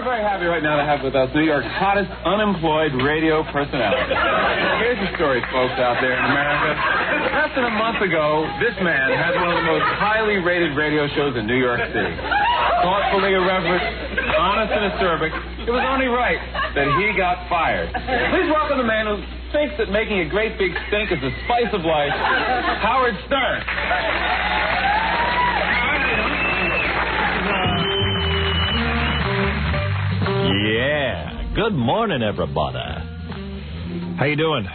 very happy right now to have with us New York's hottest unemployed radio personality. Here's the story, folks, out there in America. Less than a month ago, this man had one of the most highly rated radio shows in New York City. Thoughtfully irreverent, honest and acerbic, it was only right that he got fired. Please welcome the man who thinks that making a great big stink is the spice of life, Howard Stern. Yeah. Good morning, everybody. How you doing?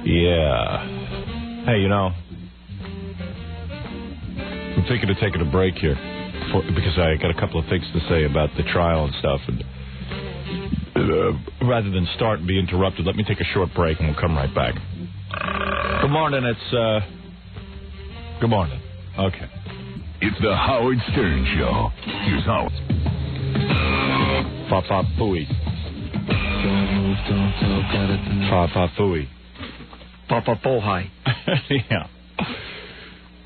Yeah. Hey, you know, I'm thinking of taking a break here because I got a couple of things to say about the trial and stuff. And rather than start and be interrupted, let me take a short break and we'll come right back. Good morning. It's good morning. Okay. It's the Howard Stern Show. Here's Howard. Fa fooey. Fa fooey. Papa Pohai. Yeah.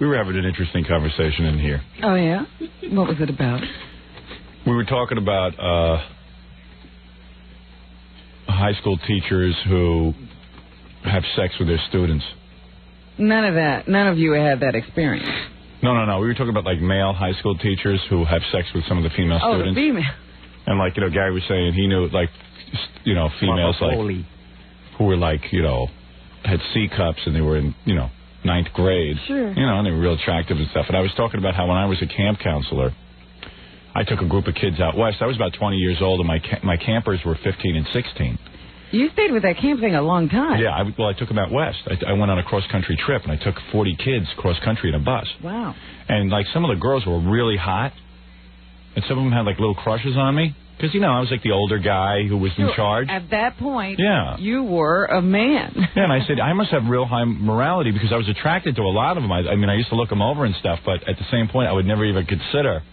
We were having an interesting conversation in here. Oh, yeah? What was it about? We were talking about high school teachers who have sex with their students. None of that. None of you had that experience. No. We were talking about, like, male high school teachers who have sex with some of the female students. Oh, the female. And, like, you know, Gary was saying he knew, like, you know, females, like, who were, like, you know, had C cups and they were in, you know, 9th grade. Sure. You know, and they were real attractive and stuff. And I was talking about how when I was a camp counselor, I took a group of kids out west. I was about 20 years old, and my campers were 15 and 16. You stayed with that camp thing a long time. Yeah, I took them out west. I went on a cross-country trip, and I took 40 kids cross-country in a bus. Wow. And, like, some of the girls were really hot, and some of them had, like, little crushes on me. Because, you know, I was, like, the older guy who was in charge. At that point, yeah, you were a man. Yeah, and I said, I must have real high morality because I was attracted to a lot of them. I mean, I used to look them over and stuff, but at the same point, I would never even consider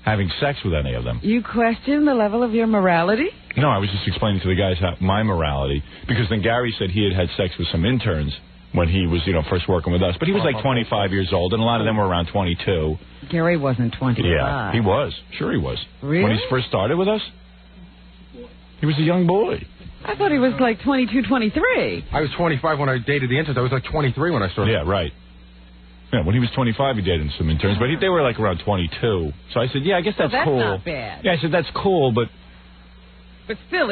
having sex with any of them. You question the level of your morality? No, I was just explaining to the guys how my morality, because then Gary said he had sex with some interns when he was, you know, first working with us. But he was like 25 years old, and a lot of them were around 22. Gary wasn't 25. Yeah, he was. Sure he was. Really? When he first started with us, he was a young boy. I thought he was like 22, 23. I was 25 when I dated the interns. I was like 23 when I started. Yeah, right. Yeah, when he was 25, he dated some interns, but they were like around 22. So I said, yeah, I guess that's cool. That's not bad. Yeah, I said, that's cool, but... But still,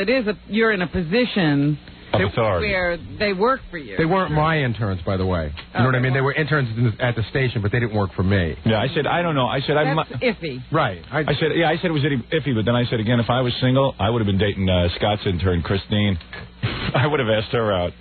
you're in a position of authority where they work for you. They weren't my interns, by the way. You know what I mean? They were interns at the station, but they didn't work for me. Yeah, I said, I don't know. I said, that's iffy. Right. I said it was iffy, but then I said, again, if I was single, I would have been dating Scott's intern, Christine. I would have asked her out.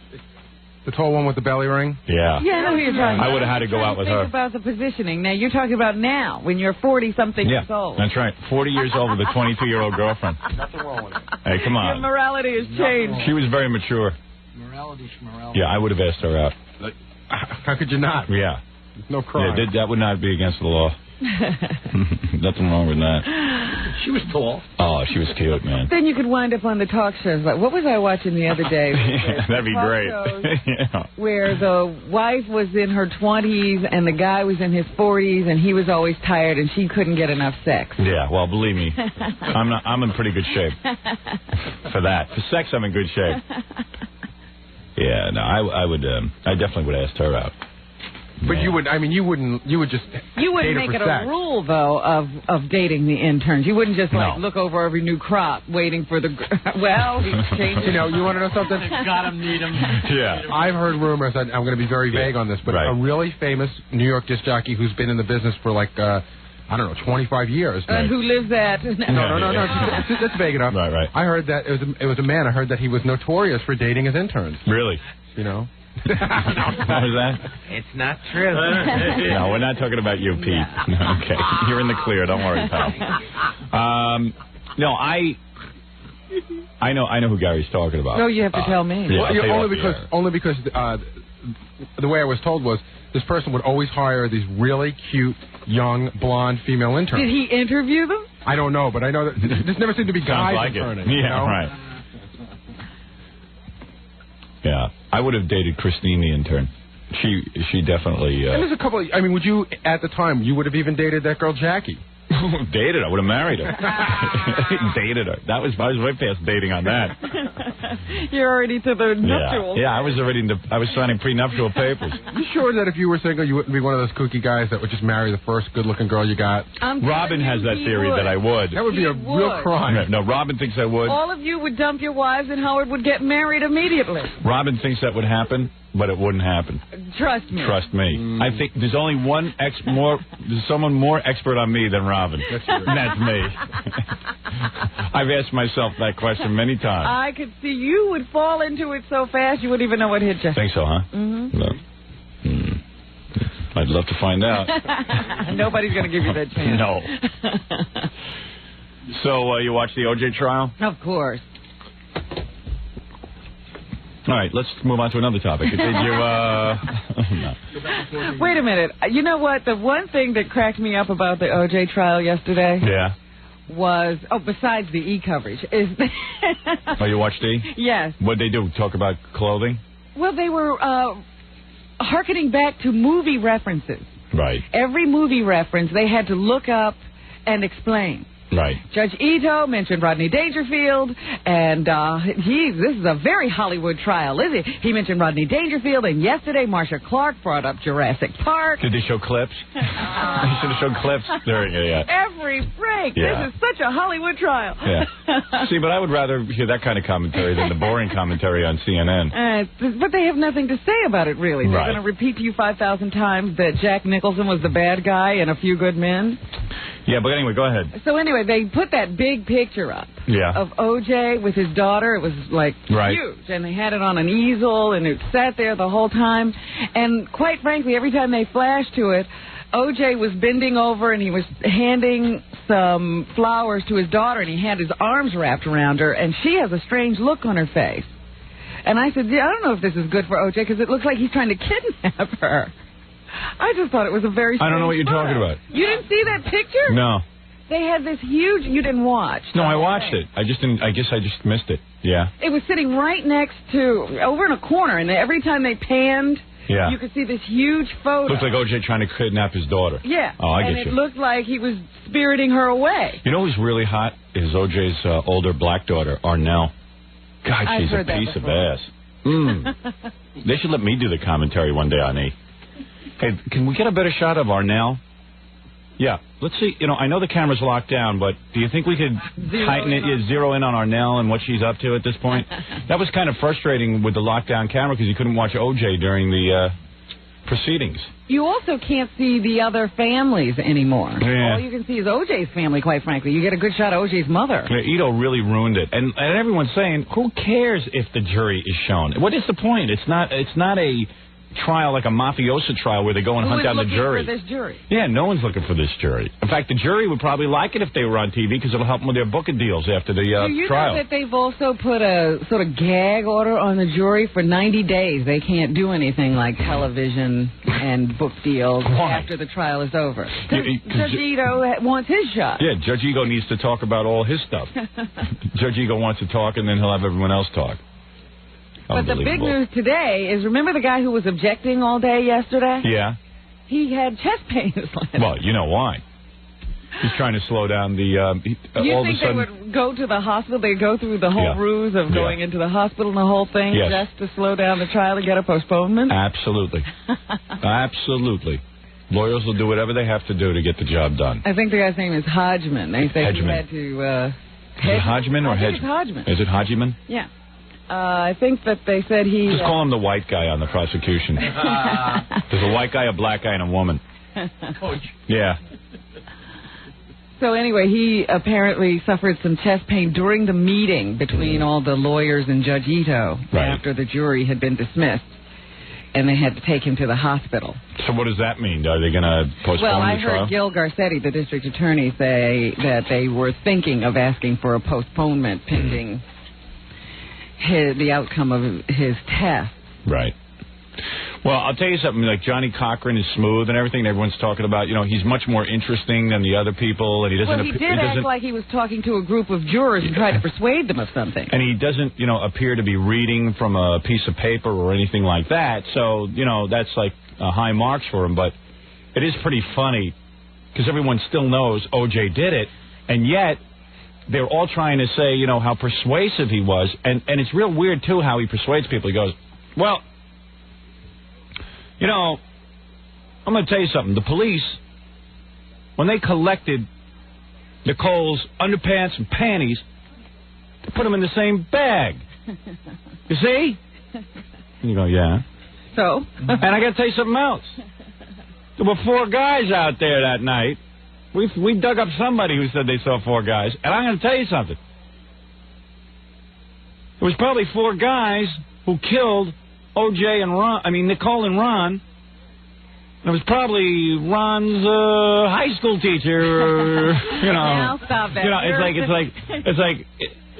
The tall one with the belly ring? Yeah. Yeah, I know who you're talking about. I would have had to go out with her. Think about the positioning. Now, you're talking about now, when you're 40-something years old. That's right. 40 years old with a 22-year-old girlfriend. Nothing wrong with it. Hey, come on. Your morality has changed. She was very mature. Morality. Yeah, I would have asked her out. How could you not? Yeah. No crime. Yeah, that would not be against the law. Nothing wrong with that. She was tall. Oh, she was cute, man. Then you could wind up on the talk shows. Like, what was I watching the other day? Yeah, that'd be great. Yeah. Where the wife was in her 20s and the guy was in his 40s and he was always tired and she couldn't get enough sex. Yeah, well, believe me, I'm in pretty good shape for that. For sex, I'm in good shape. Yeah, no, I definitely would have asked her out. But you would just You wouldn't make it a rule, though, of dating the interns. You wouldn't just, like, look over every new crop waiting for the... Well, he's changing. You know, you want to know something? Got him, need him. Yeah. I've heard rumors, I'm going to be very vague on this, but a really famous New York disc jockey who's been in the business for, like, I don't know, 25 years. And who lives at... No. That's vague enough. Right. I heard that it was a man. I heard that he was notorious for dating his interns. Really? You know? What was that? It's not true. No, we're not talking about you, Pete. No. Okay, you're in the clear. Don't worry, pal. No, I know who Gary's talking about. No, you have to tell me. Yeah, only because the way I was told was this person would always hire these really cute, young, blonde female interns. Did he interview them? I don't know, but I know that this never seemed to be guys like interning. Yeah, you know? right. Yeah, I would have dated Christine, the intern. She definitely... And there's a couple... I mean, would you, at the time, you would have even dated that girl, Jackie? Dated her. I would have married her. Dated her. I was way past dating on that. You're already to the nuptials. Yeah, I was signing prenuptial papers. You sure that if you were single, you wouldn't be one of those kooky guys that would just marry the first good-looking girl you got? Robin has that theory that I would. That would be a real crime. No, Robin thinks I would. All of you would dump your wives and Howard would get married immediately. Robin thinks that would happen, but it wouldn't happen. Trust me. Trust me. I think there's only there's someone more expert on me than Robin. That's true. And that's me. I've asked myself that question many times. I could see you would fall into it so fast you wouldn't even know what hit you. Think so, huh? Mm-hmm. No. I'd love to find out. Nobody's going to give you that chance. No. So, you watched the OJ trial? Of course. All right, let's move on to another topic. Did you, no. Wait a minute. You know what? The one thing that cracked me up about the OJ trial yesterday was, besides the E coverage, is... Oh, you watched E? Yes. What'd they do? Talk about clothing? Well, they were hearkening back to movie references. Right. Every movie reference they had to look up and explain. Right. Judge Ito mentioned Rodney Dangerfield, and this is a very Hollywood trial, is it? He mentioned Rodney Dangerfield, and yesterday Marcia Clark brought up Jurassic Park. Did they show clips? They should have shown clips during it, Every break. Yeah. This is such a Hollywood trial. Yeah. See, but I would rather hear that kind of commentary than the boring commentary on CNN. But they have nothing to say about it, really. They're Right. going to repeat to you 5,000 times that Jack Nicholson was the bad guy in A Few Good Men. Yeah, but anyway, go ahead. So anyway, they put that big picture up of OJ with his daughter. It was like huge, and they had it on an easel, and it sat there the whole time. And quite frankly, every time they flashed to it, OJ was bending over and he was handing some flowers to his daughter, and he had his arms wrapped around her, and she has a strange look on her face. And I said, I don't know if this is good for OJ because it looks like he's trying to kidnap her. I just thought it was a very strange I don't know what you're photo. talking about. You didn't see that picture? No. They had this huge... You didn't watch. No, I watched it. I guess I just missed it. Yeah. It was sitting right next to... Over in a corner, and every time they panned, you could see this huge photo. Looks like OJ trying to kidnap his daughter. Yeah. Oh, I get you. And it looked like he was spiriting her away. You know who's really hot? Is OJ's older black daughter, Arnell. God, she's a piece of ass. They should let me do the commentary one day on E. Hey, can we get a better shot of Arnell? Yeah. Let's see. You know, I know the camera's locked down, but do you think we could zero in on Arnell and what she's up to at this point? That was kind of frustrating with the lockdown camera because you couldn't watch OJ during the proceedings. You also can't see the other families anymore. Yeah. All you can see is OJ's family, quite frankly. You get a good shot of OJ's mother. Yeah, Ito really ruined it. And everyone's saying, who cares if the jury is shown? What is the point? It's not a trial like a mafioso trial where they go and hunt down the jury. Who is looking for this jury? Yeah, no one's looking for this jury. In fact, the jury would probably like it if they were on TV because it'll help them with their booking deals after the trial. Do you know that they've also put a sort of gag order on the jury for 90 days? They can't do anything like television and book deals after the trial is over. Judge Ito wants his shot. Yeah, Judge Ito needs to talk about all his stuff. Judge Ito wants to talk, and then he'll have everyone else talk. But the big news today is, remember the guy who was objecting all day yesterday? Yeah. He had chest pains. Well, you know why. He's trying to slow down the... you think they would go to the hospital? They'd go through the whole ruse of going into the hospital and the whole thing just to slow down the trial and get a postponement? Absolutely. Absolutely. Lawyers will do whatever they have to do to get the job done. I think the guy's name is Hodgman. They say he had to... Is it Hodgman or Hedgman? It's Hodgman. Is it Hodgman? Yeah. I think that they said he... Just call him the white guy on the prosecution. There's a white guy, a black guy, and a woman. Yeah. So anyway, he apparently suffered some chest pain during the meeting between all the lawyers and Judge Ito after the jury had been dismissed, and they had to take him to the hospital. So what does that mean? Are they going to postpone the trial? Well, I heard Gil Garcetti, the district attorney, say that they were thinking of asking for a postponement pending the outcome of his test. Right. Well, I'll tell you something. Like Johnny Cochran is smooth and everything. Everyone's talking about, he's much more interesting than the other people, and he doesn't. Well, he did act like he was talking to a group of jurors and tried to persuade them of something. And he doesn't, appear to be reading from a piece of paper or anything like that. So, that's like high marks for him. But it is pretty funny because everyone still knows OJ did it, and yet they're all trying to say, how persuasive he was, and it's real weird too how he persuades people. He goes, well. I'm going to tell you something. The police, when they collected Nicole's underpants and panties, they put them in the same bag. You see? And you go, yeah. So? And I got to tell you something else. There were 4 guys out there that night. We dug up somebody who said they saw 4 guys. And I'm going to tell you something. It was probably 4 guys who killed OJ and Nicole and Ron. It was probably Ron's high school teacher. Now stop that. It's like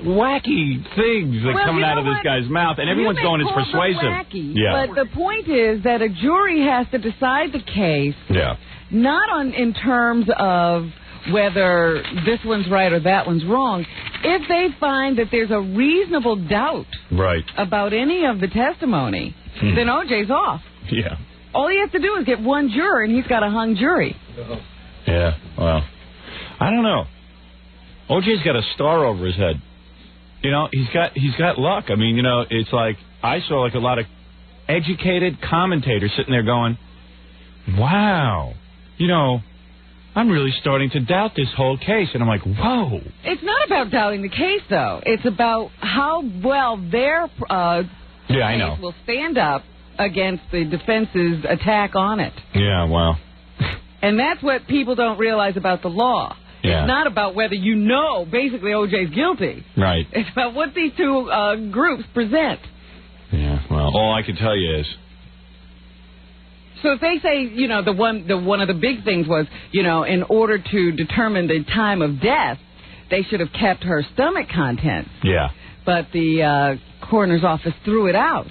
wacky things that come out of this guy's mouth, and everyone's going, it's persuasive. Wacky, yeah. But the point is that a jury has to decide the case. Yeah. Not in terms of whether this one's right or that one's wrong. If they find that there's a reasonable doubt about any of the testimony, then OJ's off. Yeah. All he has to do is get one juror, and he's got a hung jury. Yeah, well, I don't know. OJ's got a star over his head. He's got luck. I mean, it's like I saw like a lot of educated commentators sitting there going, wow, I'm really starting to doubt this whole case. And I'm like, whoa. It's not about doubting the case, though. It's about how well their case will stand up against the defense's attack on it. Yeah, well. And that's what people don't realize about the law. Yeah. It's not about whether basically OJ's guilty. Right. It's about what these two groups present. Yeah, well, all I can tell you is... So if they say, one of the big things was, in order to determine the time of death, they should have kept her stomach contents. Yeah. But the coroner's office threw it out.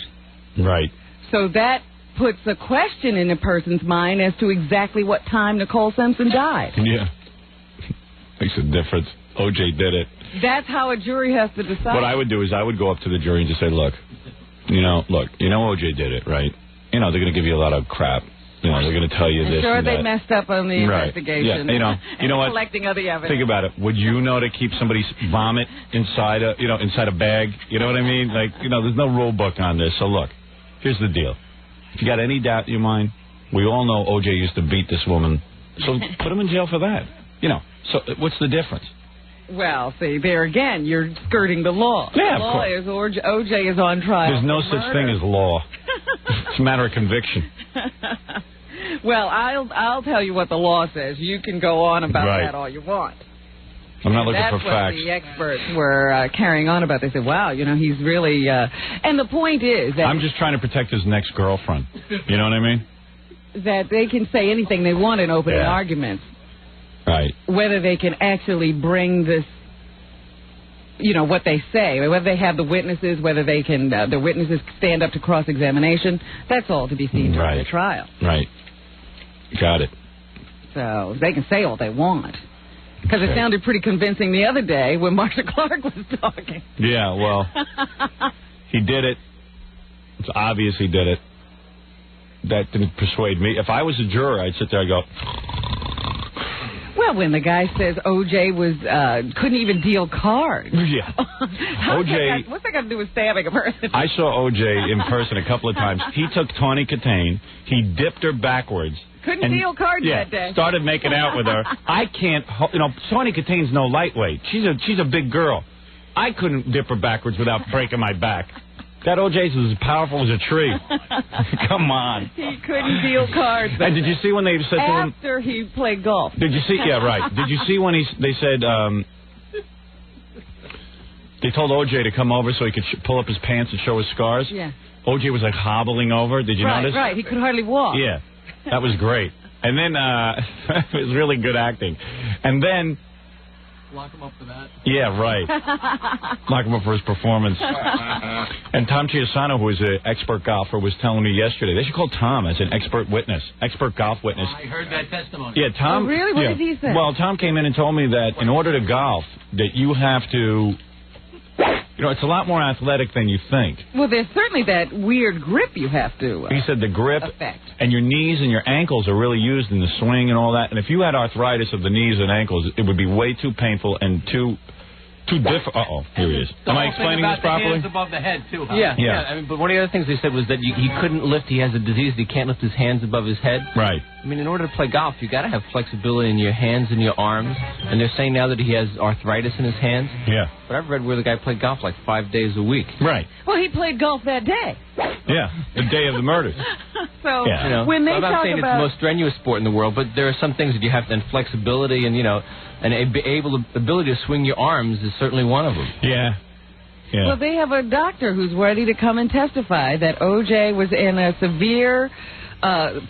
Right. So that puts a question in a person's mind as to exactly what time Nicole Simpson died. Yeah. Makes a difference. OJ did it. That's how a jury has to decide. What I would do is I would go up to the jury and just say, look, OJ did it, right? They're going to give you a lot of crap. They're going to tell you this and that. They messed up on the investigation. Yeah, you know what? Collecting other evidence. Think about it. Would you know to keep somebody's vomit inside a bag? You know what I mean? Like, there's no rule book on this. So look, here's the deal. If you got any doubt in your mind, we all know OJ used to beat this woman. So put him in jail for that. So what's the difference? Well, see, there again, you're skirting the law. Yeah, the law is OJ is on trial. There's no such thing as law. It's a matter of conviction. Well, I'll tell you what the law says. You can go on about that all you want. I'm not looking for facts. That's what the experts were carrying on about. They said, wow, he's really... and the point is that... I'm just trying to protect his next girlfriend. You know what I mean? That they can say anything they want in opening arguments. Right. Whether they can actually bring this, what they say, whether they have the witnesses, whether they can, the witnesses stand up to cross-examination, that's all to be seen during the trial. Right. Got it. So they can say all they want. Because it sounded pretty convincing the other day when Marsha Clark was talking. Yeah, well, he did it. It's obvious he did it. That didn't persuade me. If I was a juror, I'd sit there and go... Well, when the guy says OJ couldn't even deal cards. Yeah. OJ. What's that got to do with stabbing a person? I saw OJ in person a couple of times. He took Tawny Katane. He dipped her backwards. Couldn't deal cards that day. Started making out with her. I can't. Tawny Katane's no lightweight. She's a big girl. I couldn't dip her backwards without breaking my back. That OJ's was as powerful as a tree. Come on. He couldn't deal cards. And did you see when they said to him... After he played golf. Did you see... Yeah, right. Did you see when they said... they told OJ to come over so he could pull up his pants and show his scars? Yeah. OJ was like hobbling over. Did you notice? Right. He could hardly walk. Yeah. That was great. And then... it was really good acting. And then... Lock him up for that. Yeah, right. Lock him up for his performance. And Tom Chiasano, who is an expert golfer, was telling me yesterday, they should call Tom as an expert witness, expert golf witness. I heard that testimony. Yeah, Tom. Oh, really? What did he say? Well, Tom came in and told me that in order to golf, that you have to... You know, it's a lot more athletic than you think. Well, there's certainly that weird grip you have to He said the grip affect. And your knees and your ankles are really used in the swing and all that. And if you had arthritis of the knees and ankles, it would be way too painful and too different. Uh-oh, here he is. Am I explaining this properly? The hands above the head, too, huh? Yeah. I mean, but one of the other things they said was that he couldn't lift. He has a disease that he can't lift his hands above his head. Right. I mean, in order to play golf, you got to have flexibility in your hands and your arms. And they're saying now that he has arthritis in his hands. Yeah. But I've read where the guy played golf like 5 days a week. Right. Well, he played golf that day. Yeah, the day of the murders. So yeah. You know, when they I'm not talk saying about... it's the most strenuous sport in the world, but there are some things that you have to, and flexibility and, you know, and ability to swing your arms is certainly one of them. Yeah. Yeah. Well, they have a doctor who's ready to come and testify that O.J. was in a severe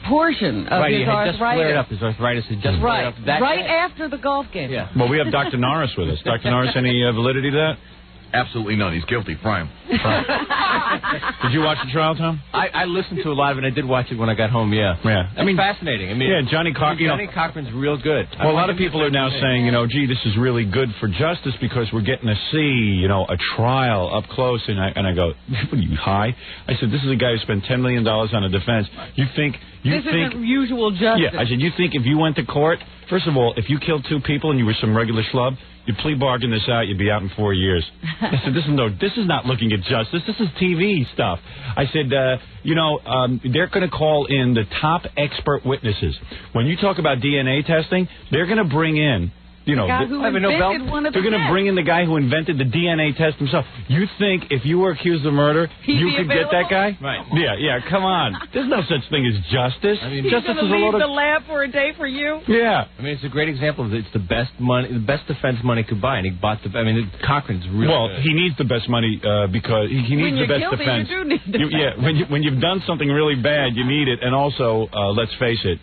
portion of his Right, he had just flared arthritis. up. His arthritis had just flared up. That Right day. after the golf game. Yeah. Well, we have Dr. Norris with us. Dr. Norris, any validity to that? Absolutely none. He's guilty. Prime. Did you watch the trial, Tom? I listened to a lot of it. I did watch it when I got home, yeah. Yeah. I mean, fascinating. I mean, yeah, Johnny Cochran's real good. Well, a lot of people are now saying, you know, gee, this is really good for justice because we're getting to see, you know, a trial up close. And I go, what are you, high? I said, this is a guy who spent $10 million on a defense. You think... This isn't usual justice. Yeah, I said, you think if you went to court, first of all, if you killed 2 people and you were some regular schlub, you'd plea bargain this out, you'd be out in 4 years. I said, this is not looking at justice. This is TV stuff. I said, they're going to call in the top expert witnesses. When you talk about DNA testing, they're going to bring in, you know, they're going to bring in the guy who invented the DNA test himself. You think if you were accused of murder, you could get that guy? Right. Yeah, come on. There's no such thing as justice. I mean, justice he's is going to leave a the lab for a day for you? Yeah. I mean, it's a great example of it's the best money, the best defense money could buy, and he bought the. I mean, Cochran's really good. He needs the best money because he needs the best defense. You do need defense. When you've done something really bad, you need it. And also, let's face it,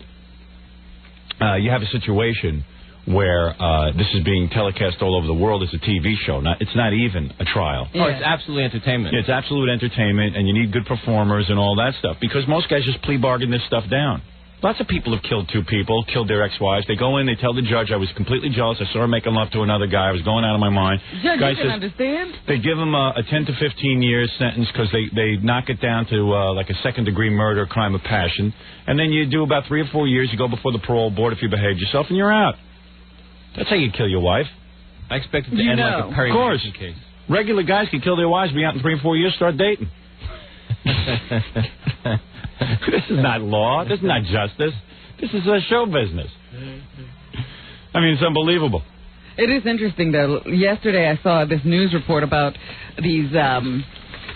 you have a situation where this is being telecast all over the world as a TV show. It's not even a trial. Yeah. Oh, it's absolutely entertainment. It's absolute entertainment, and you need good performers and all that stuff, because most guys just plea bargain this stuff down. Lots of people have killed 2 people, killed their ex-wives. They go in, they tell the judge, I was completely jealous. I saw her making love to another guy. I was going out of my mind. Judge, guy you can understand. They give him a 10 to 15 years sentence because they knock it down to like a second-degree murder, crime of passion. And then you do about 3 or 4 years. You go before the parole board if you behave yourself, and you're out. That's how you kill your wife. I expect it to end like a Perry Of course. case. Regular guys can kill their wives, be out in 3 or 4 years, start dating. This is not law. This is not justice. This is a show business. I mean, it's unbelievable. It is interesting, though. Yesterday I saw this news report about these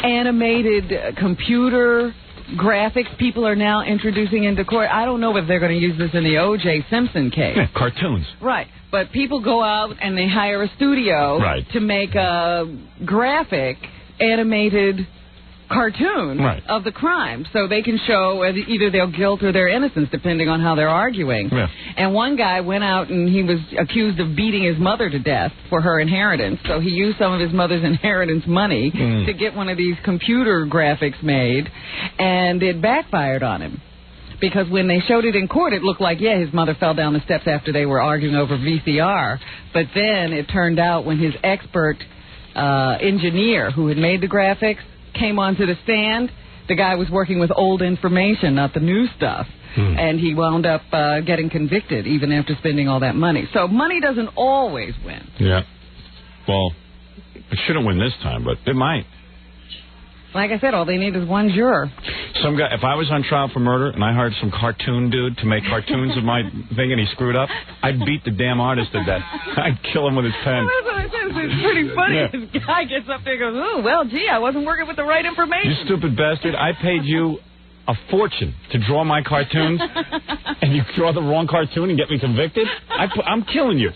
animated computer graphics people are now introducing into court. I don't know if they're going to use this in the OJ Simpson case. Yeah, cartoons. Right. But people go out and they hire a studio to make a graphic animated cartoon of the crime so they can show either their guilt or their innocence depending on how they're arguing. Yeah. And one guy went out and he was accused of beating his mother to death for her inheritance. So he used some of his mother's inheritance money to get one of these computer graphics made, and it backfired on him. Because when they showed it in court, it looked like, his mother fell down the steps after they were arguing over VCR. But then it turned out when his expert engineer who had made the graphics came onto the stand, the guy was working with old information, not the new stuff. And he wound up getting convicted even after spending all that money. So money doesn't always win. Yeah. Well, it shouldn't win this time, but it might. Like I said, all they need is one juror. Some guy, if I was on trial for murder and I hired some cartoon dude to make cartoons of my thing and he screwed up, I'd beat the damn artist to death. I'd kill him with his pen. That's what I said. It's pretty funny. Yeah. This guy gets up there and goes, oh, well, gee, I wasn't working with the right information. You stupid bastard. I paid you a fortune to draw my cartoons, and you draw the wrong cartoon and get me convicted? I'm killing you.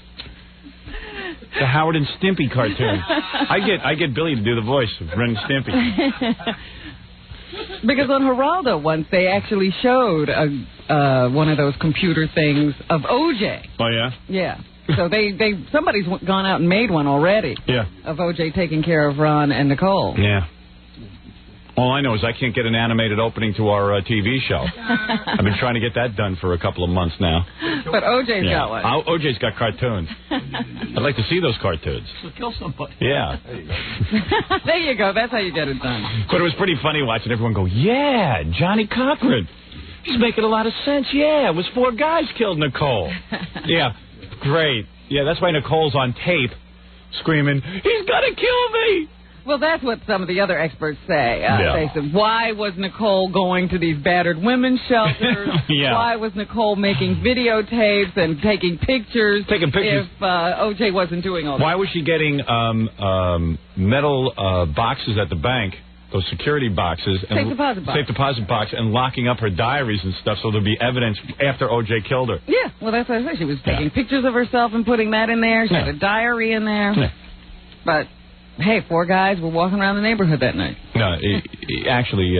The Howard and Stimpy cartoon. I get Billy to do the voice of Ren and Stimpy. Because on Geraldo once they actually showed one of those computer things of OJ. Oh, yeah? Yeah. So somebody's gone out and made one already. Yeah. Of O.J. taking care of Ron and Nicole. Yeah. All I know is I can't get an animated opening to our TV show. I've been trying to get that done for a couple of months now. But O.J.'s got one. O.J.'s got cartoons. I'd like to see those cartoons. So kill somebody. Yeah. There you go. That's how you get it done. But it was pretty funny watching everyone go, yeah, Johnny Cochran. He's making a lot of sense. Yeah, it was 4 guys killed Nicole. Yeah, great. Yeah, that's why Nicole's on tape screaming, he's going to kill me. Well, that's what some of the other experts say. Yeah. They said, why was Nicole going to these battered women's shelters? Yeah. Why was Nicole making videotapes and taking pictures? If O.J. wasn't doing all that? Why was she getting metal boxes at the bank, those security boxes, and safe deposit box, and locking up her diaries and stuff so there'd be evidence after O.J. killed her? Yeah, well, that's what I said. She was taking pictures of herself and putting that in there. She had a diary in there. Yeah. But... hey, 4 guys were walking around the neighborhood that night. No, actually,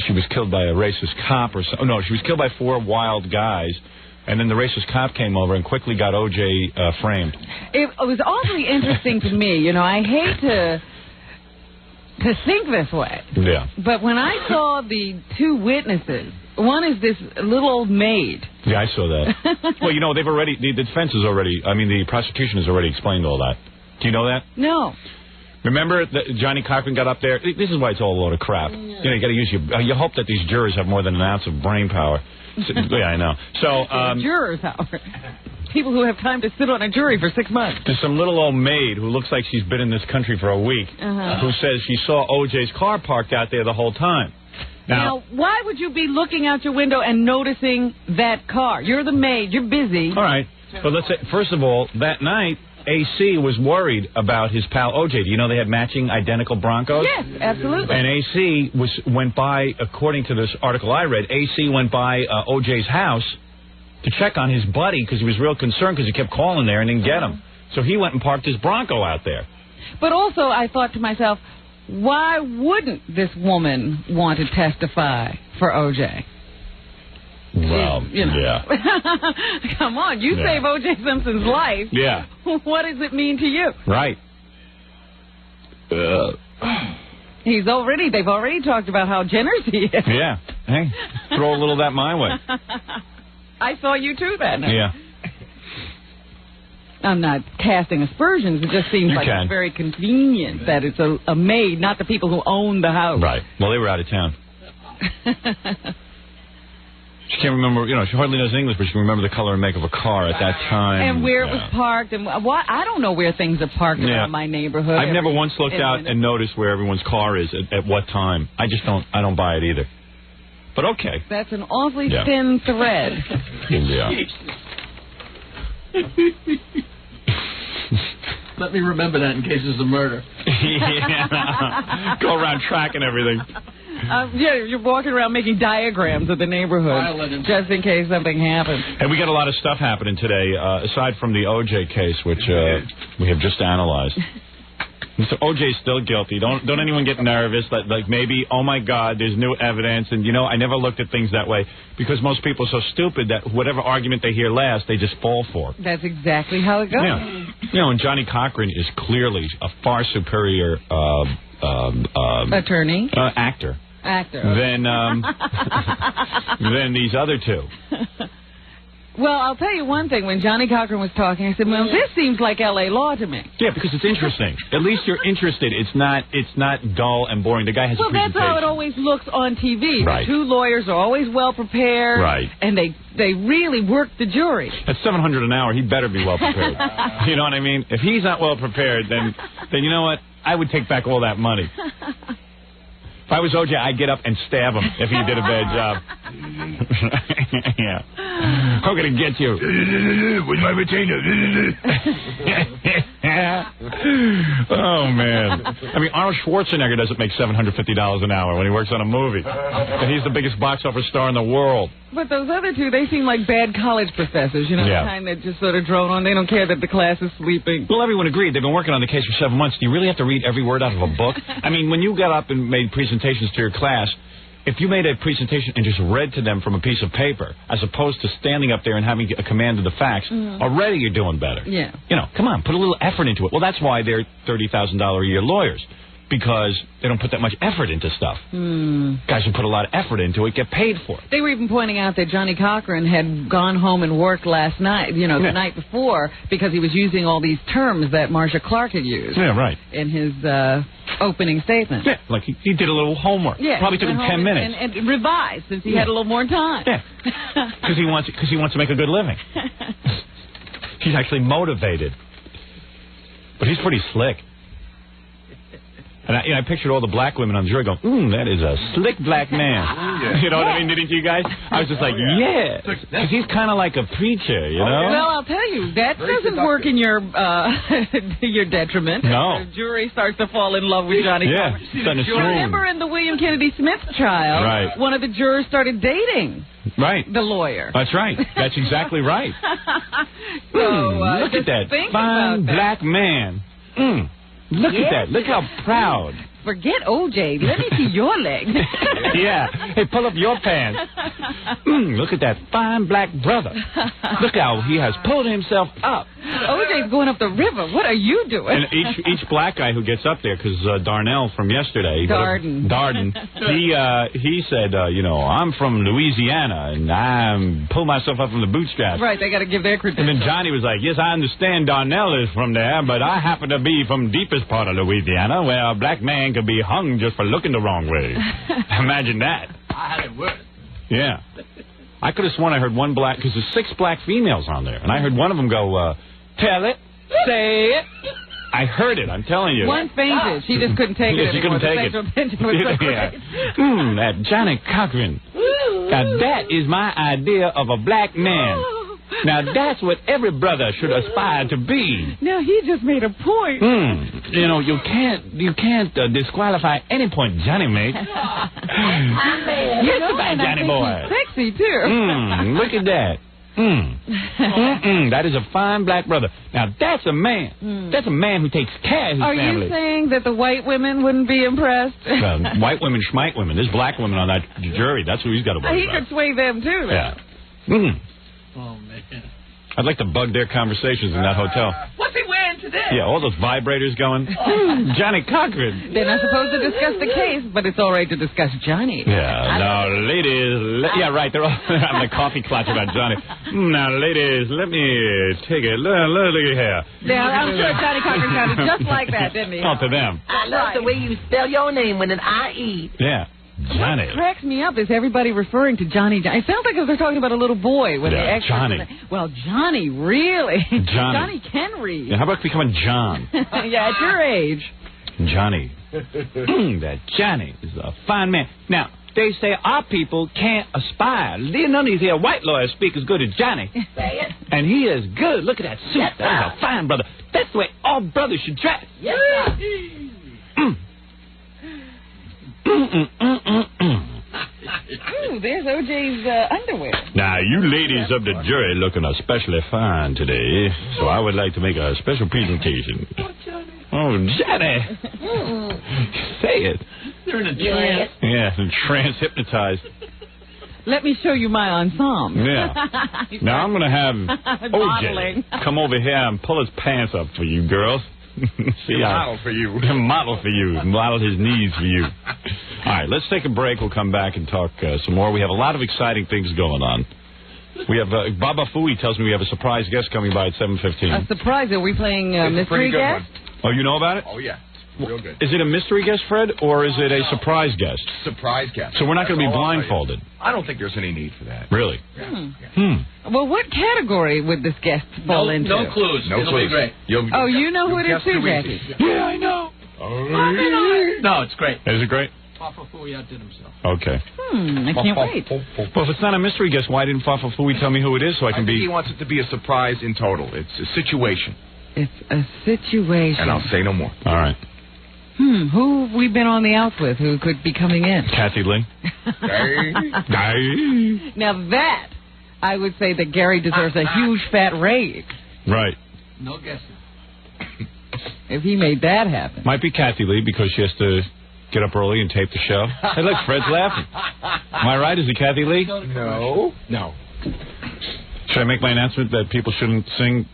she was killed by a racist cop or something. No, she was killed by 4 wild guys, and then the racist cop came over and quickly got O.J. Framed. It was awfully interesting to me. You know, I hate to think this way. Yeah. But when I saw the 2 witnesses, one is this little old maid. Yeah, I saw that. Well, you know, the defense has already, the prosecution has already explained all that. Do you know that? No. Remember that Johnny Cochran got up there? This is why it's all a load of crap. You know, you got to use you hope that these jurors have more than an ounce of brain power. Yeah, I know. So jurors, Howard. People who have time to sit on a jury for 6 months. There's some little old maid who looks like she's been in this country for a week, who says she saw O.J.'s car parked out there the whole time. Now, why would you be looking out your window and noticing that car? You're the maid. You're busy. All right. But let's say, first of all, that night, AC was worried about his pal O.J. Do you know they had matching identical Broncos? Yes, absolutely. And AC went by, according to this article I read, AC went by O.J.'s house to check on his buddy because he was real concerned because he kept calling there and didn't get him. So he went and parked his Bronco out there. But also I thought to myself, why wouldn't this woman want to testify for O.J.? Well, yeah. Come on, you save O.J. Simpson's life. Yeah. What does it mean to you? Right. They've already talked about how generous he is. Yeah. Hey, throw a little of that my way. I saw you too that night. Yeah. I'm not casting aspersions. It just seems like it's very convenient that it's a maid, not the people who own the house. Right. Well, they were out of town. She can't remember, she hardly knows English, but she can remember the color and make of a car at that time. And where it was parked. And I don't know where things are parked around my neighborhood. I've never once looked out and noticed where everyone's car is at what time. I don't buy it either. But okay. That's an awfully thin thread. Yeah. Let me remember that in case there's a murder. Yeah. Go around tracking everything. You're walking around making diagrams of the neighborhood just in case something happens. And we got a lot of stuff happening today, aside from the O.J. case, which we have just analyzed. Mr. O.J.'s still guilty. Don't anyone get nervous. Like maybe, oh, my God, there's new evidence. And, I never looked at things that way because most people are so stupid that whatever argument they hear last, they just fall for. That's exactly how it goes. Yeah. And Johnny Cochran is clearly a far superior attorney? Actor. Okay. Than these other 2. Well, I'll tell you one thing. When Johnny Cochran was talking, I said, well, this seems like L.A. law to me. Yeah, because it's interesting. At least you're interested. It's not dull and boring. The guy has a presentation. Well, that's how it always looks on TV. Right. The 2 lawyers are always well prepared. Right. And they really work the jury. At $700 an hour, he better be well prepared. You know what I mean? If he's not well prepared, then you know what? I would take back all that money. If I was O.J., I'd get up and stab him if he did a bad job. Yeah. I'm going to get you. With my retainer. Oh, man. Arnold Schwarzenegger doesn't make $750 an hour when he works on a movie. And he's the biggest box office star in the world. But those other 2, they seem like bad college professors, the kind that just sort of drone on. They don't care that the class is sleeping. Well, everyone agreed. They've been working on the case for 7 months. Do you really have to read every word out of a book? When you got up and made presentations to your class, if you made a presentation and just read to them from a piece of paper, as opposed to standing up there and having a command of the facts, already you're doing better. Yeah. You know, come on, put a little effort into it. Well, that's why they're $30,000 a year lawyers, because they don't put that much effort into stuff. Guys who put a lot of effort into it get paid for it. They were even pointing out that Johnny Cochran had gone home and worked last night, the night before, because he was using all these terms that Marcia Clark had used. Yeah, right. In his opening statement. Yeah, like he did a little homework. Yeah, probably took him 10 minutes. And revised, since he had a little more time. Yeah, because he wants to make a good living. He's actually motivated. But he's pretty slick. And I pictured all the black women on the jury going, that is a slick black man. You know what I mean, didn't you guys? I was just like, yeah. Because he's kind of like a preacher, you know? Well, I'll tell you, that doesn't work in your your detriment. No. The jury starts to fall in love with Johnny Cochran. Remember in the William Kennedy Smith trial, one of the jurors started dating the lawyer. That's right. That's exactly right. So, look at that fine black man. Look at that. Look how proud. Forget OJ. Let me see your legs. Yeah. Hey, pull up your pants. Look at that fine black brother. Look how he has pulled himself up. OJ's going up the river. What are you doing? And each black guy who gets up there, because Darnell from yesterday, Darden, he said, I'm from Louisiana, and I pull myself up from the bootstraps. Right, they got to give their credentials. And then Johnny was like, yes, I understand Darnell is from there, but I happen to be from deepest part of Louisiana, where a black man could be hung just for looking the wrong way. Imagine that. I had it worse. Yeah. I could have sworn I heard one black, because there's 6 black females on there, and I heard one of them go, tell it, say it. I heard it, I'm telling you. One fainted. She just couldn't take it anymore. She couldn't take it. That Johnny Cochran. Now, that is my idea of a black man. Now, that's what every brother should aspire to be. Now, he just made a point. You can't disqualify any point Johnny made. Just about Johnny boy. He's sexy, too. Look at that. That is a fine black brother. Now, that's a man. That's a man who takes care of his family. Are you saying that the white women wouldn't be impressed? White women, schmite women. There's black women on that jury. That's who he's got to worry about. He could sway them, too. Yeah. Oh, man. I'd like to bug their conversations in that hotel. What's he wearing today? Yeah, all those vibrators going. Johnny Cochran. They're not supposed to discuss the case, but it's all right to discuss Johnny. Yeah, now, ladies. Yeah, right. They're all having a coffee clutch about Johnny. Now, ladies, let me take it. Look at here. Yeah, I'm sure Johnny Cochran sounded just like that, didn't he? Not to them. I love the way you spell your name with an I-E. Yeah. Johnny. What cracks me up is everybody referring to Johnny. It sounds like they're talking about a little boy when they actually. Johnny. Well, Johnny, really? Johnny can read. Yeah, how about becoming John? Yeah, at your age. Johnny. That Johnny is a fine man. Now, they say our people can't aspire. None of these here white lawyers speak as good as Johnny. Say it. And he is good. Look at that suit. Yes, that is a fine brother. That's the way all brothers should dress. Yes, sir. Ooh, there's OJ's underwear. Now, you ladies of the jury looking especially fine today, so I would like to make a special presentation. Oh, Johnny. Say it. They're in a trance. Yeah, trance hypnotized. Let me show you my ensemble. Yeah. Now, I'm going to have OJ come over here and pull his pants up for you girls. See, model for you. Model for you. Model his knees for you. All right, let's take a break. We'll come back and talk some more. We have a lot of exciting things going on. We have Baba Fooey tells me we have a surprise guest coming by at 7:15. A surprise? Are we playing mystery guest? Oh, you know about it? Oh, yeah. Real good. Is it a mystery guest, Fred, or is it a surprise guest? Surprise guest. So we're not going to be blindfolded. I don't think there's any need for that. Really? Well, what category would this guest fall into? No clues. No It'll clues. be great. You know who it is too, Jackie? Yeah, I know. No, it's great. Is it great? Papa Fooey outdid himself. Okay. I can't wait. Well, if it's not a mystery guest, why didn't Fafa Fooey tell me who it is so I can think he wants it to be a surprise in total. It's a situation. It's a situation. And I'll say no more. All right. Who have we been on the outs with who could be coming in? Kathy Lee. Now that, I would say that Gary deserves a huge fat raise. Right. No guessing. If he made that happen. Might be Kathy Lee because she has to get up early and tape the show? Hey, look, Fred's laughing. Am I right? Is it Kathy Lee? No. Should I make my announcement that people shouldn't say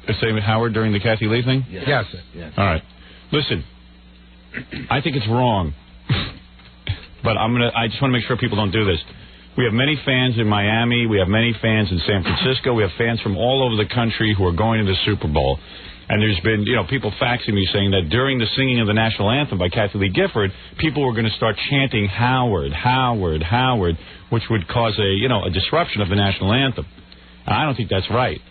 Howard during the Kathy Lee thing? Yes. All right. Listen, I think it's wrong, but I just want to make sure people don't do this. We have many fans in Miami. We have many fans in San Francisco. We have fans from all over the country who are going to the Super Bowl. And there's been, people faxing me saying that during the singing of the national anthem by Kathy Lee Gifford, people were going to start chanting Howard, Howard, Howard, which would cause a disruption of the national anthem. I don't think that's right.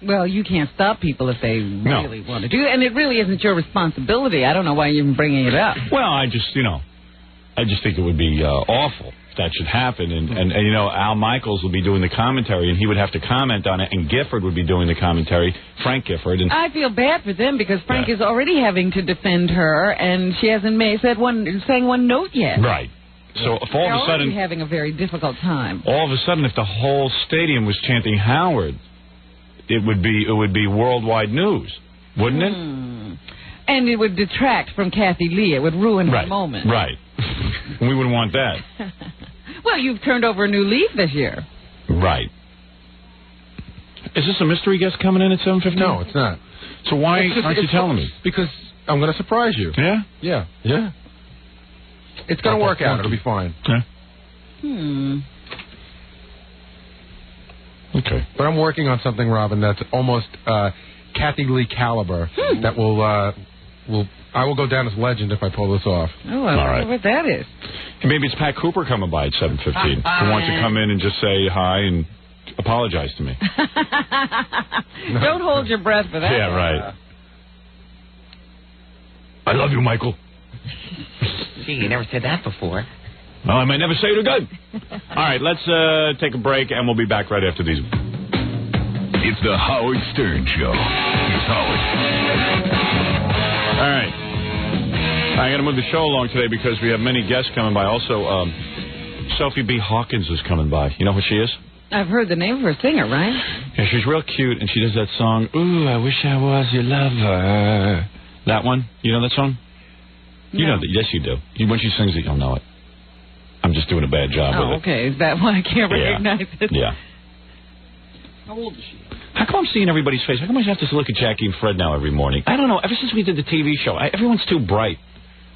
Well, you can't stop people if they really want to do it, and it really isn't your responsibility. I don't know why you're even bringing it up. Well, I just think it would be awful if that should happen, and Al Michaels will be doing the commentary, and he would have to comment on it, and Gifford would be doing the commentary, Frank Gifford. And I feel bad for them because Frank is already having to defend her, and she hasn't sang one note yet. Right. So if all of a sudden having a very difficult time. All of a sudden, if the whole stadium was chanting Howard, it would be worldwide news, wouldn't it? And it would detract from Kathy Lee. It would ruin her moment. Right. We wouldn't want that. Well, you've turned over a new leaf this year. Right. Is this a mystery guest coming in at 7:15? No, it's not. So why aren't you telling me? Because I'm going to surprise you. Yeah? Yeah. It's going to work out. It'll be fine. Yeah. Okay. But I'm working on something, Robin, that's almost Kathy Lee caliber. That I will go down as legend if I pull this off. Oh, I wonder what that is. And maybe it's Pat Cooper coming by at 7:15. Who wants to come in and just say hi and apologize to me. Don't hold your breath for that. Yeah, right. I love you, Michael. Gee, you never said that before. Well, I might never say it again. All right, let's take a break, and we'll be back right after these. It's the Howard Stern Show. Here's Howard. All right. I got to move the show along today because we have many guests coming by. Also, Sophie B Hawkins is coming by. You know who she is? I've heard the name of her singer, right? Yeah, she's real cute, and she does that song, Ooh, I Wish I Was Your Lover. That one? You know that song? No. You know that. Yes, you do. When she sings it, you'll know it. I'm just doing a bad job with it. Oh, okay. Is that why I can't recognize it? Yeah. How old is she? How come I'm seeing everybody's face? How come I have to look at Jackie and Fred now every morning? I don't know. Ever since we did the TV show, everyone's too bright.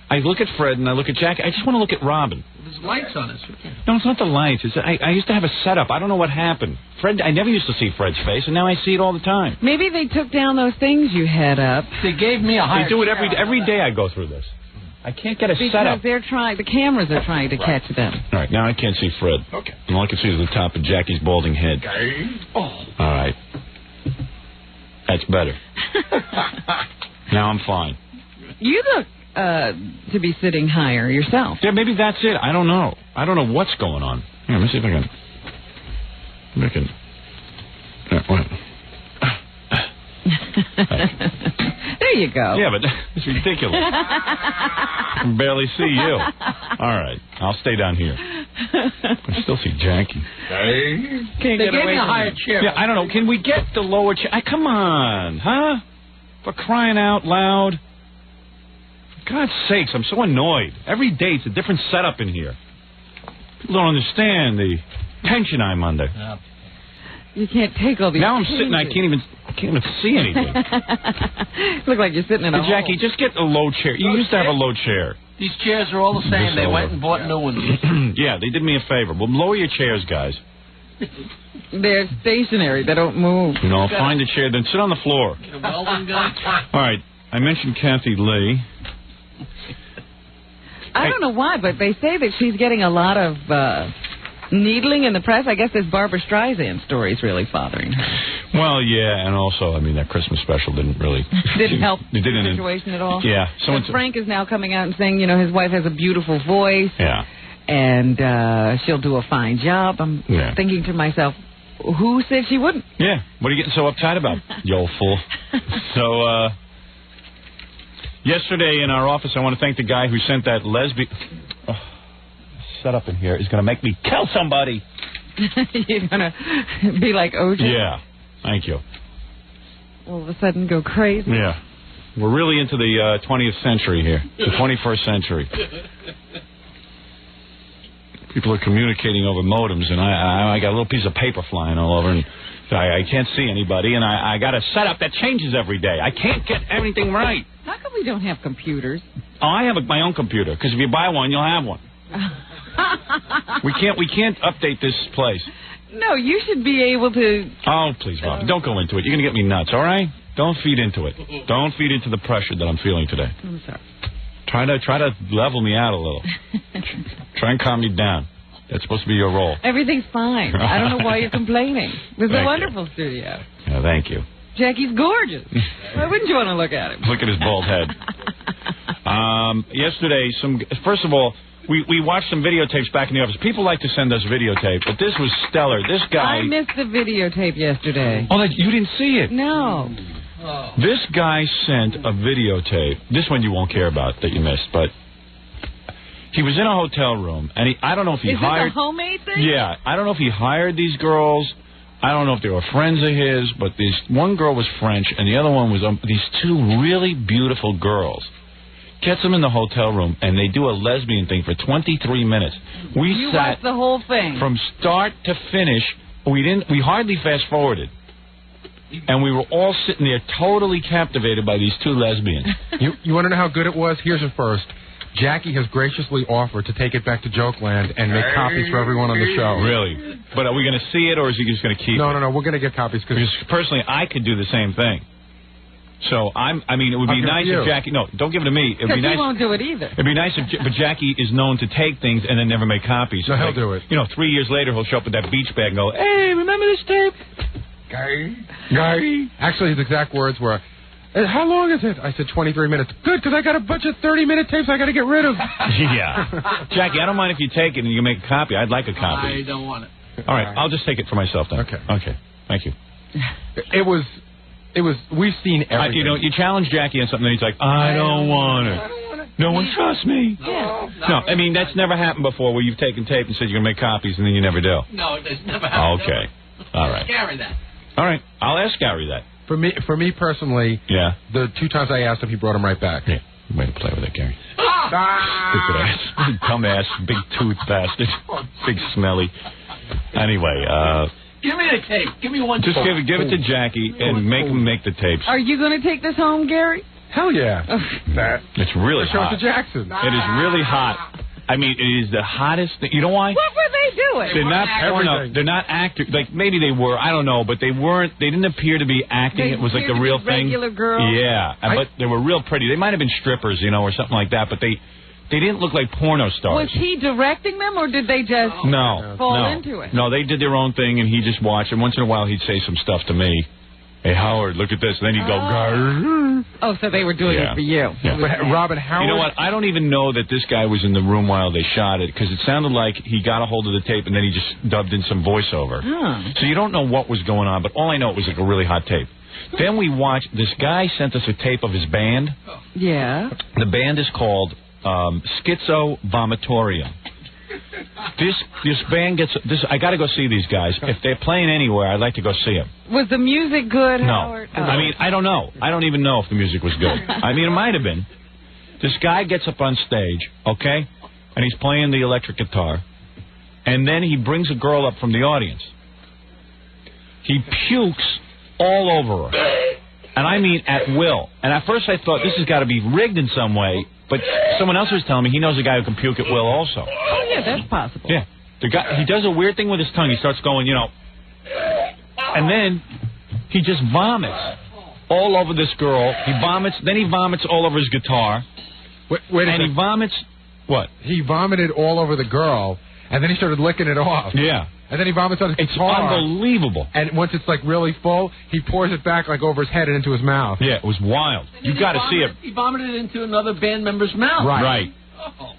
I look at Fred and I look at Jackie. I just want to look at Robin. There's lights on us. No, it's not the lights. I used to have a setup. I don't know what happened. Fred, I never used to see Fred's face, and now I see it all the time. Maybe they took down those things you had up. They gave me a higher. They do it every day. I go through this. I can't get a setup. Because the cameras are trying to catch them. All right, now I can't see Fred. Okay. And all I can see is the top of Jackie's balding head. Okay. All right. That's better. Now I'm fine. You look to be sitting higher yourself. Yeah, maybe that's it. I don't know. I don't know what's going on. Here, let me see if I can. What? There you go. Yeah, but it's ridiculous. I can barely see you. All right, I'll stay down here. I still see Jackie. They gave me a higher chair. Yeah, I don't know. Can we get the lower chair? Come on, huh? For crying out loud. For God's sakes, I'm so annoyed. Every day it's a different setup in here. People don't understand the tension I'm under. You can't take all these. Now I'm sitting. I can't even see anything. Look like you're sitting in a Jackie, just get a low chair. You used to have a low chair. These chairs are all the same. They went and bought new ones. Yeah, they did me a favor. Well, lower your chairs, guys. They're stationary. They don't move. You know, find a chair, then sit on the floor. Get a welding gun. All right, I mentioned Kathy Lee. I don't know why, but they say that she's getting a lot of needling in the press. I guess this Barbara Streisand story is really bothering her. Well, yeah, and also, I mean, that Christmas special didn't really... didn't help the situation at all? Yeah. But Frank is now coming out and saying, his wife has a beautiful voice. Yeah. And she'll do a fine job. I'm thinking to myself, who said she wouldn't? Yeah. What are you getting so uptight about, you old fool? So, yesterday in our office, I want to thank the guy who sent that lesbian... Oh, set up in here is going to make me kill somebody. You're going to be like OJ? Yeah. Thank you. All of a sudden go crazy? Yeah. We're really into the 20th century here, the 21st century. People are communicating over modems, and I got a little piece of paper flying all over, and I can't see anybody, and I got a setup that changes every day. I can't get everything right. How come we don't have computers? Oh, I have my own computer, because if you buy one, you'll have one. We can't update this place. No, you should be able to... Oh, please, Bob, don't go into it. You're going to get me nuts, all right? Don't feed into it. Don't feed into the pressure that I'm feeling today. I'm sorry. Try to level me out a little. Try and calm me down. That's supposed to be your role. Everything's fine. I don't know why you're complaining. This is a wonderful studio. Yeah, thank you. Jackie's gorgeous. Why wouldn't you want to look at him? Look at his bald head. Yesterday, first of all, we watched some videotapes back in the office. People like to send us videotape, but this was stellar. This guy... I missed the videotape yesterday. Oh, you didn't see it? No. Oh. This guy sent a videotape. This one you won't care about that you missed, but he was in a hotel room, and I don't know if he hired... Is this a homemade thing? Yeah, I don't know if he hired these girls. I don't know if they were friends of his, but one girl was French, and the other one was these two really beautiful girls. Gets them in the hotel room, and they do a lesbian thing for 23 minutes. You watched the whole thing from start to finish. We hardly fast forwarded. And we were all sitting there totally captivated by these two lesbians. You want to know how good it was? Here's a first. Jackie has graciously offered to take it back to Jokeland and make copies for everyone on the show. Really? But are we going to see it, or is he just going to keep it? No. We're going to get copies. Because personally, I could do the same thing. So, it would be nice if Jackie... No, don't give it to me. Because he won't do it either. It'd be nice but Jackie is known to take things and then never make copies. So he'll do it. 3 years later, he'll show up with that beach bag and go, hey, remember this tape? Guy. Actually, his exact words were, how long is it? I said 23 minutes. Good, because I got a bunch of 30-minute tapes I got to get rid of. Yeah. Jackie, I don't mind if you take it and you make a copy. I'd like a copy. I don't want it. All right, I'll just take it for myself then. Okay. Thank you. It was, we've seen everything. You challenge Jackie on something and he's like, I don't want it. No one trusts me. Yeah. No, that's never happened before where you've taken tape and said you're going to make copies and then you never do. No, it's never happened. Okay. All right. Gary that. All right. I'll ask Gary that. For me personally, the 2 times I asked him, he brought him right back. Yeah. Way to play with it, Gary. Stupid ass. Dumb ass. Big tooth bastard. Big smelly. Anyway, give me the tape. Give me one. Just give it to Jackie and make him make the tapes. Are you going to take this home, Gary? Hell yeah. It's really hot. Show it to Jackson. It is really hot. It is the hottest thing. You know why? What were they doing? They're not porno. They're not actors. Like, maybe they were. I don't know. But they weren't. They didn't appear to be acting. It was like the real thing. Regular girls. Yeah. But they were real pretty. They might have been strippers, or something like that. But they didn't look like porno stars. Was he directing them, or did they just fall into it? No, they did their own thing, and he just watched. And once in a while, he'd say some stuff to me. Hey, Howard, look at this. And then he'd go, Garr. Oh, so they were doing it for you. Yeah. But Robin, Howard... You know what? I don't even know that this guy was in the room while they shot it, because it sounded like he got a hold of the tape and then he just dubbed in some voiceover. So you don't know what was going on, but all I know, it was like a really hot tape. Then we watched... This guy sent us a tape of his band. Yeah. The band is called Schizo Vomitorium. This band gets this. I got to go see these guys. If they're playing anywhere, I'd like to go see them. Was the music good, No. Howard? Oh. I don't know. I don't even know if the music was good. It might have been. This guy gets up on stage, okay, and he's playing the electric guitar, and then he brings a girl up from the audience. He pukes all over her, and I mean at will. And at first I thought this has got to be rigged in some way. But someone else was telling me he knows a guy who can puke at will also. Oh, yeah, that's possible. Yeah. The guy, he does a weird thing with his tongue. He starts going, and then he just vomits all over this girl. He vomits, then he vomits all over his guitar. Wait a and he vomits, what? He vomited all over the girl, and then he started licking it off. Yeah. And then he vomits on his guitar. It's unbelievable. And once it's like really full, he pours it back like over his head and into his mouth. Yeah, it was wild. You got to see it. He vomited into another band member's mouth. Right.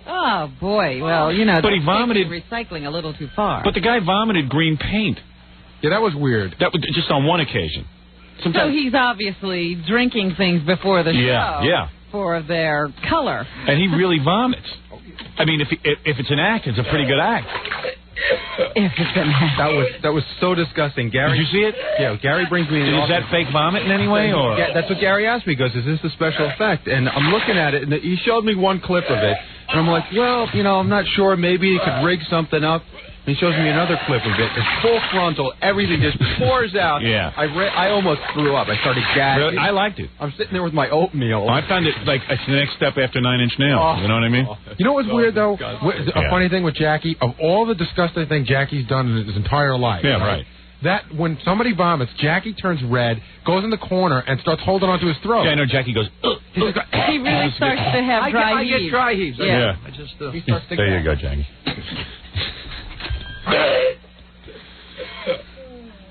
Oh, boy. Well, but he vomited recycling a little too far. But the guy vomited green paint. Yeah, that was weird. That was just on one occasion. So he's obviously drinking things before the show. Yeah. For their color. And he really vomits. If it's an act, it's a pretty good act. If it's an That was so disgusting. Gary, did you see it? Yeah, Gary brings me. Is that fake vomit in any way, or? Yeah, that's what Gary asked me. He goes, "Is this a special effect?" And I'm looking at it, and he showed me one clip of it, and I'm like, "Well, I'm not sure. Maybe he could rig something up." And he shows me another clip of it. It's full frontal. Everything just pours out. Yeah. I almost threw up. I started gagging. Really? I liked it. I'm sitting there with my oatmeal. I found it like it's the next step after 9 Inch Nails. You know what I mean? You know what's weird, though? A funny thing with Jackie, of all the disgusting things Jackie's done in his entire life. Yeah, right. That when somebody vomits, Jackie turns red, goes in the corner, and starts holding onto his throat. Yeah, I know. Jackie goes. He really starts to have dry heaves. I get dry heaves. Yeah. I just. He starts to There you go, Jackie.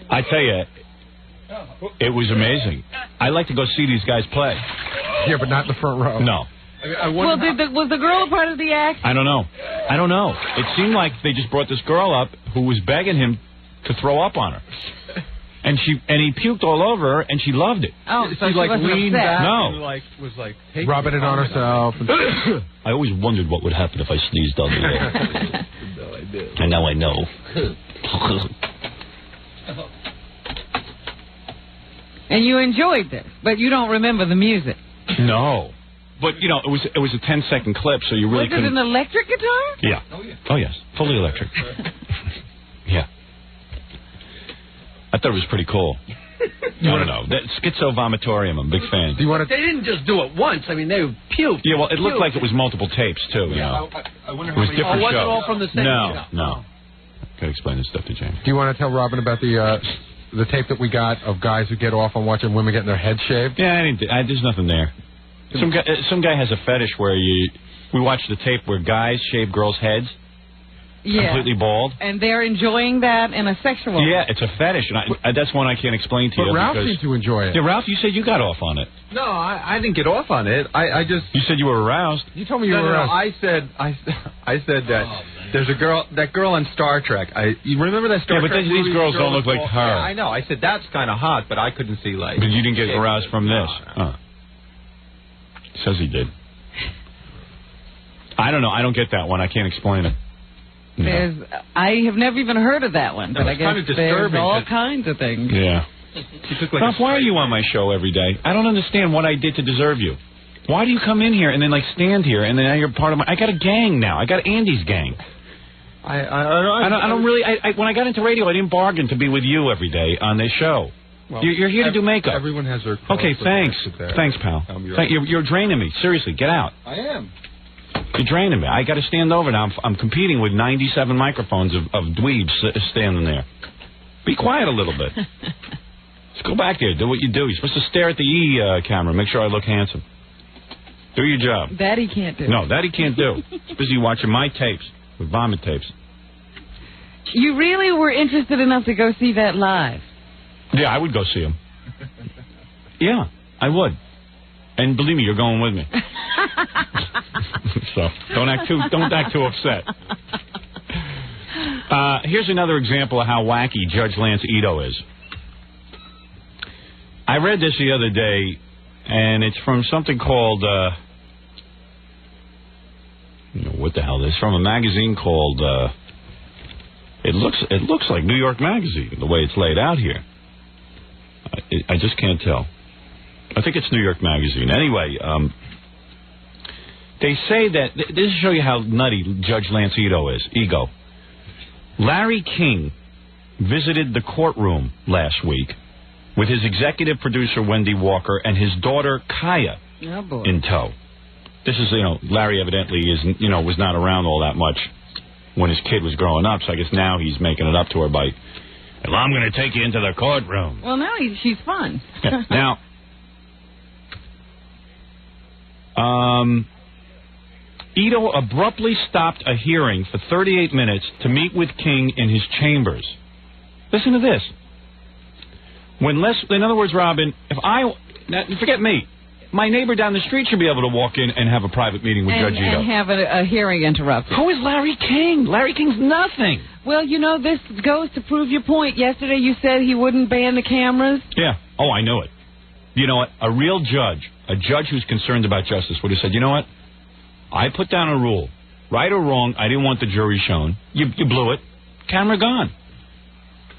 I tell you, it was amazing. I like to go see these guys play. Yeah, but not in the front row. No. Well, was the girl a part of the act? I don't know. It seemed like they just brought this girl up who was begging him to throw up on her. And he puked all over her, and she loved it. Oh, so she like leaned upset. back No. and was like rubbing it on herself. I always wondered what would happen if I sneezed on it. No, I did. And now I know. And you enjoyed this, but you don't remember the music. No. But, it was a 10-second clip, so you really couldn't... Was it an electric guitar? Yeah. Oh, yes. Fully electric. Yeah. I thought it was pretty cool. I don't know. That Schizo-Vomitorium, I'm a big fan. They didn't just do it once. I mean, they puked. Yeah, well, it looked like it was multiple tapes, too, I wonder it was different was shows. it all from the same? No. Got to explain this stuff to James. Do you want to tell Robin about the tape that we got of guys who get off on watching women getting their heads shaved? Yeah, there's nothing there. Some guy has a fetish where we watched the tape where guys shave girls' heads. Yeah. Completely bald. And they're enjoying that in a sexual way. Yeah, it's a fetish, and that's one I can't explain to you. But Ralph seemed to enjoy it. Yeah, Ralph, you said you got off on it. No, I didn't get off on it. I just... You said you were aroused. You told me you were aroused. I said that there's that girl on Star Trek. You remember that Star Trek? Yeah, but these girls don't look like her. Yeah, I know. I said that's kind of hot, but I couldn't see like... But you didn't get aroused from this. No. Says he did. I don't know. I don't get that one. I can't explain it. No. I have never even heard of that one, but I guess there's all kinds of things. Yeah. Ralph, why are you on my show every day? I don't understand what I did to deserve you. Why do you come in here and then stand here and then now you're part of my... I got a gang now. I got Andy's gang. I don't really... when I got into radio, I didn't bargain to be with you every day on this show. Well, you're here to do makeup. Everyone has their... Okay, thanks. Thanks, pal. You're draining me. Seriously, get out. I am. You're draining me. I got to stand over now. I'm competing with 97 microphones of dweebs standing there. Be quiet a little bit. Just go back there. Do what you do. You're supposed to stare at the camera. Make sure I look handsome. Do your job. That he can't do. No, that he can't do. He's busy watching my tapes, with vomit tapes. You really were interested enough to go see that live? Yeah, I would go see him. Yeah, I would. And believe me, you're going with me. So don't act too upset. Here's another example of how wacky Judge Lance Ito is. I read this the other day, and it's from something called what the hell? It's from a magazine called it looks like New York Magazine the way it's laid out here. I just can't tell. I think it's New York Magazine. Anyway, they say that... This will show you how nutty Judge Lance Ito is. Ego. Larry King visited the courtroom last week with his executive producer, Wendy Walker, and his daughter, Kaya, in tow. This is, Larry evidently was not around all that much when his kid was growing up, so I guess now he's making it up to her by... Well, I'm going to take you into the courtroom. Well, now she's fun. Yeah. Now... Ito abruptly stopped a hearing for 38 minutes to meet with King in his chambers. Listen to this. In other words, Robin, forget me. My neighbor down the street should be able to walk in and have a private meeting with Judge Ito. And have a hearing interrupted. Who is Larry King? Larry King's nothing. Well, this goes to prove your point. Yesterday you said he wouldn't ban the cameras. Yeah. Oh, I know it. You know what? A real judge, a judge who's concerned about justice, would have said, you know what? I put down a rule. Right or wrong, I didn't want the jury shown. You blew it. Camera gone.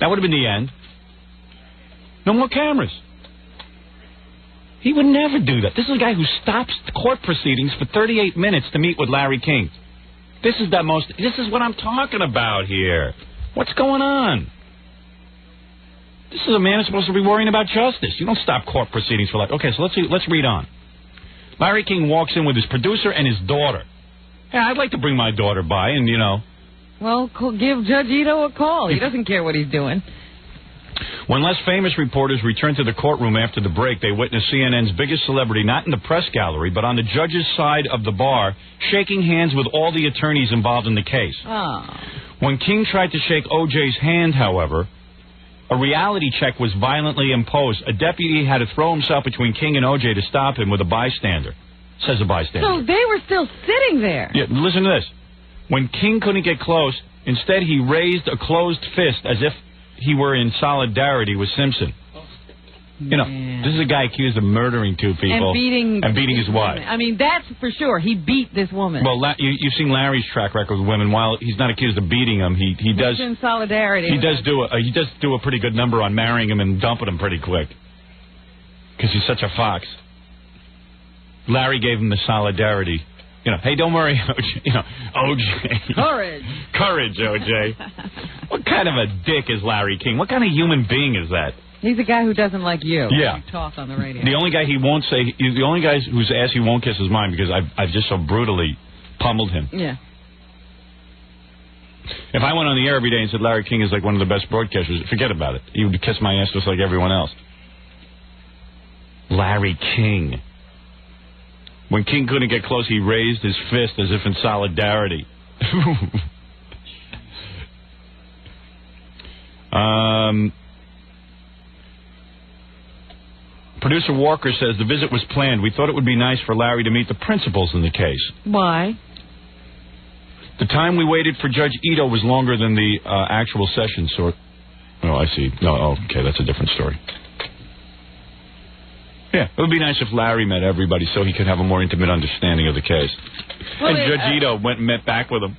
That would have been the end. No more cameras. He would never do that. This is a guy who stops the court proceedings for 38 minutes to meet with Larry King. This is what I'm talking about here. What's going on? This is a man who's supposed to be worrying about justice. You don't stop court proceedings for okay, so let's read on. Larry King walks in with his producer and his daughter. Hey, I'd like to bring my daughter by and, Well, give Judge Ito a call. He doesn't care what he's doing. When less famous reporters returned to the courtroom after the break, they witnessed CNN's biggest celebrity not in the press gallery, but on the judge's side of the bar, shaking hands with all the attorneys involved in the case. Oh. When King tried to shake O.J.'s hand, however, a reality check was violently imposed. A deputy had to throw himself between King and O.J. to stop him with a bystander, says a bystander. So they were still sitting there. Yeah, listen to this. When King couldn't get close, instead he raised a closed fist as if he were in solidarity with Simpson. This is a guy accused of murdering two people and beating his wife. I mean, that's for sure. He beat this woman. Well, you've seen Larry's track record with women. While he's not accused of beating them, he does in solidarity. He does do a pretty good number on marrying him and dumping him pretty quick because he's such a fox. Larry gave him the solidarity. Hey, don't worry, OJ. Courage, OJ. What kind of a dick is Larry King? What kind of human being is that? He's a guy who doesn't like you. Yeah. You talk on the radio. The only guy he won't say, the only guy whose ass he won't kiss is mine because I've just so brutally pummeled him. Yeah. If I went on the air every day and said Larry King is like one of the best broadcasters, forget about it. He would kiss my ass just like everyone else. Larry King. When King couldn't get close, he raised his fist as if in solidarity. Producer Walker says the visit was planned. We thought it would be nice for Larry to meet the principals in the case. Why? The time we waited for Judge Ito was longer than the actual session, so... Oh, I see. No, okay, that's a different story. Yeah, it would be nice if Larry met everybody so he could have a more intimate understanding of the case. Well, and Judge Ito went and met back with him.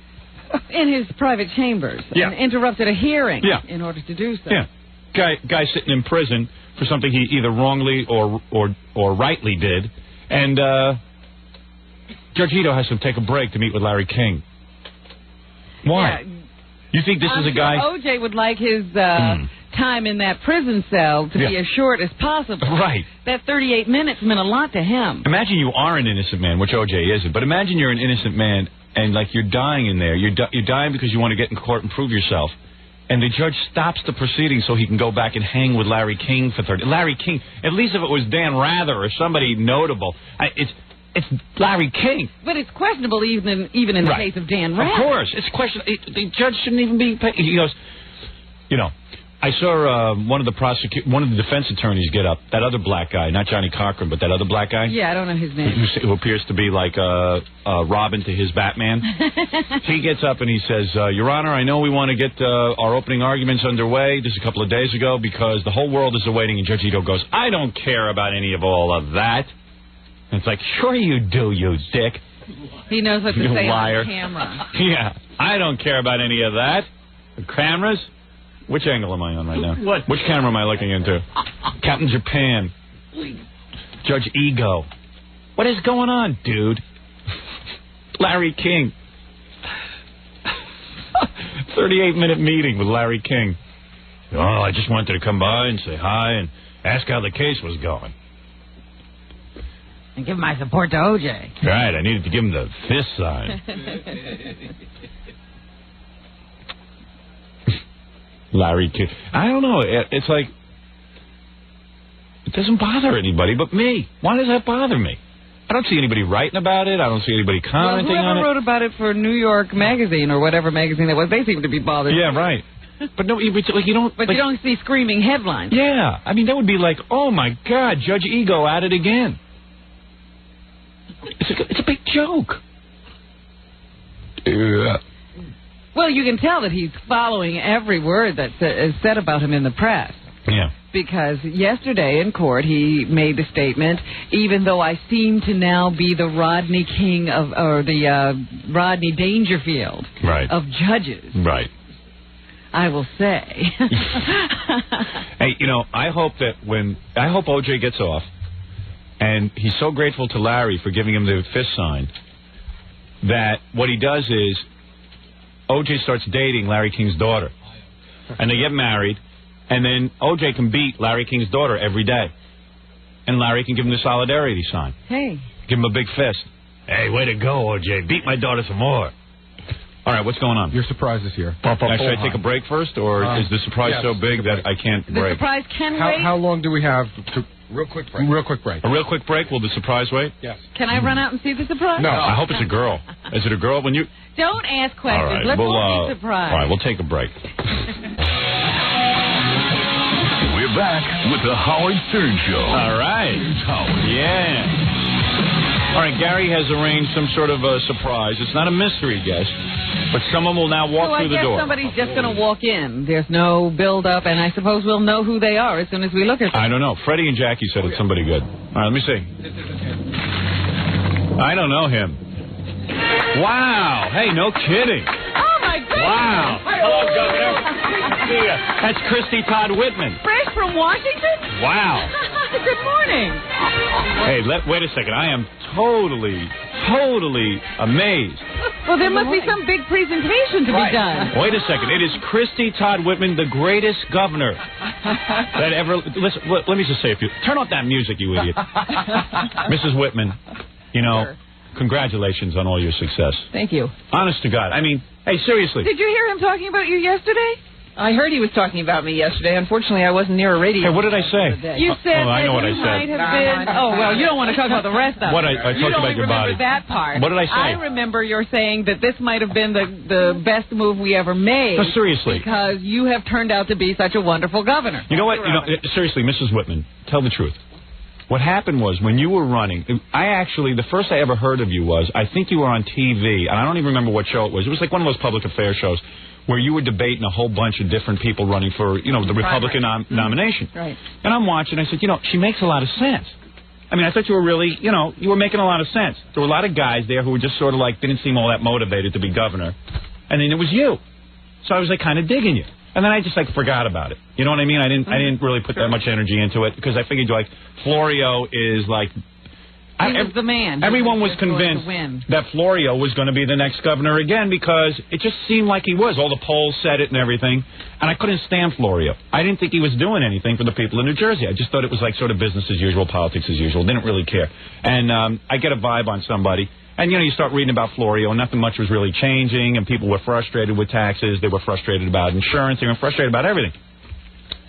In his private chambers. Yeah. And interrupted a hearing in order to do so. Yeah. Guy sitting in prison for something he either wrongly or rightly did. And Judge Ito has to take a break to meet with Larry King. Why? Yeah. You think this is a guy... OJ would like his time in that prison cell to be as short as possible. Right. That 38 minutes meant a lot to him. Imagine you are an innocent man, which OJ isn't, but imagine you're an innocent man and, you're dying in there. You're dying because you want to get in court and prove yourself. And the judge stops the proceedings so he can go back and hang with Larry King for 30... Larry King, at least if it was Dan Rather or somebody notable. It's Larry King. But it's questionable even in the case of Dan Rather. Of course. It's questionable. The judge shouldn't even be... He goes, I saw one of the defense attorneys get up. That other black guy, not Johnny Cochran, but that other black guy. Yeah, I don't know his name. Who appears to be like Robin to his Batman. He gets up and he says, Your Honor, I know we want to get our opening arguments underway. This is a couple of days ago because the whole world is awaiting. And Judge Ito goes, I don't care about any of all of that. And it's like, sure you do, you dick. He knows what to say liar. on camera. Yeah, I don't care about any of that. The cameras? Which angle am I on right now? What? Which camera am I looking into? Captain Japan. Judge Ego. What is going on, dude? Larry King. 38-minute meeting with Larry King. Oh, I just wanted to come by and say hi and ask how the case was going. And give my support to OJ. Right, I needed to give him the fist sign. Larry King. I don't know. It's like, it doesn't bother anybody but me. Why does that bother me? I don't see anybody writing about it. I don't see anybody commenting on it. Whoever wrote about it for New York Magazine or whatever magazine it was, they seem to be bothered. Yeah, right. But no, you don't. But you don't see screaming headlines. Yeah, I mean that would be like, oh my God, Judge Ego at it again. It's a big joke. Yeah. Well, you can tell that he's following every word that is said about him in the press. Yeah. Because yesterday in court he made the statement, even though I seem to now be the Rodney King of, or the Rodney Dangerfield of judges. Right. I will say. Hey, you know, I hope OJ gets off, and he's so grateful to Larry for giving him the fist sign that what he does is OJ starts dating Larry King's daughter, and they get married, and then OJ can beat Larry King's daughter every day, and Larry can give him the solidarity sign. Hey. Give him a big fist. Hey, way to go, OJ. Beat my daughter some more. All right, what's going on? Your surprise is here. Should I take a break first, or is the surprise so big that I can't break? The surprise can wait. How long do we have to... Real quick break. Real quick break. A real quick break? Will the surprise wait? Yes. Can I run out and see the surprise? No. I hope it's a girl. Is it a girl? When you... Don't ask questions. All right, Let's all be surprised. All right, we'll take a break. We're back with the Howard Stern Show. All right. Here's Howard. Yeah. All right, Gary has arranged some sort of a surprise. It's not a mystery guest, but someone will now walk through the door. I guess somebody's just going to walk in. There's no build-up, and I suppose we'll know who they are as soon as we look at them. I don't know. Freddie and Jackie said it's somebody good. All right, let me see. I don't know him. Wow. Hey, no kidding. Oh, my goodness. Wow. Hello, Governor. See ya. That's Christie Todd Whitman. Fresh from Washington? Wow. Good morning. Hey, wait a second. I am totally amazed. Well, there must be some big presentation to be done. Wait a second. It is Christie Todd Whitman, the greatest governor that ever... Listen, let me just say a few... Turn off that music, you idiot. Mrs. Whitman, you know, congratulations on all your success. Thank you. Honest to God. I mean, hey, seriously. Did you hear him talking about you yesterday? I heard he was talking about me yesterday. Unfortunately, I wasn't near a radio. Hey, what did I say? You said I know what I might said. have been... Oh, well, you don't want to talk about the rest of it. What I talked about your body. You don't remember that part. What did I say? I remember you're saying that this might have been the best move we ever made. No, seriously. Because you have turned out to be such a wonderful governor. You know what? Seriously, Mrs. Whitman, tell the truth. What happened was, when you were running, the first I ever heard of you was, I think you were on TV, and I don't even remember what show it was. It was like one of those public affairs shows where you were debating a whole bunch of different people running for, the Republican nomination. Right. And I'm watching, I said, she makes a lot of sense. I mean, I thought you were really, you were making a lot of sense. There were a lot of guys there who were just sort of like, didn't seem all that motivated to be governor. And then it was you. So I was like kind of digging you. And then I just forgot about it. You know what I mean? I didn't really put that much energy into it because I figured Florio is like... He was the man. Everyone was convinced that Florio was going to be the next governor again because it just seemed like he was. All the polls said it and everything. And I couldn't stand Florio. I didn't think he was doing anything for the people of New Jersey. I just thought it was like sort of business as usual, politics as usual. Didn't really care. And I get a vibe on somebody. And, you start reading about Florio, and nothing much was really changing, and people were frustrated with taxes. They were frustrated about insurance. They were frustrated about everything.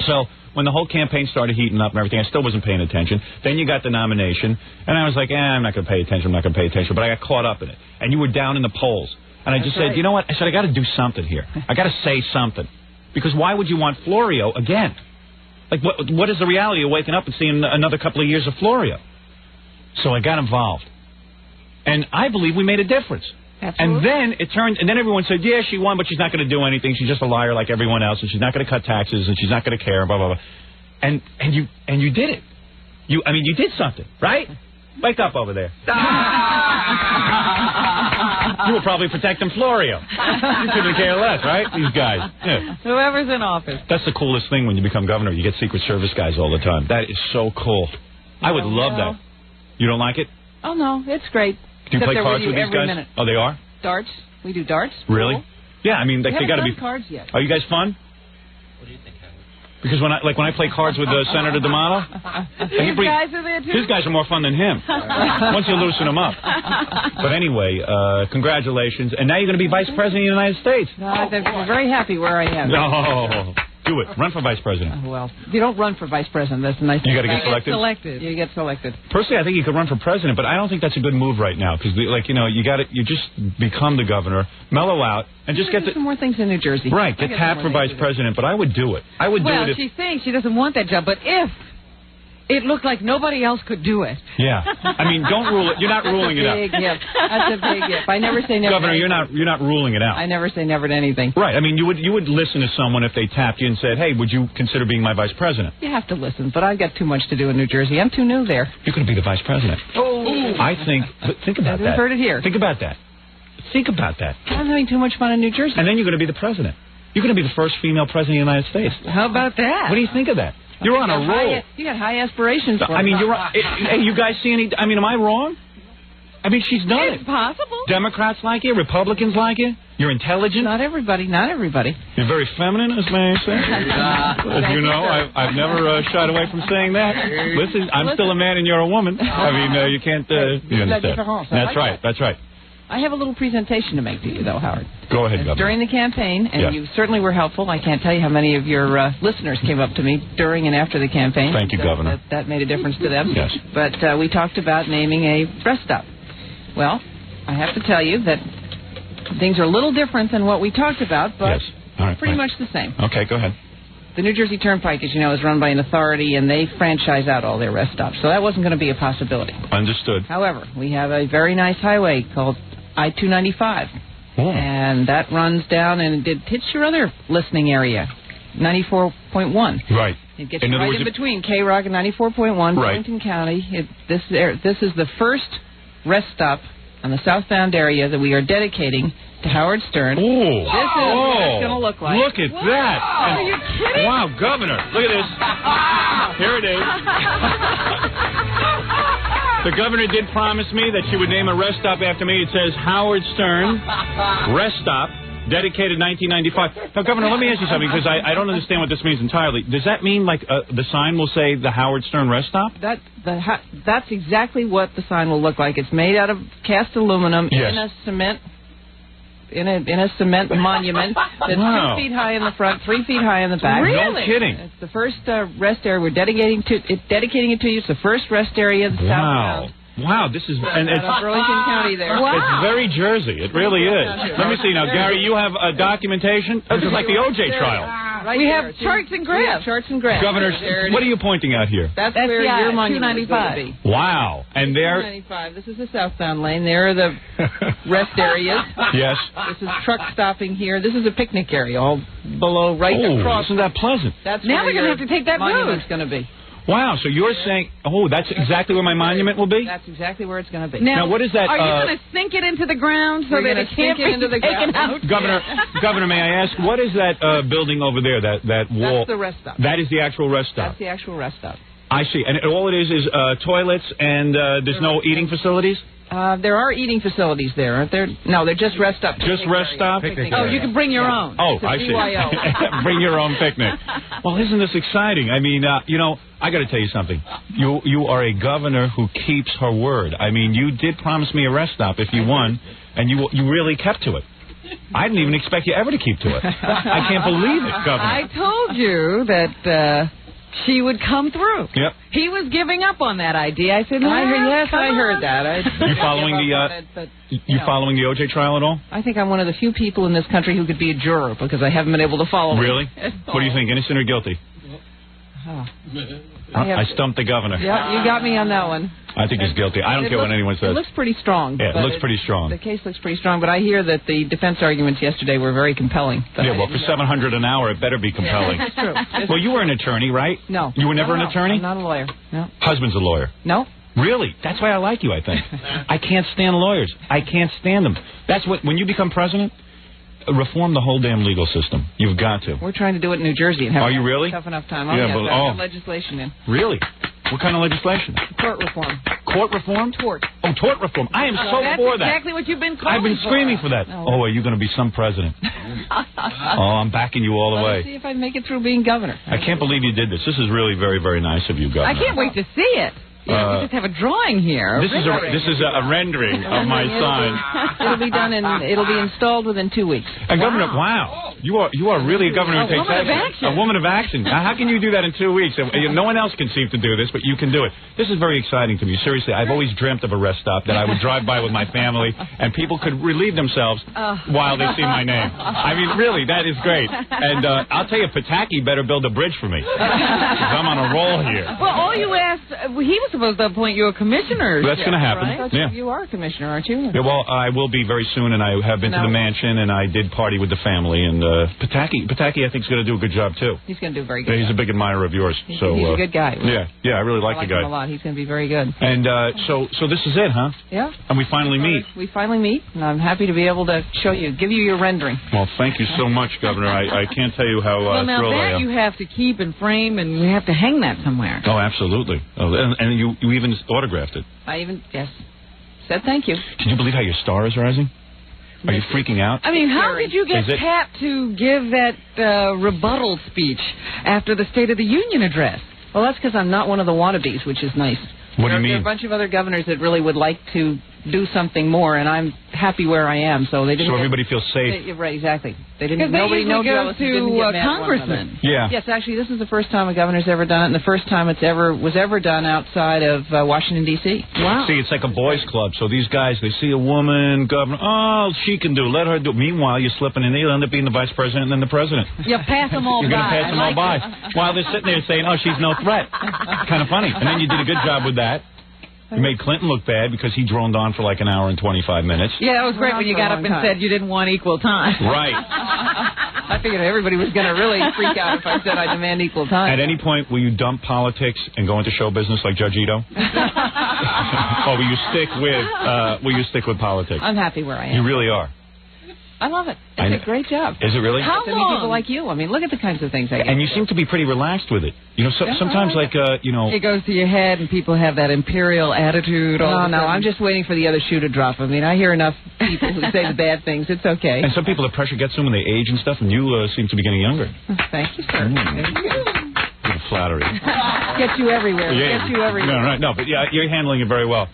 So when the whole campaign started heating up and everything, I still wasn't paying attention. Then you got the nomination, and I was like, I'm not going to pay attention. I'm not going to pay attention. But I got caught up in it. And you were down in the polls. And I just said, you know what? I said, I got to do something here. I got to say something. Because why would you want Florio again? Like, what is the reality of waking up and seeing another couple of years of Florio? So I got involved. And I believe we made a difference. Absolutely. And then everyone said, yeah, she won, but she's not going to do anything. She's just a liar like everyone else, and she's not going to cut taxes, and she's not going to care, blah, blah, blah. And you did it. You did something, right? Wake up over there. You were probably protecting Florio. You couldn't care less, right? These guys. Yeah. Whoever's in office. That's the coolest thing when you become governor. You get Secret Service guys all the time. That is so cool. I would love that. You don't like it? Oh, no, it's great. Do you play cards with these guys? Minute. Oh, they are? Darts. We do darts. Really? Cool. Yeah, I mean, they got to be. Cards yet. Are you guys fun? What do you think, Howard? Because when I play cards with Senator D'Amato, these guys are there too. His guys are more fun than him. Once you loosen them up. But anyway, congratulations, and now you're going to be Vice President of the United States. I'm very happy where I am. No. Do it. Run for vice president. Well, you don't run for vice president. That's the nice thing. You got to get selected? You get selected. Personally, I think you could run for president, but I don't think that's a good move right now because, you just become the governor, mellow out, and just get some more things in New Jersey. Right, get tapped for vice president, but I would do it. I would do it if... she's saying she doesn't want that job, but if it looked like nobody else could do it. Yeah. I mean, don't rule it. You're not ruling it out. That's a big if. I never say never. Governor, you're not ruling it out. I never say never to anything. Right. I mean, you would listen to someone if they tapped you and said, hey, would you consider being my vice president? You have to listen, but I've got too much to do in New Jersey. I'm too new there. You're going to be the vice president. Oh. I think about that. Heard it here. Think about that. Think about that. I'm having too much fun in New Jersey. And then you're going to be the president. You're going to be the first female president of the United States. How about that? What do you think of that? You're on a roll. You got high aspirations for I mean, you're. Hey, you guys see any? I mean, am I wrong? I mean, she's done it. It's possible. Democrats like you. Republicans like you. You're intelligent. Not everybody. Not everybody. You're very feminine, as may I say. As you know, I've never shied away from saying that. Listen, I'm still a man and you're a woman. I mean, you can't. You understand. That's right. That's right. I have a little presentation to make to you, though, Howard. Go ahead, Governor. During the campaign, and you certainly were helpful. I can't tell you how many of your listeners came up to me during and after the campaign. Thank you, Governor. That made a difference to them. Yes. But we talked about naming a rest stop. Well, I have to tell you that things are a little different than what we talked about, but pretty much the same. Okay, go ahead. The New Jersey Turnpike, as you know, is run by an authority, and they franchise out all their rest stops. So that wasn't going to be a possibility. Understood. However, we have a very nice highway called I-295, and that runs down, and it hits your other listening area, 94.1. Right. It gets right in between K-Rock and 94.1, Burlington County. This is the first rest stop on the southbound area that we are dedicating to Howard Stern. Ooh. This is what it's going to look like. Look at that. Are you kidding? Wow, Governor, look at this. Here it is. The governor did promise me that she would name a rest stop after me. It says Howard Stern Rest Stop, dedicated 1995. Now, Governor, let me ask you something, because I don't understand what this means entirely. Does that mean, like, the sign will say the Howard Stern Rest Stop? That's exactly what the sign will look like. It's made out of cast aluminum in a cement monument that's 2 feet high in the front, 3 feet high in the back. Really? No kidding. It's the first rest area. We're dedicating it to you. It's the first rest area of the southbound. Wow, this is... And it's Burlington County there. Wow. It's very Jersey. It really is. Let me see now. Gary, you have documentation? This is like the OJ trial. Right we have charts and graphs. We have charts and graphs. Governor, what are you pointing at here? That's where your monument is going to be. Wow. And there... 295. This is the southbound lane. There are the rest areas. Yes. This is truck stopping here. This is a picnic area all below, right across. Isn't that pleasant? That's now where we're going to have to take that monument's going to be. Wow, so you're saying, that's exactly where my monument will be? That's exactly where it's going to be. Now, what is that? Are you going to sink it into the ground so that it can't be taken out? Governor, may I ask, what is that building over there, that wall? That's the rest stop. That is the actual rest stop? That's the actual rest stop. I see. And all it is toilets, and there's no eating facilities? There are eating facilities there, aren't there? No, they're just rest stop. Just rest stop? Oh, you can bring your own. Oh, I see. Bring your own picnic. Well, isn't this exciting? I mean, I got to tell you something. You are a governor who keeps her word. I mean, you did promise me a rest stop if you won, and you really kept to it. I didn't even expect you ever to keep to it. I can't believe it, Governor. I told you that she would come through. Yep. He was giving up on that idea. I said, I heard that. You following the OJ trial at all? I think I'm one of the few people in this country who could be a juror because I haven't been able to follow. Really? What do you think, innocent or guilty? I stumped the governor. Yeah, you got me on that one. I think he's guilty. I don't care what anyone says. It looks pretty strong. Yeah, it looks pretty strong. The case looks pretty strong, but I hear that the defense arguments yesterday were very compelling. Yeah, well, for $700 an hour, it better be compelling. It's true. Well, you were an attorney, right? No. You were never an attorney? I'm not a lawyer. No. Husband's a lawyer? No. Really? That's why I like you, I think. I can't stand lawyers. I can't stand them. That's what, when you become president, reform the whole damn legal system. You've got to. We're trying to do it in New Jersey. And are you really? Tough enough time. Legislation in. Really? What kind of legislation? Tort reform. Court reform? Tort. Oh, tort reform. I am so for that. That's exactly what you've been calling I've been screaming for that. No. Oh, are you going to be some president? I'm backing you all the way. Let's see if I make it through being governor. I can't believe you did this. This is really very, very nice of you, Governor. I can't wait to see it. We just have a drawing here. This is a rendering of my sign. It'll be done it'll be installed within 2 weeks. And Governor, wow, you are really a governor who takes action. A woman of action. Now, how can you do that in 2 weeks? No one else can seem to do this, but you can do it. This is very exciting to me. Seriously, I've always dreamt of a rest stop that I would drive by with my family and people could relieve themselves while they see my name. I mean, really, that is great. And I'll tell you, Pataki better build a bridge for me because I'm on a roll here. Well, all you asked, he was supposed to appoint you a commissioner. That's going to happen. Right? Yeah. You are a commissioner, aren't you? Yeah, well, I will be very soon, and I have been to the mansion, and I did party with the family, and Pataki, I think, is going to do a good job, too. He's going to do a very good job. He's a big admirer of yours. He's a good guy. Yeah, I really like the guy. Him a lot. He's going to be very good. And so this is it, huh? Yeah. And we finally meet. We finally meet, and I'm happy to be able to give you your rendering. Well, thank you so much, Governor. I can't tell you how well, now thrilled I that am. you have to keep and frame, and we have to hang that somewhere. Oh, absolutely. And you even autographed it. Yes. Said thank you. Can you believe how your star is rising? Are you freaking out? I mean, how did you get tapped to give that rebuttal speech after the State of the Union address? Well, that's because I'm not one of the wannabes, which is nice. What do you mean? There are a bunch of other governors that really would like to do something more, and I'm happy where I am. So they didn't. So everybody feels safe. Right, exactly. They didn't. Nobody goes to congressman. Yeah. Yes, actually, this is the first time a governor's ever done it, and the first time it's ever done outside of Washington D.C. Wow. See, it's like a boys' club. So these guys, they see a woman, governor. Oh, she can do. Let her do. Meanwhile, you're slipping in. You'll end up being the vice president and then the president. You pass them all by. You're going to pass them all by while they're sitting there saying, "Oh, she's no threat." Kind of funny. And then you did a good job with that. You made Clinton look bad because he droned on for like an hour and 25 minutes. Yeah, that was great when you got up and said you didn't want equal time. Right. I figured everybody was going to really freak out if I said I demand equal time. At any point, will you dump politics and go into show business like Judge Ito? Or will you stick with politics? I'm happy where I am. You really are. I love it. It's a great job. Is it really? How long? People like you. I mean, look at the kinds of things I get. And you seem to be pretty relaxed with it. You know, sometimes it goes to your head, and people have that imperial attitude. No, I'm just waiting for the other shoe to drop. I mean, I hear enough people who say the bad things. It's okay. And some people, the pressure gets them when they age and stuff, and you seem to be getting younger. Thank you, sir. Flattery. Get you everywhere. Yeah. Get you everywhere. No, but yeah, you're handling it very well.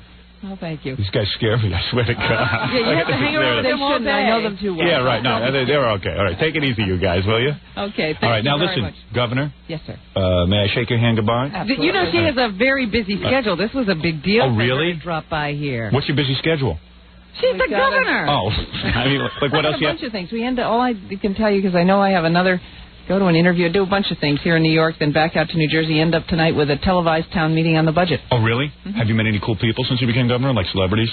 Oh, thank you. These guys scare me, I swear to God. Yeah, you have to hang around with them all day. I know them too well. Yeah, right. No, they're okay. All right, take it easy, you guys, will you? Okay, thank All right, you now very listen, much. Governor. Yes, sir. May I shake your hand goodbye? Absolutely. You know, she has a very busy schedule. This was a big deal Oh, really? for her to drop by here. What's your busy schedule? She's the governor. Oh, I mean, like what else you have? A bunch of things. All I can tell you, because I know I have go to an interview, do a bunch of things here in New York, then back out to New Jersey, end up tonight with a televised town meeting on the budget. Oh, really? Mm-hmm. Have you met any cool people since you became governor, like celebrities?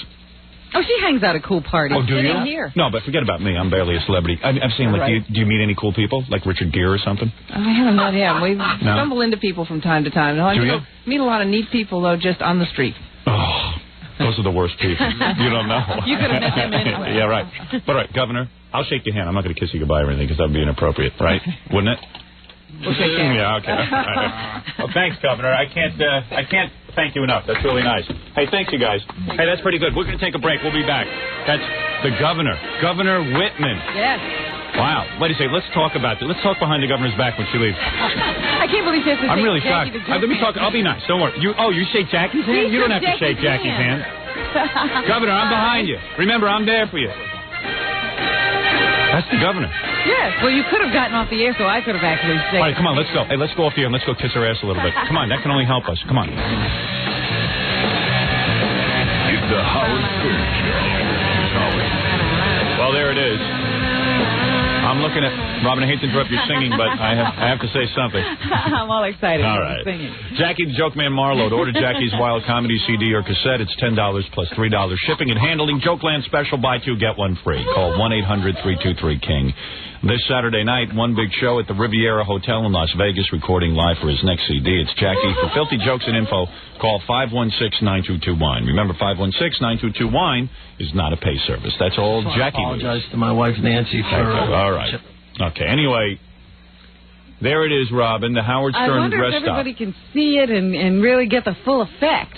Oh, she hangs out at cool parties. Oh, do you? Here. No, but forget about me. I'm barely a celebrity. I'm saying, like, right. do you meet any cool people, like Richard Gere or something? I haven't met him. We stumble into people from time to time. Do you? Meet a lot of neat people, though, just on the street. Oh, those are the worst people. You don't know. You could have met them anyway. Yeah, right. But, all right, Governor, I'll shake your hand. I'm not going to kiss you goodbye or anything because that would be inappropriate, right? Wouldn't it? We'll shake hands. Yeah, okay. Well, thanks, Governor. I can't thank you enough. That's really nice. Hey, thanks, you guys. Hey, that's pretty good. We're going to take a break. We'll be back. That's the governor, Governor Whitman. Yes. Wow. What do you say? Let's talk about it. Let's talk behind the governor's back when she leaves. I can't believe she has to I'm shake really Jackie shocked. Let me talk. I'll be nice. Don't worry. You shake Jackie's hand? You don't have to shake Jackie's hand. Governor, I'm behind you. Remember, I'm there for you. That's the governor. Yes. Well, you could have gotten off the air, so I could have actually said. All right, come on, let's go. Hey, let's go off the air and let's go kiss her ass a little bit. Come on, that can only help us. Come on. It's the Howard Stern Show. Well, there it is. I'm looking at Robin. I hate to interrupt your singing, but I have to say something. I'm all excited. All right. Singing. Jackie the Joke Man Marlowe. To order Jackie's Wild Comedy CD or cassette, it's $10 plus $3 shipping and handling. Jokeland special: buy two get one free. Call 1-800-323-KING. This Saturday night, one big show at the Riviera Hotel in Las Vegas, recording live for his next CD. It's Jackie. For filthy jokes and info, call 516-9221. Remember, 516-9221 is not a pay service. That's all Jackie. I apologize to my wife Nancy for. All right. Okay. Anyway, there it is, Robin. The Howard Stern I wonder rest if everybody stop. can see it and really get the full effect.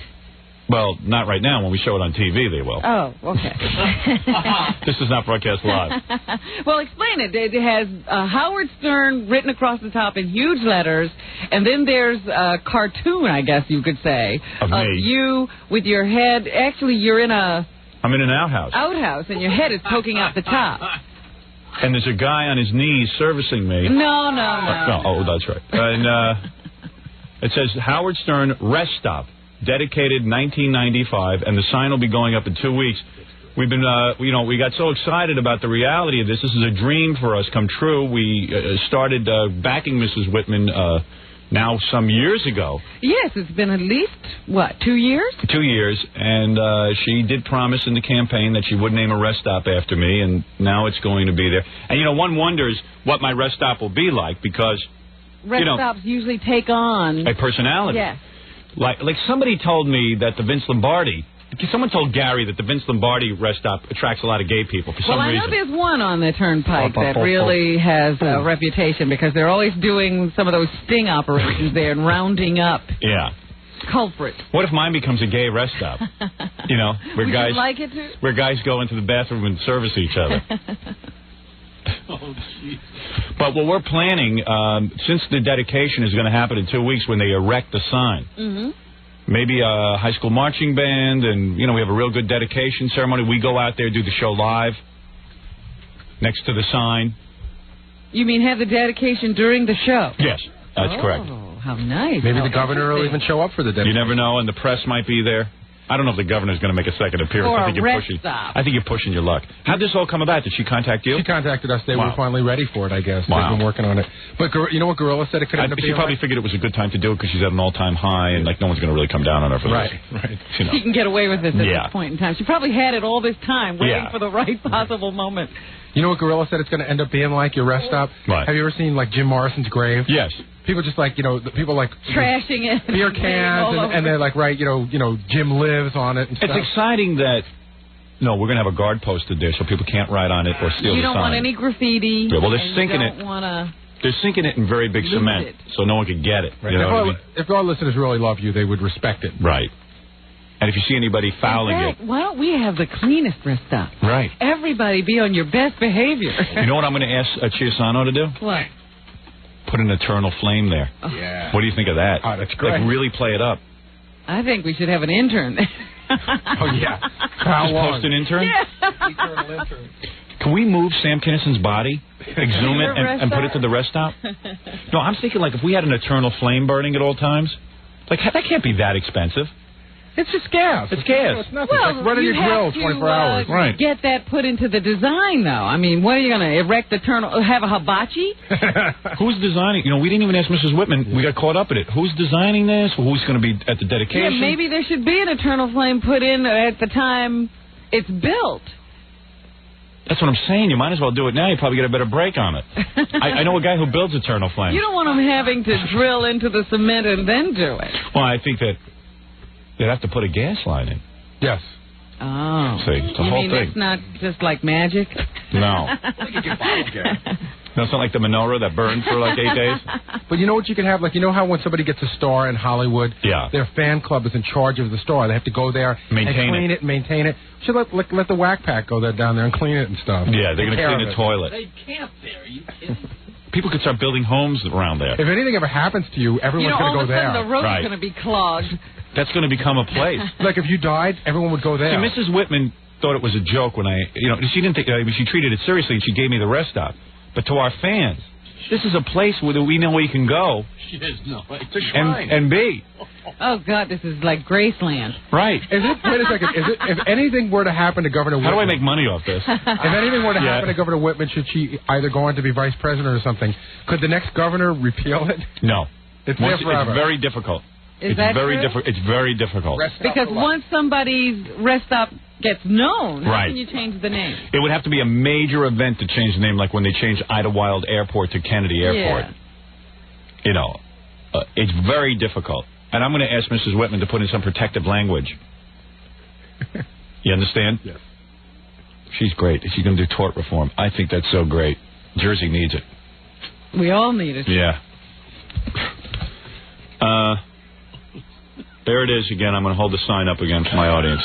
Well, not right now. When we show it on TV, they will. Oh, okay. This is not broadcast live. Well, explain it. It has Howard Stern written across the top in huge letters, and then there's a cartoon, I guess you could say, of me. You with your head. Actually, you're in a... I'm in an outhouse. Outhouse, and your head is poking out the top. And there's a guy on his knees servicing me. No. Oh, that's right. And it says Howard Stern Rest Stop, dedicated 1995, and the sign will be going up in 2 weeks. We've been, we got so excited about the reality of this. This is a dream for us come true. We started backing Mrs. Whitman Now, some years ago... Yes, it's been at least, 2 years? 2 years, and she did promise in the campaign that she would name a rest stop after me, and now it's going to be there. And, one wonders what my rest stop will be like, because... Rest stops usually take on... A personality. Yes. Like somebody told me that the Vince Lombardi... Someone told Gary that the Vince Lombardi rest stop attracts a lot of gay people for some reason. Well, I know there's one on the Turnpike that really has a reputation because they're always doing some of those sting operations there and rounding up culprits. What if mine becomes a gay rest stop? Where Would guys you like it to? Where guys go into the bathroom and service each other. Oh, jeez. But what we're planning, since the dedication is going to happen in 2 weeks when they erect the sign. Maybe a high school marching band, and, we have a real good dedication ceremony. We go out there, do the show live next to the sign. You mean have the dedication during the show? Yes, that's correct. Oh, how nice. Maybe the governor will even show up for the dedication. You never know, and the press might be there. I don't know if the governor's going to make a second appearance. Or I think a you're rest pushing. stop. I think you're pushing your luck. How'd this all come about? Did she contact you? She contacted us. They were finally ready for it, I guess. Wow. They've been working on it. But you know what Gorilla said it could end up being? She probably figured it was a good time to do it because she's at an all-time high, and no one's going to really come down on her for this. Right. She can get away with this at this point in time. She probably had it all this time, waiting for the right possible moment. You know what Gorilla said it's going to end up being like, your rest stop? What? Have you ever seen, Jim Morrison's grave? Yes. People just people trashing it. Beer cans, and they're write, Jim lives on it and stuff. It's exciting that... No, we're going to have a guard posted there so people can't write on it or steal the sign. You don't want any graffiti. Yeah, well, they're sinking it. They're sinking it in very big cement so no one could get it. Right. If our listeners really love you, they would respect it. Right. And if you see anybody fouling it... Why don't we have the cleanest rest stop? Right. Everybody be on your best behavior. You know what I'm going to ask Chiasano to do? What? Put an eternal flame there. Yeah. What do you think of that? Oh, that's great. Really play it up. I think we should have an intern. Oh, yeah. How long? Post an intern? Yeah. Eternal intern. Can we move Sam Kinnison's body, exhume it, and put it to the rest stop? No, I'm thinking if we had an eternal flame burning at all times, that can't be that expensive. It's just gas. It's gas. It's nothing. It's like running your grill 24 hours. Right. Get that put into the design, though. I mean, what are you going to erect have a hibachi? Who's designing? We didn't even ask Mrs. Whitman. We got caught up in it. Who's designing this? Who's going to be at the dedication? Yeah, maybe there should be an eternal flame put in at the time it's built. That's what I'm saying. You might as well do it now. You probably get a better break on it. I know a guy who builds eternal flames. You don't want him having to drill into the cement and then do it. Well, I think that they'd have to put a gas line in. Yes. Oh. See, it's the whole thing. It's not just like magic? No. No, it's not like the menorah that burned for 8 days. But you know what you can have? How when somebody gets a star in Hollywood, their fan club is in charge of the star. They have to go there and clean it and maintain it. Should let the whack pack go down there and clean it and stuff. Yeah, they're going to clean the toilet. They camp there. You kidding? People could start building homes around there. If anything ever happens to you, everyone's going to go there. All of a sudden the road's going to be clogged. That's going to become a place. If you died, everyone would go there. See, Mrs. Whitman thought it was a joke when she didn't think, she treated it seriously and she gave me the rest stop. But to our fans, this is a place where we know we can go. It's a shrine. And be. Oh, God, this is like Graceland. Right. Wait a second. If anything were to happen to Governor Whitman... How do I make money off this? If anything were to happen to Governor Whitman, should she either go on to be vice president or something, could the next governor repeal it? No. It's there forever. It's very difficult. Is that very true? It's very difficult. Because once somebody's rest stop gets known, how right. can you change the name? It would have to be a major event to change the name, like when they changed Idlewild Airport to Kennedy Airport. Yeah. It's very difficult. And I'm going to ask Mrs. Whitman to put in some protective language. You understand? Yes. She's great. She's going to do tort reform. I think that's so great. Jersey needs it. We all need it. Yeah. There it is again. I'm going to hold the sign up again for my audience.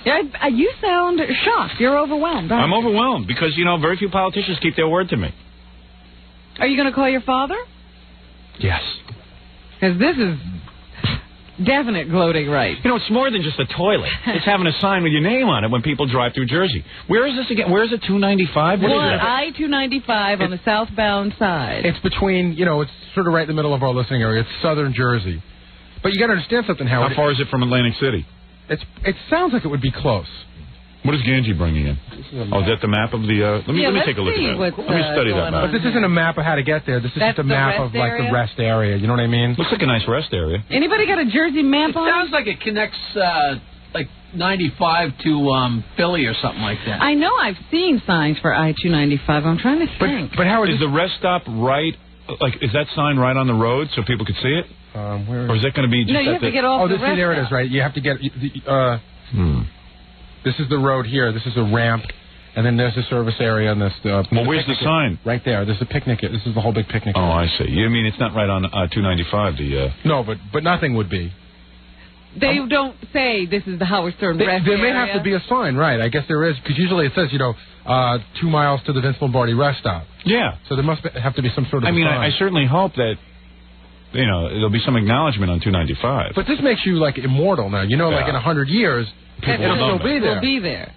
Yeah, you sound shocked. You're overwhelmed. I'm overwhelmed because, very few politicians keep their word to me. Are you going to call your father? Yes. Because this is definite gloating right. It's more than just a toilet. It's having a sign with your name on it when people drive through Jersey. Where is this again? Where is it, 295? What is it? I-295 on the southbound side. It's between, it's sort of right in the middle of our listening area. It's southern Jersey. But you got to understand something, Howard. How far is it from Atlantic City? It sounds like it would be close. What is Ganji bringing in? Oh, is that the map of the... Let me take a look at that. Let me study that map. But this isn't a map of how to get there. This is just a map of, like, the rest area. You know what I mean? Looks like a nice rest area. Anybody got a Jersey map on? It sounds like it connects, like, 95 to Philly or something like that. I know I've seen signs for I-295. I'm trying to think. But Howard, is the rest stop right... Like, is that sign right on the road so people could see it? Or is that going to be just... No, you have to get off the rest there it is, right? You have to get... This is the road here. This is a ramp. And then there's the service area and this... well, where's the sign? Right there. There's a picnic. This is the whole big picnic. Oh, I see. You mean it's not right on 295, No, but nothing would be. They don't say this is the Howard Stern rest There may area. have to be a sign, right? I guess there is, because usually it says, 2 miles to the Vince Lombardi rest stop. Yeah. So there must have to be some sort of sign. I certainly hope that, there'll be some acknowledgement on 295. But this makes you, like, immortal now. Like in 100 years, it'll still be there. Will be there.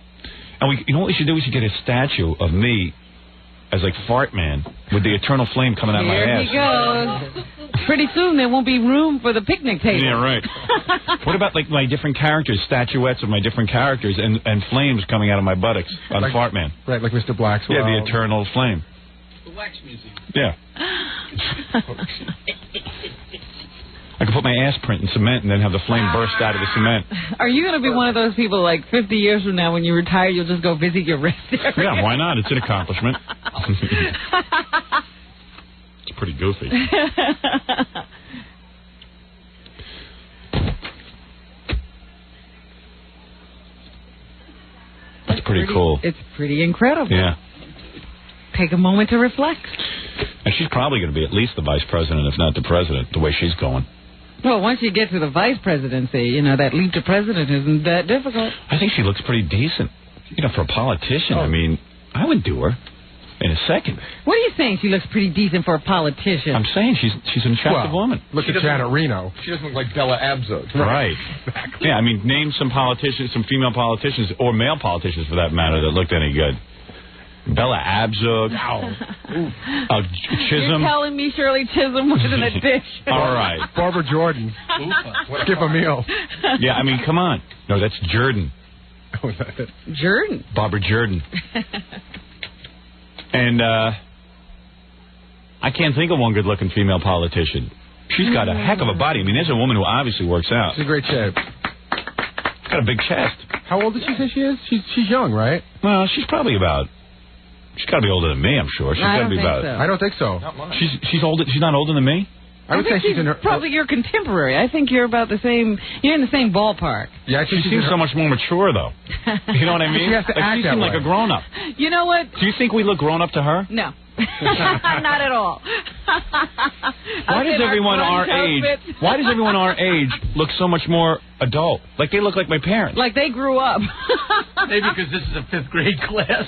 And what we should do? We should get a statue of me as, like, Fart Man with the eternal flame coming out of my ass. Here he goes. Pretty soon there won't be room for the picnic table. Yeah, right. What about, like, my different characters, statuettes of my different characters, and flames coming out of my buttocks on Fart Man? Right, like Mr. Blackswell. Yeah, the eternal flame. The Wax Museum. Yeah. I could put my ass print in cement and then have the flame burst out of the cement. Are you going to be one of those people, like, 50 years from now, when you retire, you'll just go visit your rest area? Yeah, why not? It's an accomplishment. It's pretty goofy. That's pretty cool. It's pretty incredible. Yeah. Take a moment to reflect. And she's probably going to be at least the vice president, if not the president, the way she's going. Well, once you get to the vice presidency, that leap to president isn't that difficult. I think she looks pretty decent. For a politician, I mean, I would do her in a second. What are you saying? She looks pretty decent for a politician. I'm saying she's an attractive woman. Look at Janet Reno. She doesn't look like Bella Abzug. Right. Exactly. Yeah, I mean, name some politicians, some female politicians, or male politicians for that matter, that looked any good. Bella Abzug. Chisholm. You're telling me Shirley Chisholm was in a dish. All right. Barbara Jordan. Skip a meal. Yeah, I mean, come on. No, that's Jordan. Oh, is that it? Jordan. Barbara Jordan. And I can't think of one good-looking female politician. She's got a heck of a body. I mean, there's a woman who obviously works out. She's in great shape. She's got a big chest. How old does she say she is? She's young, right? Well, she's probably about... She's got to be older than me, I'm sure. She's got to be about... So. I don't think so. She's older. She's not older than me? I would say she's in her... Probably your contemporary. I think you're about the same... You're in the same ballpark. Yeah, she seems so much more mature, though. You know what I mean? She has to act she seems like a grown-up. You know what? Do you think we look grown-up to her? No. Not at all. Why does everyone our age look so much more adult? Like they look like my parents. Like they grew up. Maybe because this is a 5th grade class.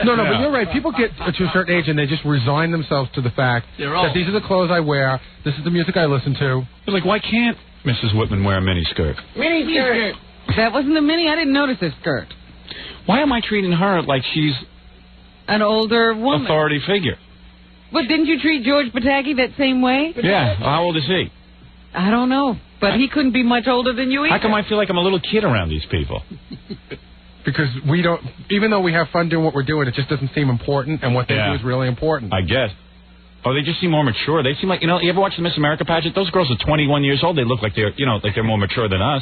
No, but you're right. People get to a certain age and they just resign themselves to the fact that these are the clothes I wear, this is the music I listen to. It's like, why can't Mrs. Whitman wear a miniskirt? Miniskirt. That wasn't a mini. I didn't notice this skirt. Why am I treating her like she's an older woman? Authority figure. But didn't you treat George Pataki that same way? Yeah. How old is he? I don't know. But he couldn't be much older than you either. How come I feel like I'm a little kid around these people? Because we don't, even though we have fun doing what we're doing, it just doesn't seem important, and what they do is really important. I guess. Oh, they just seem more mature. They seem like, you ever watch the Miss America pageant? Those girls are 21 years old. They look like they're, like they're more mature than us.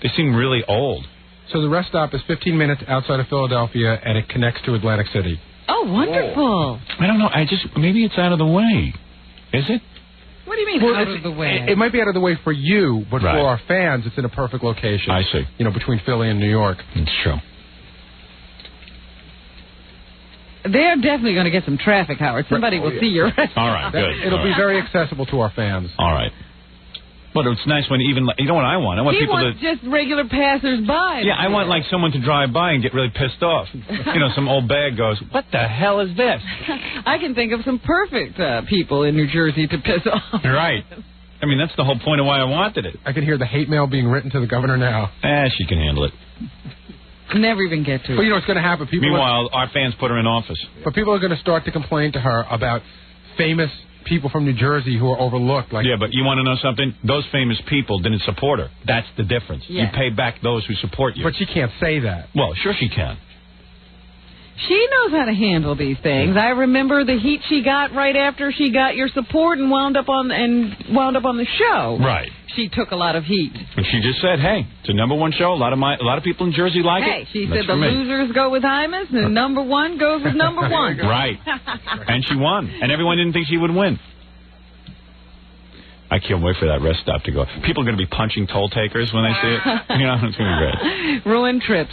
They seem really old. So the rest stop is 15 minutes outside of Philadelphia, and it connects to Atlantic City. Oh, wonderful. I don't know. Maybe it's out of the way. Is it? What do you mean out of the way? It might be out of the way for you, but for our fans, it's in a perfect location. I see. Between Philly and New York. It's true. They're definitely going to get some traffic, Howard. Somebody will see your restaurant. All right, good. It'll be very accessible to our fans. All right. But it's nice when you know what I want? I want he people wants just regular passers-by. Yeah, I want like someone to drive by and get really pissed off. Some old bag goes, what the hell is this? I can think of some perfect people in New Jersey to piss off. Right. I mean, that's the whole point of why I wanted it. I can hear the hate mail being written to the governor now. She can handle it. Never even get to it. But what's going to happen? Meanwhile, our fans put her in office. But people are going to start to complain to her about famous people from New Jersey who are overlooked. Like, yeah, but you want to know something? Those famous people didn't support her. That's the difference. Yeah. You pay back those who support you. But she can't say that. Well, sure she can. She knows how to handle these things. I remember the heat she got right after she got your support and wound up on the show. Right. She took a lot of heat. And she just said, "Hey, it's a #1 show. A lot of people in Jersey like it." Hey, she said the losers go with Hymas and #1 goes with #1. Right. And she won. And everyone didn't think she would win. I can't wait for that rest stop to go. People are going to be punching toll takers when they see it. You know, it's going to be great. Ruin trips.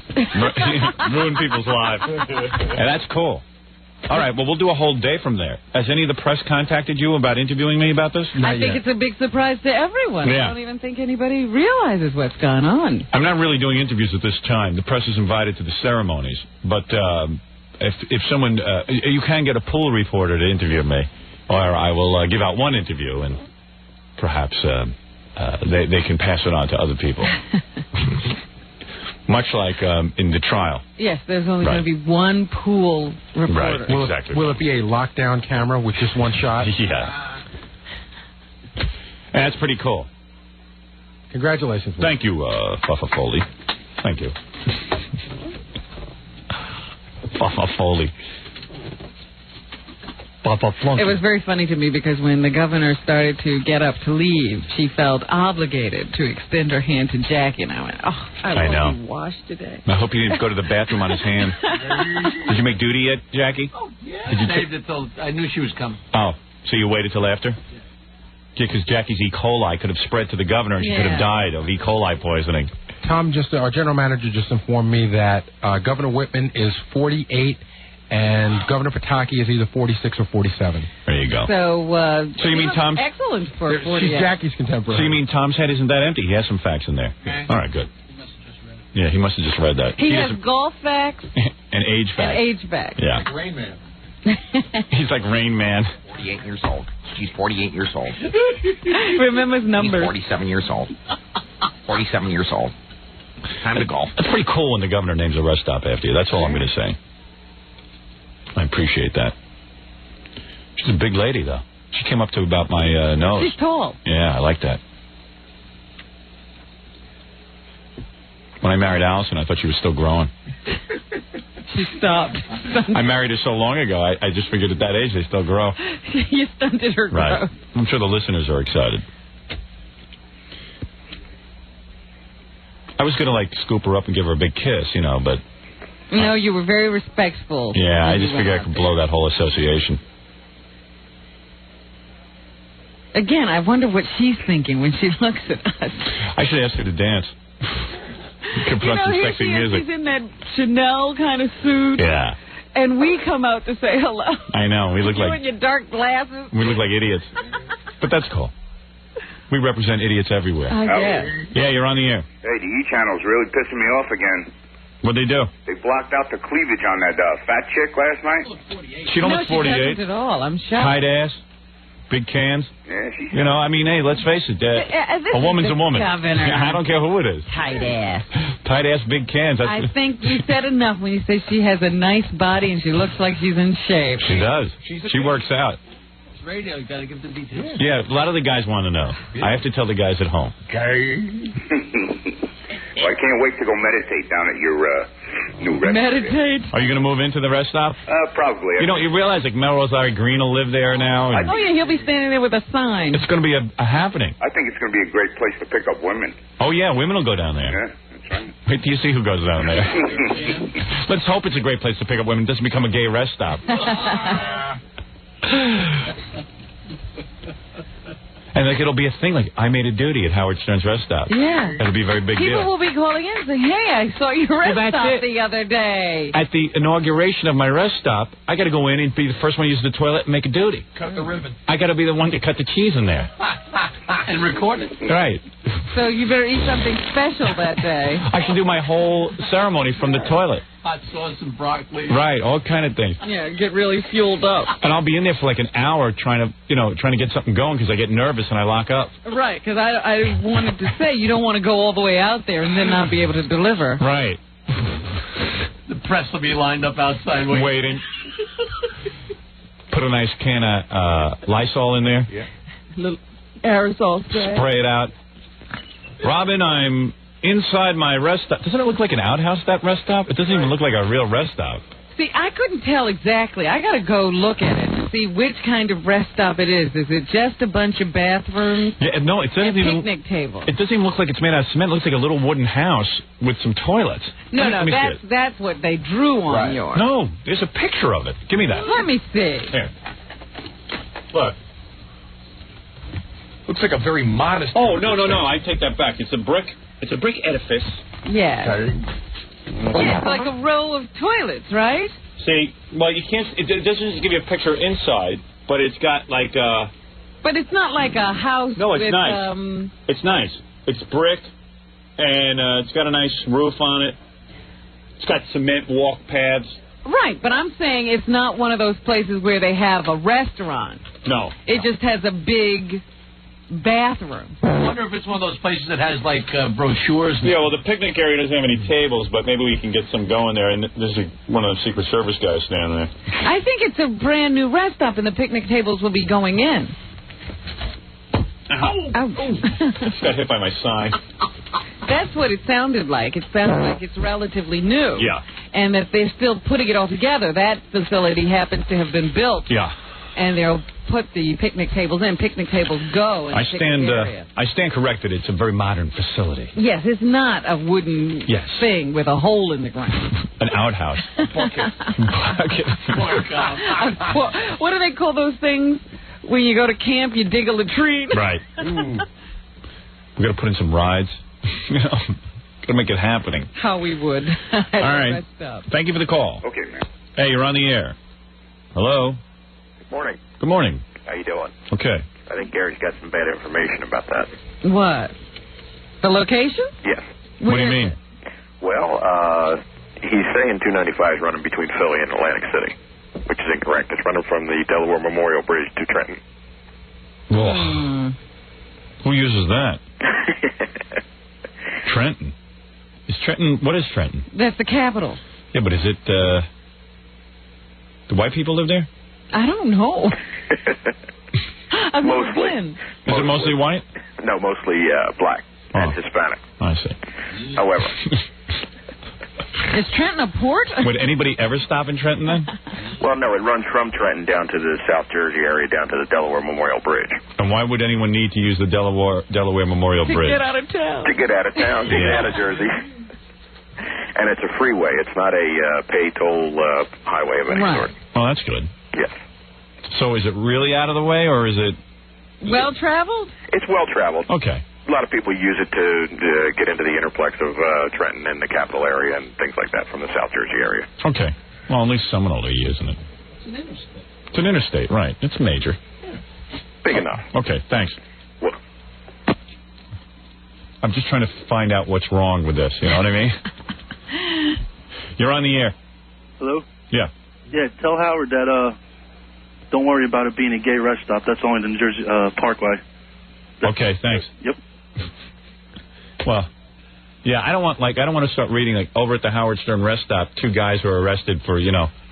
Ruin people's lives. And that's cool. All right, well, we'll do a whole day from there. Has any of the press contacted you about interviewing me about this? I think it's a big surprise to everyone. Yeah. I don't even think anybody realizes what's gone on. I'm not really doing interviews at this time. The press is invited to the ceremonies. But if someone... you can get a pool reporter to interview me, or I will give out one interview and... Perhaps they can pass it on to other people. Much like in the trial. Yes, there's only going to be one pool reporter. Right, exactly. Will it be a lockdown camera with just one shot? Yeah. And that's pretty cool. Congratulations. Thank you, Fuffa Foley. Thank you. Fuffa Foley. It was very funny to me because when the governor started to get up to leave, she felt obligated to extend her hand to Jackie, and I went, "Oh, I know. hope you washed today." I hope you didn't go to the bathroom on his hand. Did you make duty yet, Jackie? Oh, yeah. Did you saved it till I knew she was coming. Oh, so you waited till after? Yeah, because Jackie's E. coli could have spread to the governor, and she could have died of E. coli poisoning. Tom, our general manager just informed me that Governor Whitman is 48. And Governor Pataki is either 46 or 47. There you go. So you mean Tom's... Excellent for 48. She's Jackie's contemporary. So you mean Tom's head isn't that empty? He has some facts in there. Okay. All right, good. Yeah, he must have just read that. He has golf facts. And age facts. And age facts. Yeah. Like Rain Man. He's like Rain Man. 48 years old. She's 48 years old. Remembers numbers. He's 47 years old. 47 years old. Time to golf. That's pretty cool when the governor names a rest stop after you. That's all I'm going to say. I appreciate that. She's a big lady, though. She came up to about my nose. She's tall. Yeah, I like that. When I married Allison, I thought she was still growing. She stopped. I married her so long ago, I just figured at that age they still grow. You stunted her growth. Right. I'm sure the listeners are excited. I was going to, scoop her up and give her a big kiss, but... No, you were very respectful. Yeah, I just figured I could blow that whole association. Again, I wonder what she's thinking when she looks at us. I should ask her to dance. Could put on some sexy music. She's in that Chanel kind of suit. Yeah. And we come out to say hello. I know. We look you like... and your dark glasses. We look like idiots. But that's cool. We represent idiots everywhere. I guess. Yeah, you're on the air. Hey, the E-Channel's really pissing me off again. What'd they do? They blocked out the cleavage on that fat chick last night. She don't look 48. She doesn't at all. I'm shocked. Tight ass, big cans. Yeah, she's... hey, let's face it. A woman's a woman. Governor. I don't care who it is. Tight ass. Tight ass, big cans. I think you said enough when you say she has a nice body and she looks like she's in shape. She does. She works out. It's radio. You got to give the details. Yeah, a lot of the guys want to know. I have to tell the guys at home. Well, I can't wait to go meditate down at your new restaurant. Meditate? Are you going to move into the rest stop? Probably. You realize Melrose Larry Green will live there now? And yeah, he'll be standing there with a sign. It's going to be a happening. I think it's going to be a great place to pick up women. Oh, yeah, women will go down there. Yeah, that's right. Wait till you see who goes down there. Let's hope it's a great place to pick up women. It doesn't become a gay rest stop. And it'll be a thing I made a duty at Howard Stern's rest stop. Yeah. That'll be a very big deal. People will be calling in and saying, hey, I saw your rest stop the other day. At the inauguration of my rest stop, I got to go in and be the first one to use the toilet and make a duty. Cut the ribbon. I got to be the one to cut the cheese in there. And record it. Right. So you better eat something special that day. I should do my whole ceremony from the toilet. Hot sauce and broccoli. Right, all kind of things. Yeah, get really fueled up. And I'll be in there for an hour trying to get something going because I get nervous and I lock up. Right, because I wanted to say you don't want to go all the way out there and then not be able to deliver. Right. The press will be lined up outside waiting. Put a nice can of Lysol in there. Yeah. Little aerosol spray. Spray it out. Robin, I'm inside my rest stop. Doesn't it look like an outhouse, that rest stop? It doesn't even look like a real rest stop. See, I couldn't tell exactly. I got to go look at it to see which kind of rest stop it is. Is it just a bunch of bathrooms? Yeah, no, it doesn't even. Picnic table. It doesn't even look like it's made out of cement. It looks like a little wooden house with some toilets. No, that's what they drew on yours. No, there's a picture of it. Give me that. Let me see. Here. Look. Looks like a very modest. Oh, no, I take that back. It's a brick edifice. Yeah. It's like a row of toilets, right? See, well, you can't. It doesn't just give you a picture inside, but it's got like. But it's not like a house. No, it's with, nice. It's nice. It's brick, and it's got a nice roof on it. It's got cement walk paths. Right, but I'm saying it's not one of those places where they have a restaurant. No. It just has a big bathroom. I wonder if it's one of those places that has, like, brochures. Yeah, well, the picnic area doesn't have any tables, but maybe we can get some going there. And there's one of the Secret Service guys standing there. I think it's a brand new rest stop, and the picnic tables will be going in. Ow. Just got hit by my sign. That's what it sounded like. It sounded like it's relatively new. Yeah. And that they're still putting it all together. That facility happens to have been built. Yeah. And they'll put the picnic tables in. Picnic tables go in the picnic area. I stand corrected. It's a very modern facility. Yes, it's not a wooden thing with a hole in the ground. An outhouse. Bucket. What do they call those things? When you go to camp, you dig a latrine. Right. We got to put in some rides. Got to make it happening. How we would. All right. Thank you for the call. Okay, man. Hey, you're on the air. Hello. Good morning. Good morning. How you doing? Okay. I think Gary's got some bad information about that. What? The location? Yes. What do you mean? Well, he's saying 295 is running between Philly and Atlantic City, which is incorrect. It's running from the Delaware Memorial Bridge to Trenton. Who uses that? Trenton. Is Trenton? What is Trenton? That's the capital. Yeah, but is it? Do white people live there? I don't know. I've never Mostly. been. Is it mostly white? No, mostly black and Hispanic. I see. However. Is Trenton a port? Would anybody ever stop in Trenton then? Well, no, it runs from Trenton down to the South Jersey area, down to the Delaware Memorial Bridge. And why would anyone need to use the Delaware Memorial Bridge? To get out of town. To get out of town, to get out of Jersey. And it's a freeway. It's not a pay-toll highway of any sort. Oh, that's good. Yes. So is it really out of the way, or is it... Well-traveled? It's well-traveled. Okay. A lot of people use it to get into the interplex of Trenton and the capital area and things like that from the South Jersey area. Okay. Well, at least someone will be using it. It's an interstate. It's an interstate, right. It's major. Yeah. Big enough. Okay, thanks. Well, I'm just trying to find out what's wrong with this, you know what I mean? You're on the air. Hello? Yeah. Yeah, tell Howard that, don't worry about it being a gay rest stop. That's only the New Jersey Parkway. Okay, thanks. Yep. Well, yeah, I don't want to start reading, like, over at the Howard Stern rest stop, 2 guys were arrested for,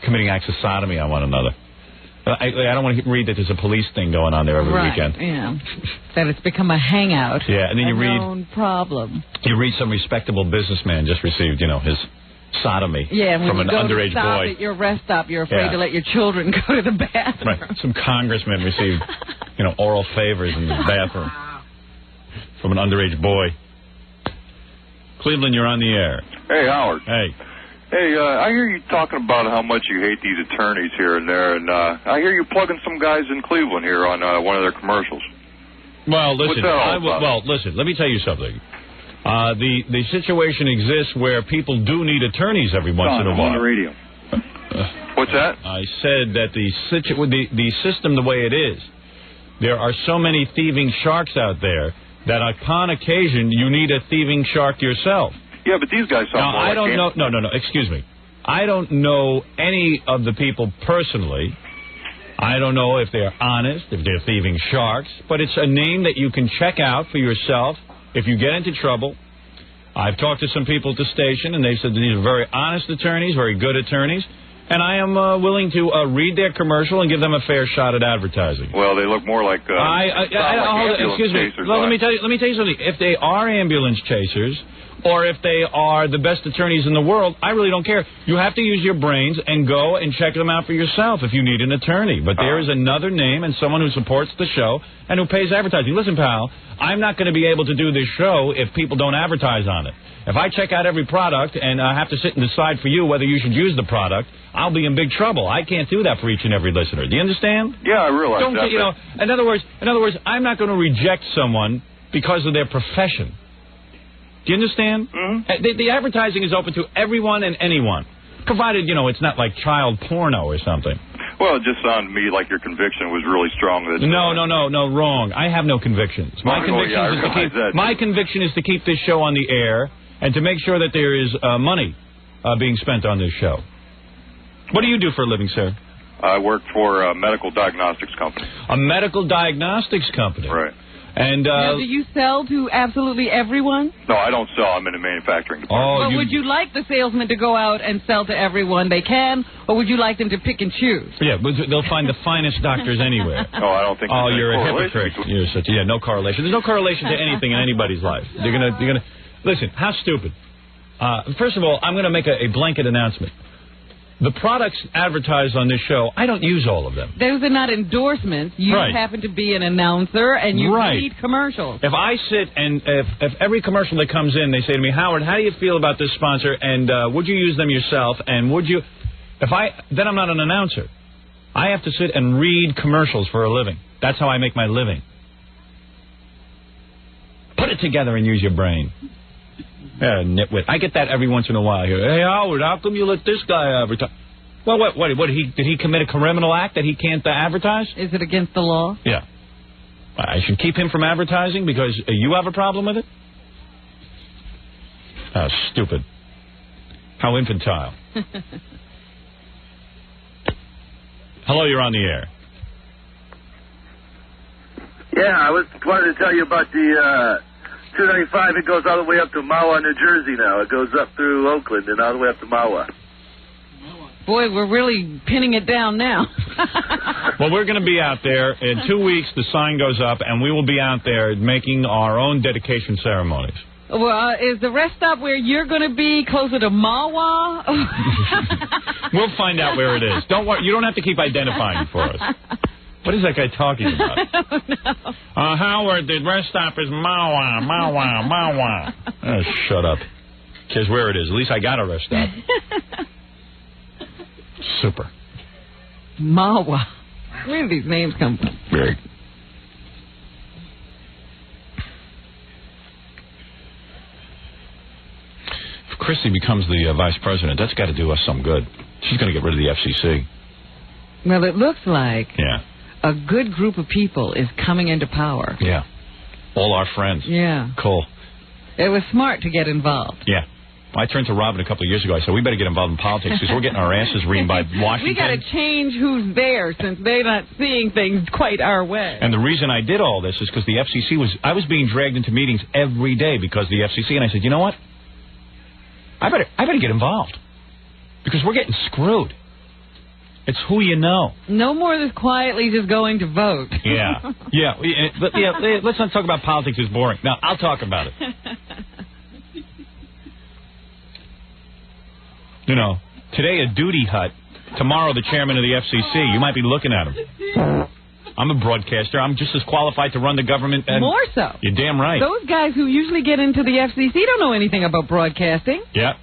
committing acts of sodomy on one another. I don't want to read that there's a police thing going on there every weekend. Yeah. That it's become a hangout. Yeah, and then you read... known problem. You read some respectable businessman just received, his sodomy from an underage boy. At your rest stop, you're afraid to let your children go to the bathroom. Right. Some congressman received, oral favors in the bathroom from an underage boy. Cleveland, you're on the air. Hey, Howard. Hey. Hey, I hear you talking about how much you hate these attorneys here and there, and I hear you plugging some guys in Cleveland here on one of their commercials. Well, listen. What's that all about? Listen. Let me tell you something. The situation exists where people do need attorneys every once in a while. On the radio. What's that? I said that the system, the way it is, there are so many thieving sharks out there that upon occasion you need a thieving shark yourself. Yeah, but these guys sound more I don't like know. No. Excuse me. I don't know any of the people personally. I don't know if they're honest, if they're thieving sharks, but it's a name that you can check out for yourself if you get into trouble. I've talked to some people at the station, and they said these are very honest attorneys, very good attorneys, and I am willing to read their commercial and give them a fair shot at advertising. Well, they look more like excuse me. Let me tell you something. If they are ambulance chasers, or if they are the best attorneys in the world, I really don't care. You have to use your brains and go and check them out for yourself if you need an attorney. But there is another name and someone who supports the show and who pays advertising. Listen, pal, I'm not going to be able to do this show if people don't advertise on it. If I check out every product and I have to sit and decide for you whether you should use the product, I'll be in big trouble. I can't do that for each and every listener. Do you understand? Yeah, I realize that. You know, in other words, I'm not going to reject someone because of their profession. Do you understand? Mm-hmm. The advertising is open to everyone and anyone, provided, you know, it's not like child porno or something. Well, it just sounded to me like your conviction was really strong. That No, wrong. I have no convictions. My conviction is to keep this show on the air and to make sure that there is money being spent on this show. What do you do for a living, sir? I work for a medical diagnostics company. A medical diagnostics company? Right. And now, do you sell to absolutely everyone? No, I don't sell. I'm in the manufacturing department. But would you like the salesman to go out and sell to everyone they can, or would you like them to pick and choose? Yeah, they'll find the finest doctors anywhere. No, I don't think. Oh, you're a hypocrite. You're such. Yeah, no correlation. There's no correlation to anything in anybody's life. You're gonna listen. How stupid. First of all, I'm gonna make a blanket announcement. The products advertised on this show, I don't use all of them. Those are not endorsements. You happen to be an announcer, and you read commercials. If I sit and if every commercial that comes in, they say to me, Howard, how do you feel about this sponsor, and would you use them yourself, and would you... Then I'm not an announcer. I have to sit and read commercials for a living. That's how I make my living. Put it together and use your brain. Yeah, nitwit. I get that every once in a while here. Hey, Howard, how come you let this guy advertise? Well, did he commit a criminal act that he can't advertise? Is it against the law? Yeah. I should keep him from advertising because you have a problem with it? How stupid. How infantile. Hello, you're on the air. Yeah, I wanted to tell you about the 295. It goes all the way up to Mahwah, New Jersey now. It goes up through Oakland and all the way up to Mahwah. Boy, we're really pinning it down now. Well, we're going to be out there. In 2 weeks, the sign goes up, and we will be out there making our own dedication ceremonies. Well, is the rest stop where you're going to be closer to Mahwah? We'll find out where it is. Don't worry. You don't have to keep identifying for us. What is that guy talking about? I don't know. Howard, the rest stop is Mahwah. Oh, shut up. Cares where it is. At least I got a rest stop. Super. Mahwah. Where do these names come from? Very. If Christie becomes the vice president, that's got to do us some good. She's going to get rid of the FCC. Well, it looks like... Yeah. A good group of people is coming into power. Yeah. All our friends. Yeah. Cool. It was smart to get involved. Yeah. I turned to Robin a couple of years ago. I said, we better get involved in politics because we're getting our asses reamed by Washington. We got to change who's there since they're not seeing things quite our way. And the reason I did all this is because the FCC I was being dragged into meetings every day because of the FCC. And I said, you know what? I better get involved because we're getting screwed. It's who you know. No more than quietly just going to vote. Yeah. Let's not talk about politics. It's boring. No, I'll talk about it. You know, today a duty hut. Tomorrow the chairman of the FCC. You might be looking at him. I'm a broadcaster. I'm just as qualified to run the government. And more so. You're damn right. Those guys who usually get into the FCC don't know anything about broadcasting. Yeah.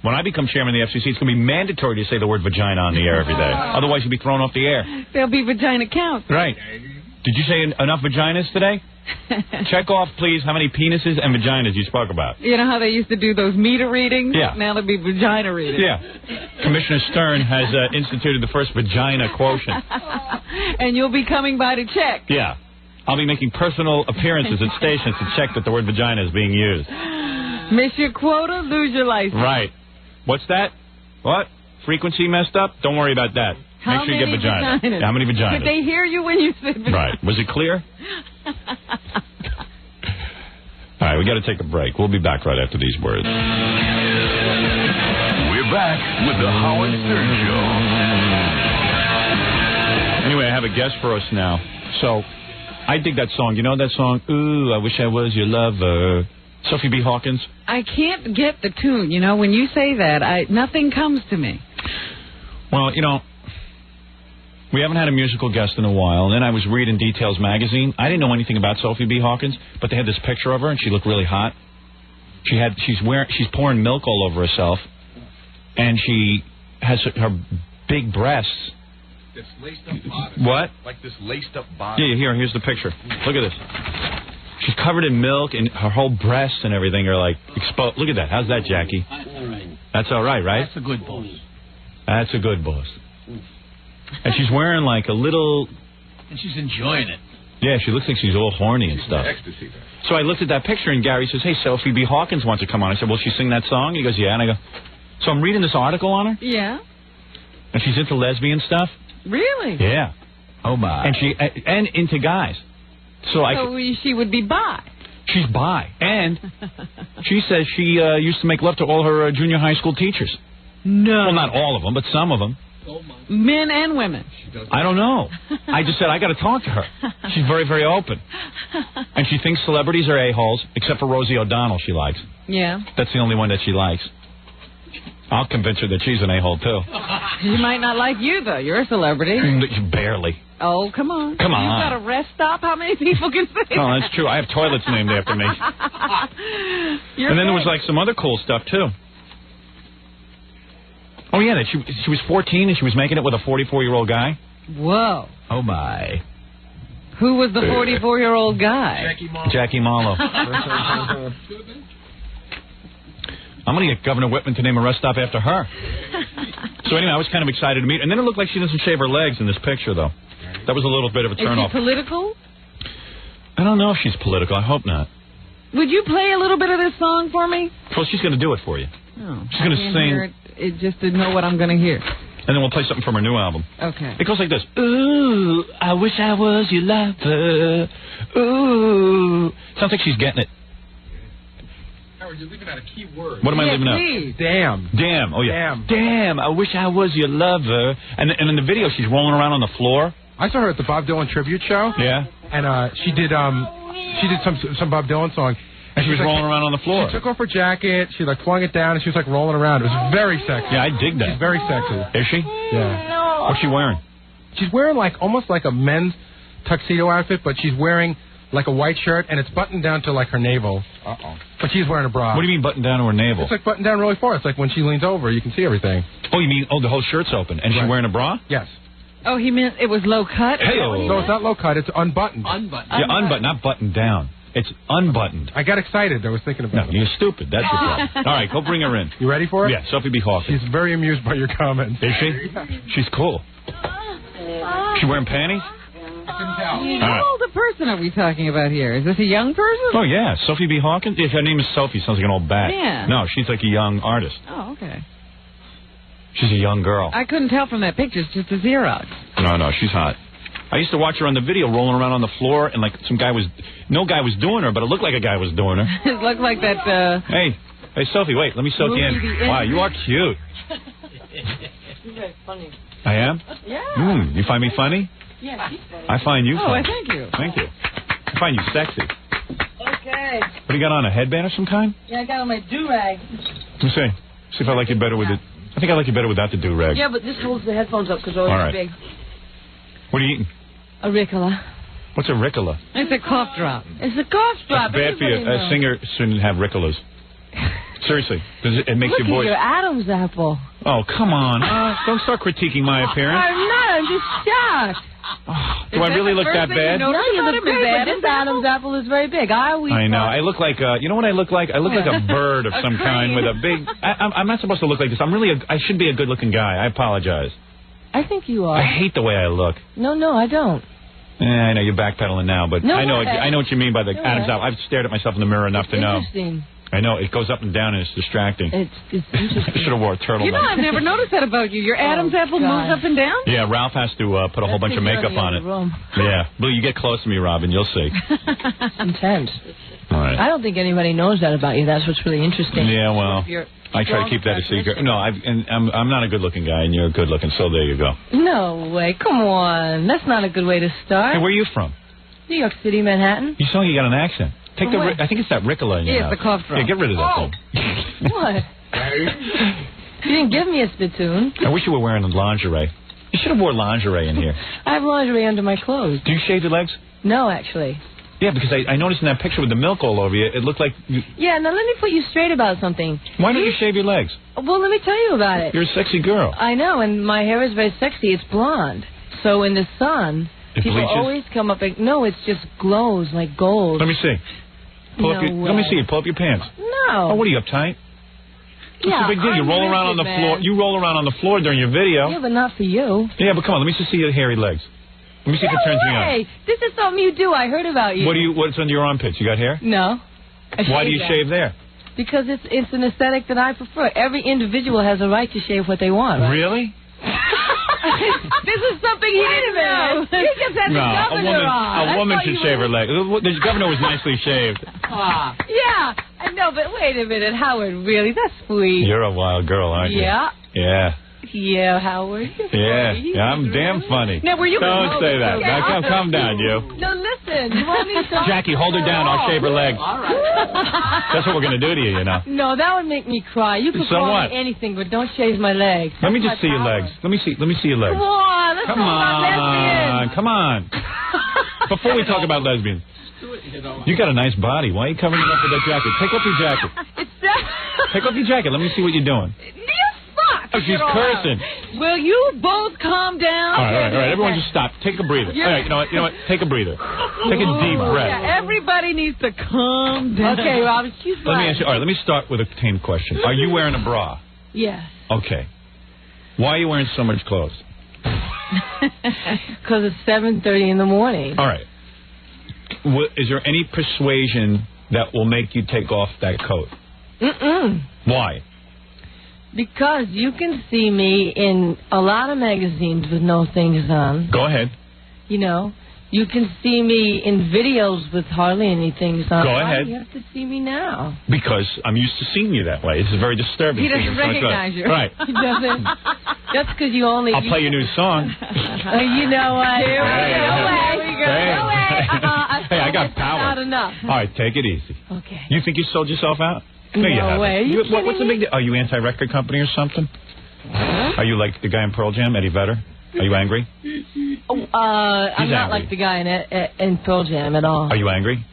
When I become chairman of the FCC, it's going to be mandatory to say the word vagina on the air every day. Otherwise, you'll be thrown off the air. There'll be vagina counts. Right. Did you say enough vaginas today? Check off, please, how many penises and vaginas you spoke about. You know how they used to do those meter readings? Yeah. Now they'll be vagina readings. Yeah. Commissioner Stern has instituted the first vagina quotient. And you'll be coming by to check. Yeah. I'll be making personal appearances at stations to check that the word vagina is being used. Miss your quota, lose your license. Right. What's that? What? Frequency messed up? Don't worry about that. Make sure you get vagina. Vaginas? How many vaginas? Did they hear you when you said vagina? Right. Was it clear? All right, we got to take a break. We'll be back right after these words. We're back with the Howard Stern Show. Anyway, I have a guest for us now. So, I dig that song. You know that song? Ooh, I wish I was your lover. Sophie B Hawkins. I can't get the tune. You know, when you say that, nothing comes to me. Well, you know, we haven't had a musical guest in a while. And then I was reading Details magazine. I didn't know anything about Sophie B Hawkins, but they had this picture of her, and she looked really hot. She's pouring milk all over herself, and she has her big breasts. This laced up bottom. What? Like this laced up bottom. Yeah, here's the picture. Look at this. She's covered in milk, and her whole breasts and everything are like exposed. Look at that. How's that, Jackie? That's all right. That's all right, right? That's a good boss. That's a good boss. And she's wearing like a little... And she's enjoying it. Yeah, she looks like she's all horny and stuff. Ecstasy there. So I looked at that picture, and Gary says, hey, Sophie B Hawkins wants to come on. I said, will she sing that song? He goes, yeah. And I go, so I'm reading this article on her? Yeah. And she's into lesbian stuff? Really? Yeah. Oh, my. And into guys. So she would be bi. She's bi. And she says she used to make love to all her junior high school teachers. No. Well, not all of them, but some of them. Men and women. I don't know. I just said, I got to talk to her. She's very, very open. And she thinks celebrities are a-holes, except for Rosie O'Donnell she likes. Yeah. That's the only one that she likes. I'll convince her that she's an a-hole, too. She might not like you, though. You're a celebrity. Barely. Oh, come on. Come on. You've got a rest stop? How many people can say that? Oh, that's true. I have toilets named after me. And then there was like some other cool stuff, too. Oh, yeah, that she was 14 and she was making it with a 44-year-old guy. Whoa. Oh, my. Who was the 44-year-old guy? Jackie Marlowe. I'm going to get Governor Whitman to name a rest stop after her. So anyway, I was kind of excited to meet her. And then it looked like she doesn't shave her legs in this picture, though. That was a little bit of a turnoff. Is she political? I don't know if she's political. I hope not. Would you play a little bit of this song for me? Well, she's going to do it for you. Oh, she's going to sing. It just to know what I'm going to hear. And then we'll play something from her new album. Okay. It goes like this. Ooh, I wish I was your lover. Ooh. Sounds like she's getting it. Howard, you're leaving out a key word. What am I leaving out? Damn. Damn. Oh, yeah. Damn. I wish I was your lover. And in the video, she's rolling around on the floor. I saw her at the Bob Dylan tribute show. Yeah. And she did some Bob Dylan song. And she was rolling around on the floor. She took off her jacket, she like flung it down, and she was like rolling around. It was very sexy. Yeah, I dig that. She's very sexy. Is she? Yeah. What's she wearing? She's wearing like almost like a men's tuxedo outfit, but she's wearing like a white shirt, and it's buttoned down to like her navel. Uh-oh. But she's wearing a bra. What do you mean buttoned down to her navel? It's like buttoned down really far. It's like when she leans over, you can see everything. Oh, you mean, the whole shirt's open, and she's wearing a bra? Yes. Oh, he meant it was low cut? Hey-o. No, it's not low cut, it's unbuttoned. Unbuttoned. Yeah, unbuttoned, not buttoned down. It's unbuttoned. I got excited. I was thinking about it. You're stupid. That's your problem. All right, go bring her in. You ready for it? Yeah, Sophie B Hawkins. She's very amused by your comments. Is she? She's cool. She wearing panties? I couldn't tell. How old a person are we talking about here? Is this a young person? Oh, yeah. Sophie B Hawkins? Yeah, her name is Sophie. Sounds like an old bat. Yeah. No, she's like a young artist. Oh, okay. She's a young girl. I couldn't tell from that picture. It's just a Xerox. No, she's hot. I used to watch her on the video rolling around on the floor, and like no guy was doing her, but it looked like a guy was doing her. It looked like that, Hey, Sophie, wait, let me soak you in. Wow, you are cute. You're very funny. I am? Yeah. You find me funny? Yeah, she's funny. I find you funny. thank you. Thank you. I find you sexy. Okay. What do you got on, a headband of some kind? Yeah, I got on my do-rag. Let me see if I like you better with it. I think I like you better without the do-rag. Yeah, but this holds the headphones up because they're All right. big. What are you eating? A Ricola. What's a Ricola? It's a cough drop. It's a cough drop. It's bad for you. A singer shouldn't have Ricolas. Seriously. It makes Look your voice... at your Adam's apple. Oh, come on. Don't start critiquing my appearance. I'm not. I'm just shocked. Do I really look that bad? No, you look great, but this Adam's apple is very big. I know. I look like, you know what I look like? I look like a bird of some kind with a big... I'm not supposed to look like this. I should be a good-looking guy. I apologize. I think you are. I hate the way I look. No, I don't. I know you're backpedaling now, but no, I know what you mean by the Adam's apple. I've stared at myself in the mirror enough to know. Interesting. I know, it goes up and down and it's distracting. It's interesting. I should have wore a turtleneck. You know, I've never noticed that about you. Your Adam's apple moves up and down? Yeah, Ralph has to put a whole bunch of makeup on it. Yeah. Blue, you get close to me, Robin, you'll see. Intense. All right. I don't think anybody knows that about you. That's what's really interesting. Yeah, well, I try to keep that a secret. No, I'm not a good-looking guy, and you're good-looking, so there you go. No way. Come on. That's not a good way to start. Hey, where are you from? New York City, Manhattan. You sound like you got an accent. Take I think it's that Ricola in your house. It's the cough drop. Yeah, get rid of that thing. What? You didn't give me a spittoon. I wish you were wearing lingerie. You should have wore lingerie in here. I have lingerie under my clothes. Do you shave your legs? No, actually. Yeah, because I noticed in that picture with the milk all over you, it looked like you... Yeah, now let me put you straight about something. Why don't you shave your legs? Well, let me tell you about it. You're a sexy girl. I know, and my hair is very sexy. It's blonde. So in the sun, people bleaches? always come up and... No, it just glows like gold. Let me see. Let me see you. Pull up your pants. No. Oh, what are you, uptight? What's the big deal? You roll around on the floor. Man. You roll around on the floor during your video. Yeah, but not for you. Yeah, but come on. Let me just see your hairy legs. Let me see if it turns me on. Hey, this is something you do. I heard about you. What's under your armpits? You got hair? No. Why do you shave there? Because it's an aesthetic that I prefer. Every individual has a right to shave what they want. Right? Really? This is something he didn't know. He just had the governor on. A woman should shave her legs. The governor was nicely shaved. Yeah, I know, but wait a minute, Howard, really? That's sweet. You're a wild girl, aren't you? Yeah. Yeah. Yeah, Howard. Yeah, I'm damn funny. Now, were you Don't say that. Okay. Now, calm down, you. No, listen. You want me to... Jackie, hold her down. I'll shave her legs. All right. That's what we're going to do to you, you know. No, that would make me cry. You can call me anything, but don't shave my legs. Let me just see your legs. Let me see your legs. Come on, let's talk about lesbians. Come on. Before we talk about lesbians, you got a nice body. Why are you covering it up with that jacket? Take off your jacket. Take off your jacket. Let me see what you're doing. Oh, she's cursing. Will you both calm down? All right. Everyone just stop. Take a breather. All right, you know what? Take a breather. Take a deep breath. Yeah, everybody needs to calm down. Okay, Robert, she's Let me ask you. All right, let me start with a tame question. Are you wearing a bra? Yes. Okay. Why are you wearing so much clothes? Because it's 7:30 in the morning. All right. Is there any persuasion that will make you take off that coat? Mm-mm. Why? Because you can see me in a lot of magazines with no things on. Go ahead. You know, you can see me in videos with hardly any things on. Go ahead. Why do you have to see me now? Because I'm used to seeing you that way. It's very disturbing. He doesn't recognize you. Right. He doesn't. That's because you only... I'll play your new song. You know what? Here we go. Hey, I got power. Not enough. All right, take it easy. Okay. You think you sold yourself out? No, you haven't. Way. What's the big deal? Are you anti-record company or something? Are you like the guy in Pearl Jam, Eddie Vedder? Are you angry? I'm not like the guy in Pearl Jam at all. Are you angry?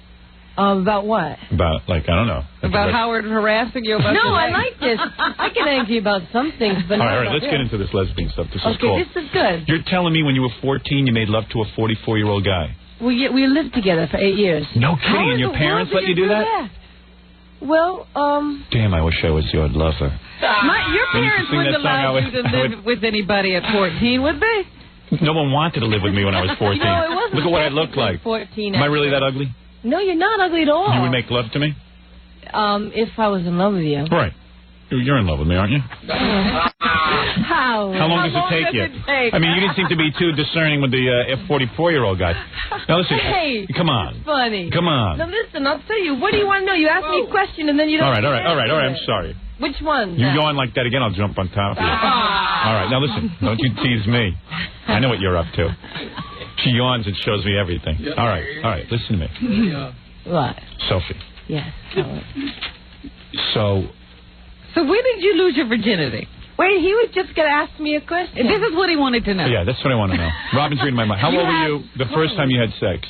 About what? About, I don't know. About Howard harassing you about No, I like this. I get angry about some things, but all not right, about let's this. get into this lesbian stuff. This is okay, cool. this is good. You're telling me when you were 14, you made love to a 44-year-old guy? We lived together for 8 years. No kidding. And your parents let you do that? Well, Damn, I wish I was your lover. Your parents wouldn't allow you to live with anybody at 14, would they? No one wanted to live with me when I was 14. No, it wasn't. Look at what I looked like. 14. Am I really that ugly? No, you're not ugly at all. You would make love to me? If I was in love with you. Right. You're in love with me, aren't you? How long does it take you? I mean, you didn't seem to be too discerning with the 44-year-old guy. Now, listen. Hey, come on. Funny. Come on. Now, listen, I'll tell you. What do you want to know? You ask me a question, and then you don't... All right. I'm sorry. Which one? You go on like that again, I'll jump on top of you. All right, now listen. Don't you tease me. I know what you're up to. She yawns and shows me everything. All right. Listen to me. What? Sophie. Yes. So when did you lose your virginity? Wait, he was just going to ask me a question. This is what he wanted to know. Yeah, that's what I want to know. Robin's reading my mind. How old were you the first time you had sex?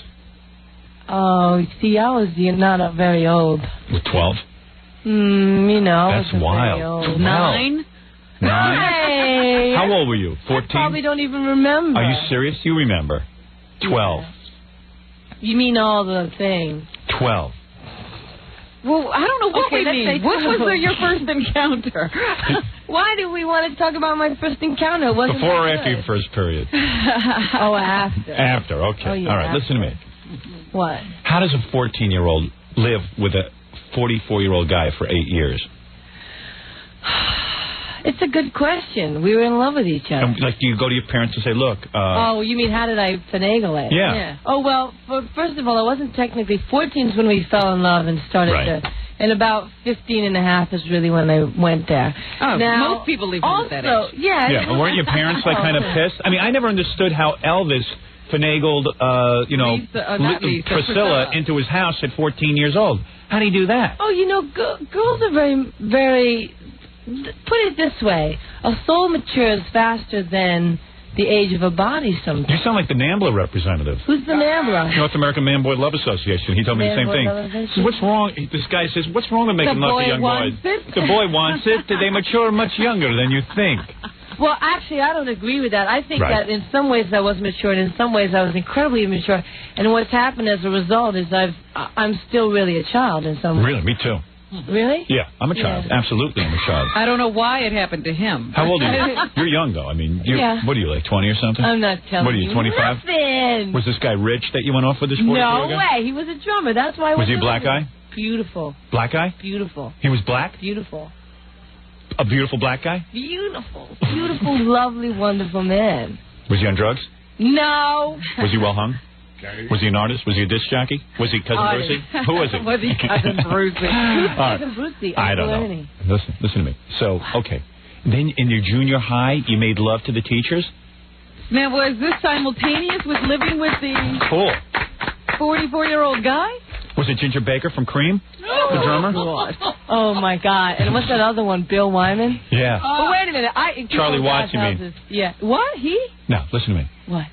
Oh, see, I was not very old. 12? You know. That's wild. 9? 9? Hey, How old were you? 14? I probably don't even remember. Are you serious? You remember? 12. Yeah. You mean all the things? 12. Well, I don't know what we mean. What was your first encounter? Why do we want to talk about my first encounter? Wasn't Before or after your first period? Oh, after. After, okay. Oh, yeah, all right, after. listen to me. What? How does a 14-year-old live with a 44-year-old guy for 8 years? It's a good question. We were in love with each other. And, like, do you go to your parents and say, look... oh, you mean how did I finagle it? Yeah. Oh, well, first of all, I wasn't technically... 14 is when we fell in love and started to... And about 15 and a half is really when I went there. Oh, now, most people leave at that age. Yeah. Yeah, and weren't your parents, like, kind of pissed? I mean, I never understood how Elvis finagled, Priscilla into his house at 14 years old. How do you do that? Oh, girls are very, very... Put it this way. A soul matures faster than the age of a body sometimes. You sound like the NAMBLA representative. Who's the NAMBLA? North American Man-Boy Love Association. He told me the same thing. So what's wrong? This guy says, what's wrong with making love to young boys? The boy wants it. They mature much younger than you think. Well, actually, I don't agree with that. I think that in some ways I was mature, and in some ways I was incredibly immature. And what's happened as a result is I'm still really a child in some ways. Really? Me too. Really? Yeah, I'm a child. Yeah. Absolutely, I'm a child. I don't know why it happened to him. How old are you? You're young, though. I mean, what are you, like 20 or something? I'm not telling you. What are you, 25? Nothing. Was this guy rich that you went off with this 44 No way. He was a drummer. That's why I was he a black guy? Beautiful. Black guy? Beautiful. He was black? Beautiful. A beautiful black guy? Beautiful. Beautiful, lovely, wonderful man. Was he on drugs? No. Was he well hung? Was he an artist? Was he a disc jockey? Was he Cousin Brucey? Who was he? Was he Cousin Brucey? Who's Cousin Brucey? I don't know. Listen to me. So, okay. Then in your junior high, you made love to the teachers? Now, was this simultaneous with living with the 44-year-old guy? Was it Ginger Baker from Cream? The drummer? God. Oh, my God. And what's that other one, Bill Wyman? Yeah. Oh, wait a minute. Charlie Watts, you mean? Yeah. What? He? No, listen to me. What?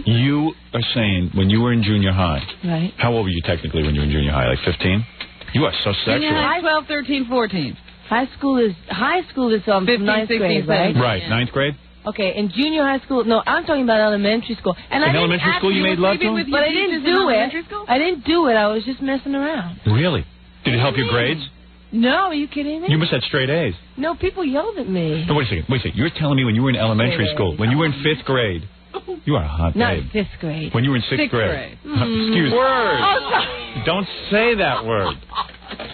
You are saying when you were in junior high. Right. How old were you technically when you were in junior high? Like 15? You are so sexual. Junior high, 12, 13, 14. High school is 15, ninth 16, grade, right? Right, ninth grade? Okay, in junior high school, no, I'm talking about elementary school. And in elementary school you made love to him? But I didn't do it. I didn't do it. I was just messing around. Really? Did it help your grades? No, are you kidding me? You must have straight A's. No, people yelled at me. No, wait a second. You're telling me when you were in elementary school, when you were in 5th grade, you are a hot babe. Not 5th grade. When you were in 6th grade. Excuse me. Word. Oh, don't say that word.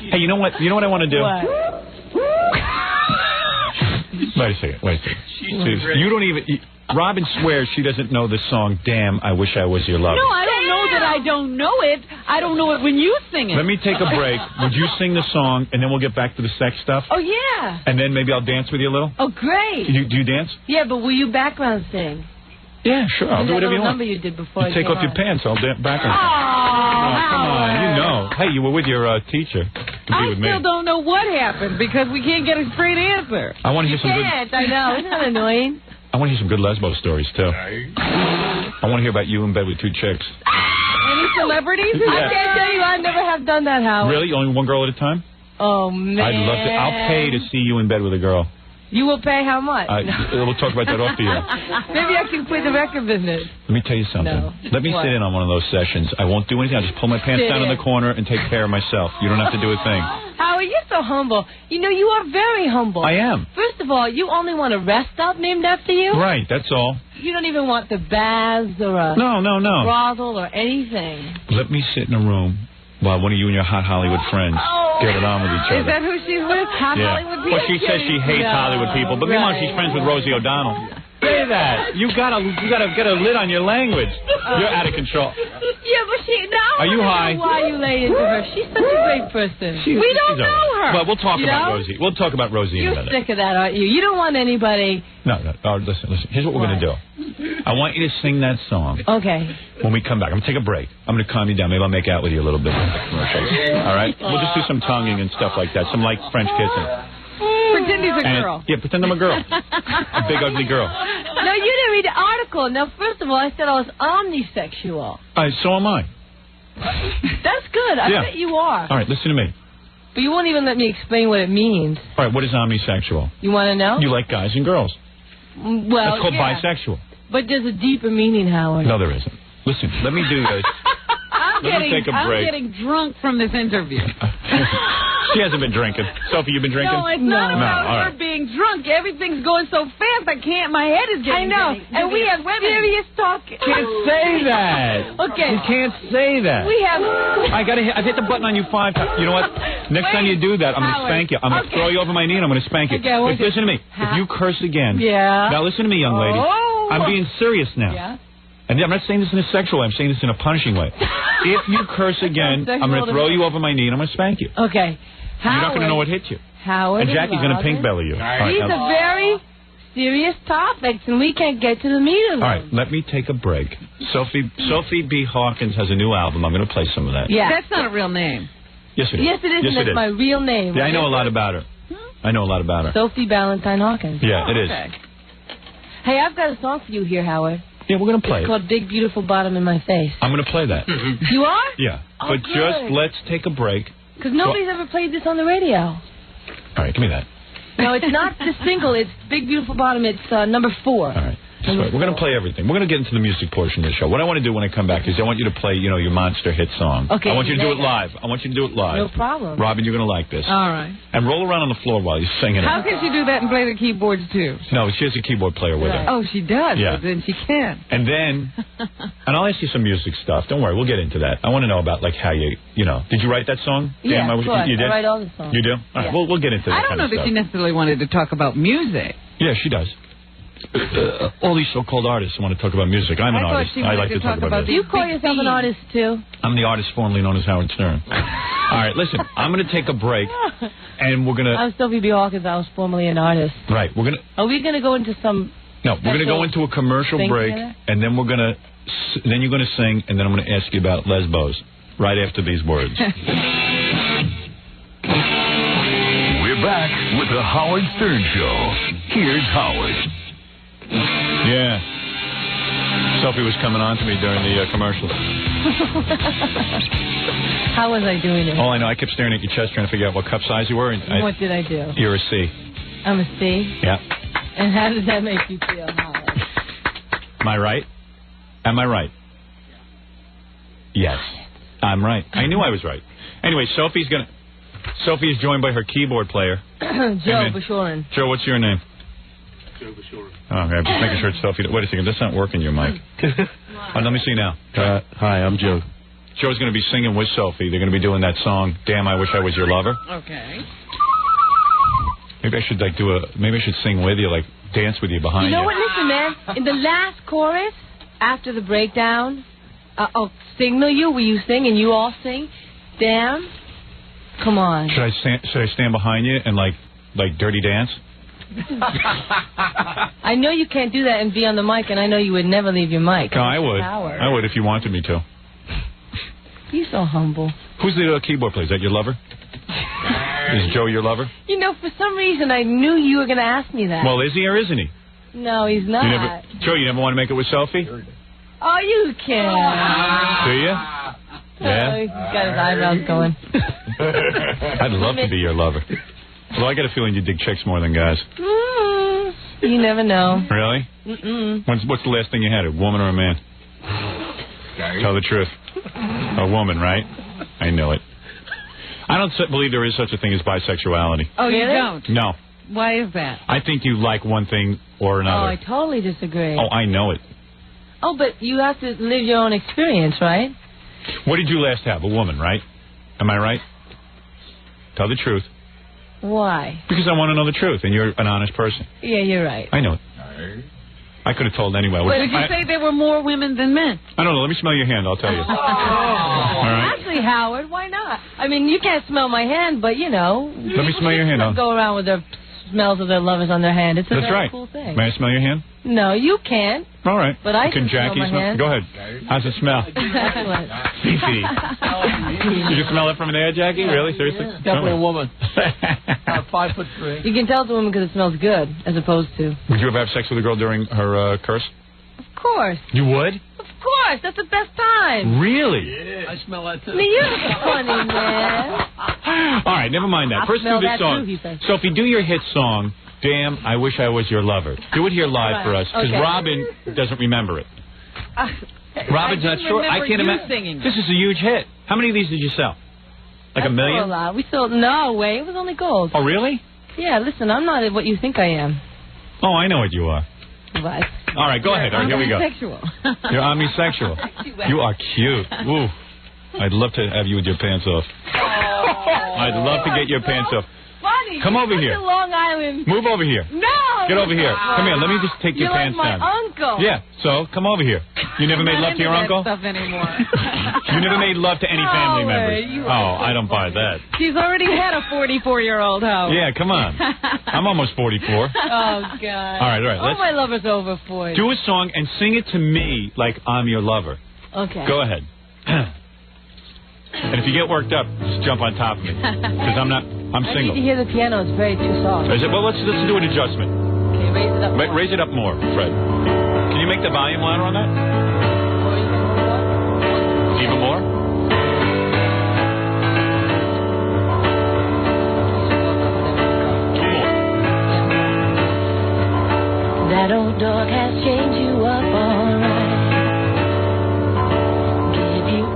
Hey, you know what? You know what I want to do? What? Wait a second. You don't even... Robin swears she doesn't know the song, Damn, I Wish I Was Your Lover. No, I don't know that I don't know it. I don't know it when you sing it. Let me take a break. Would you sing the song, and then we'll get back to the sex stuff? Oh, yeah. And then maybe I'll dance with you a little? Oh, great. Do you dance? Yeah, but will you background sing? Yeah, sure. I'll do whatever you want. Number you did before. You take off your pants. I'll background sing. Oh, come on. You know. Hey, you were with your teacher. I still don't know what happened because we can't get a straight answer. I want to hear some good... I know. Isn't that annoying? I want to hear some good lesbo stories, too. I want to hear about you in bed with two chicks. Any celebrities? Yeah. I can't tell you. I never have done that, Howard. Really? Only one girl at a time? Oh, man. I'd love to. I'll pay to see you in bed with a girl. You will pay how much? We'll talk about that off the air. Maybe I can quit the record business. Let me tell you something. No. Let me sit in on one of those sessions. I won't do anything. I'll just pull my pants down in the corner and take care of myself. You don't have to do a thing. Howard, you're so humble. You know, you are very humble. I am. First of all, you only want a rest stop named after you? Right, that's all. You don't even want the baths or a no. brothel or anything. Let me sit in a room while one of you and your hot Hollywood friends get it on with each other. Is that who she's with? Hot Hollywood people? Well, she says she hates Hollywood people, but meanwhile she's friends with Rosie O'Donnell. Say that. You gotta get a lid on your language. You're out of control. Yeah, but now are you high? Why you lay into her? She's such a great person. We don't know her. Well, we'll talk about Rosie. We'll talk about Rosie in a minute. You're sick of that, aren't you? You don't want anybody. No. Listen. Here's what we're gonna do. I want you to sing that song. Okay. When we come back, I'm gonna take a break. I'm gonna calm you down. Maybe I'll make out with you a little bit in the commercials. All right? We'll just do some tonguing and stuff like that. Some light French kissing. Pretend he's a girl. Yeah, pretend I'm a girl. A big, ugly girl. No, you didn't read the article. Now, first of all, I said I was omnisexual. So am I. That's good. I bet you are. All right, listen to me. But you won't even let me explain what it means. All right, what is omnisexual? You want to know? You like guys and girls. Well, that's called bisexual. But there's a deeper meaning, Howard. No, there isn't. Listen, let me do this. I'm getting drunk from this interview. She hasn't been drinking. Sophie, you been drinking? No, it's not about her right. being drunk. Everything's going so fast, I can't. My head is getting. I know, and we have serious talk. Can't say that. Okay. You can't say that. We have. I've hit the button on you 5 times. You know what? Next time you do that, I'm going to spank you. I'm going to throw you over my knee and I'm going to spank you. Okay, Listen to me. If you curse again. Yeah. Now listen to me, young lady. Oh. I'm being serious now. Yeah. And I'm not saying this in a sexual way. I'm saying this in a punishing way. If you curse again, I'm going to throw you over my knee and I'm going to spank you. Okay. You're not going to know what hit you. Howard and Jackie's going to pink belly you. These are very serious topics, and we can't get to the meat of them. All right, let me take a break. Sophie B Hawkins has a new album. I'm going to play some of that. Yeah. That's not a real name. Yes, it is. Yes, it is. Yes, and it's my real name. Yeah, I know a lot about her. I know a lot about her. Sophie Valentine Hawkins. Yeah, it is. Hey, I've got a song for you here, Howard. Yeah, we're going to play It's called Big Beautiful Bottom in My Face. I'm going to play that. You are? Yeah. Oh, but good. just let's take a break. Because nobody's ever played this on the radio. All right, give me that. No, it's not the single. It's Big Beautiful Bottom. It's number 4. All right. We're going to play everything. We're going to get into the music portion of the show. What I want to do when I come back is I want you to play, your monster hit song. Okay. I want you to do it live. I want you to do it live. No problem. Robin, you're going to like this. All right. And roll around on the floor while you're singing How it. can she do that and play the keyboards, too? No, she has a keyboard player with her. Oh, she does? Yeah. But then she can. And then, and I'll ask you some music stuff. Don't worry, we'll get into that. I want to know about, how you did you write that song? Yeah, Damn, of course. You did? I write all the songs. You do? All right, Yeah. we'll get into that. I don't know that she necessarily wanted to talk about music. Yeah, she does. All these so-called artists want to talk about music. I'm an artist. I like to talk about Do you call yourself an artist, too? I'm the artist formerly known as Howard Stern. All right, listen, I'm going to take a break, and we're going to... I'm Sophie B Hawkins. I was formerly an artist. Right, we're going to... Are we going to go into some... No, we're going to go into a commercial break, and then we're going to... Then you're going to sing, and then I'm going to ask you about Lesbos right after these words. We're back with the Howard Stern Show. Here's Howard. Yeah. Sophie was coming on to me during the commercials. How was I doing it? All I know, I kept staring at your chest trying to figure out what cup size you were. And what did I do? You're a C. I'm a C? Yeah. And how does that make you feel, Howard? Am I right? Am I right? Yes. I'm right. I knew I was right. Anyway, Sophie is joined by her keyboard player. Joe Bashorin. Joe, what's your name? Joe Bashorin. Oh, okay, I'm just making sure it's Sophie. Wait a second, that's not working, your mic. Let me see now. Hi, I'm Joe. Joe's going to be singing with Sophie. They're going to be doing that song, Damn, I Wish I Was Your Lover. Okay. Maybe I should maybe I should sing with you, dance with you behind you. You know what? Listen, man. In the last chorus, after the breakdown, I'll signal you. Will you sing and you all sing? Damn. Come on. Should I stand behind you and like Dirty Dance? I know you can't do that and be on the mic, and I know you would never leave your mic. No, I would. I would if you wanted me to. You're so humble. Who's the keyboard player? Is that your lover? Is Joe your lover? You know, for some reason, I knew you were going to ask me that. Well, is he or isn't he? No, he's not. Joe, you never want to make it with Sophie? Oh, you can. Do you? Yeah? Oh, he's got his eyebrows going. I'd love to be your lover. Although I got a feeling you dig chicks more than guys. You never know. Really? What's the last thing you had, a woman or a man? Tell the truth. A woman, right? I know it. I don't believe there is such a thing as bisexuality. Oh, you don't? No. Why is that? I think you like one thing or another. Oh, I totally disagree. Oh, I know it. Oh, but you have to live your own experience, right? What did you last have? A woman, right? Am I right? Tell the truth. Why? Because I want to know the truth, and you're an honest person. Yeah, you're right. I know it. I could have told anyway. Wait, did you say there were more women than men? I don't know. Let me smell your hand. I'll tell you. All right. Actually, Howard, why not? I mean, you can't smell my hand, but, you know. Let me smell your hand. Go around with their smells of their lovers on their hand. It's a very cool thing. May I smell your hand? No, you can't. All right. But I can smell Jackie my hand. Go ahead. How's it smell? Excellent. Fifi. Did you smell it from there, Jackie? Really? Seriously? Yeah. Definitely a woman. 5'3". You can tell it's a woman because it smells good, as opposed to. Would you ever have sex with a girl during her curse? Of course. You would? Of course. That's the best time. Really? Yeah. I smell that too. I mean, you're funny, man. All right, never mind that. First, do this song. Sophie, do your hit song. Damn, I Wish I Was Your Lover. Do it here live for us, because Robin doesn't remember it. Robin's not sure. I can't imagine. Singing. This is a huge hit. How many of these did you sell? Like $1 million? A lot. We sold. No way. It was only gold. Oh, really? Yeah. Listen, I'm not what you think I am. Oh, I know what you are. What? All right, go ahead. All right, here we go. Omnisexual. You're omnisexual. You are cute. Ooh. I'd love to have you with your pants off. I'd love to get your pants off. Funny. Come over here. Long Island. Move over here. No. Get over here. Come here. Let me just take your You're pants like my down. uncle. Yeah. So come over here. You never made love to your uncle? Stuff anymore. You never made love to any family members. I don't buy that. She's already had a 44-year-old house. Yeah, come on. I'm almost 44. Oh God. All right. All my lovers over 40. Do a song and sing it to me like I'm your lover. Okay. Go ahead. And if you get worked up, just jump on top of me. Because I'm single. I need to hear the piano. It's very too soft. Is it? Well, let's do an adjustment. Okay, raise it up more. Raise it up more, Fred. Can you make the volume louder on that? Even more? Two more. That old dog has changed you up all right.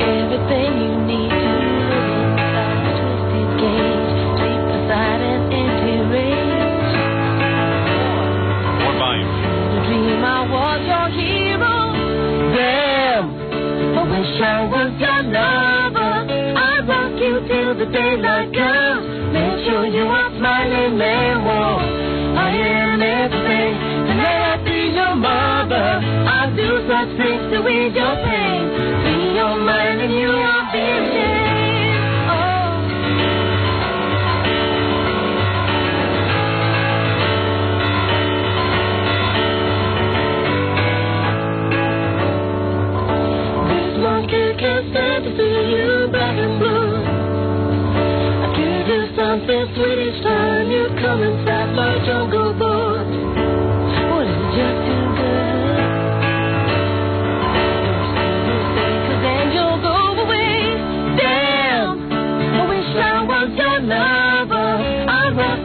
Everything you need to live inside a twisted cage, sleep beside an empty rage. More volume. In a dream I was your hero. Damn, I wish I was your lover. I'd rock you till the daylight comes. Make sure you are smiling and warm. I am everything, and I'll be your mother. I'll do such things to ease your pain. Your mind and you won't be ashamed. Oh. This monkey can't stand to see you black and blue. I give you something sweet each time you come inside my jungle book. What is it, just too good?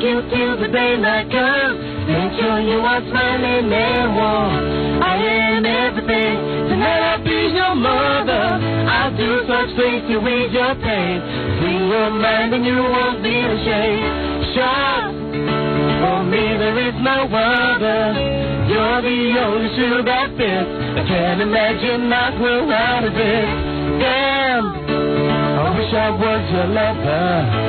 You till the daylight comes. Make sure you are smiling and warm. I am everything. Tonight I'll be your mother. I'll do such things to ease your pain. Free your mind and you won't be ashamed. Sure, for me there is no other. You're the only shoe that fits. I can't imagine not grow out of it. Damn, I wish I was your lover.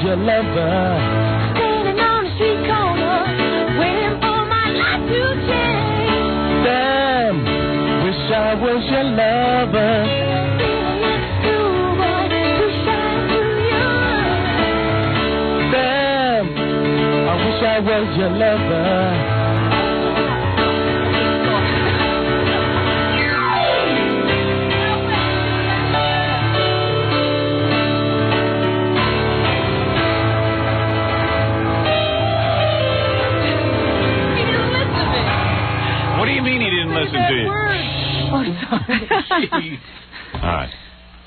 Your lover, standing on the street corner, waiting for my life to was your lover. Damn, I wish I was your lover. What do you mean he didn't listen to you? Oh, sorry. All right.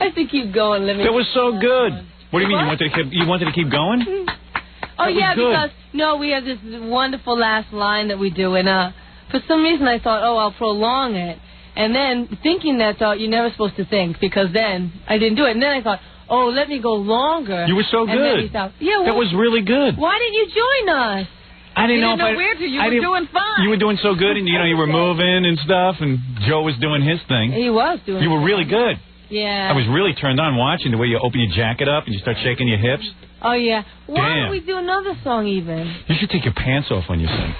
I have to keep going. Let me. That was so good. What do you mean? You wanted to keep going? Oh, yeah, good. because, no, we have this wonderful last line that we do, and for some reason I thought, oh, I'll prolong it. And then, thinking that thought, you're never supposed to think, because then I didn't do it. And then I thought, oh, let me go longer. You were so and then good. he thought, yeah, well, that was really good. Why didn't you join us? I didn't know if I... where to. You were doing fine. You were doing so good, and, you were moving and stuff, and Joe was doing his thing. He was doing You were really good. Yeah. I was really turned on watching the way you open your jacket up and you start shaking your hips. Oh, yeah. Why Damn. don't we do another song even? You should take your pants off when you sing.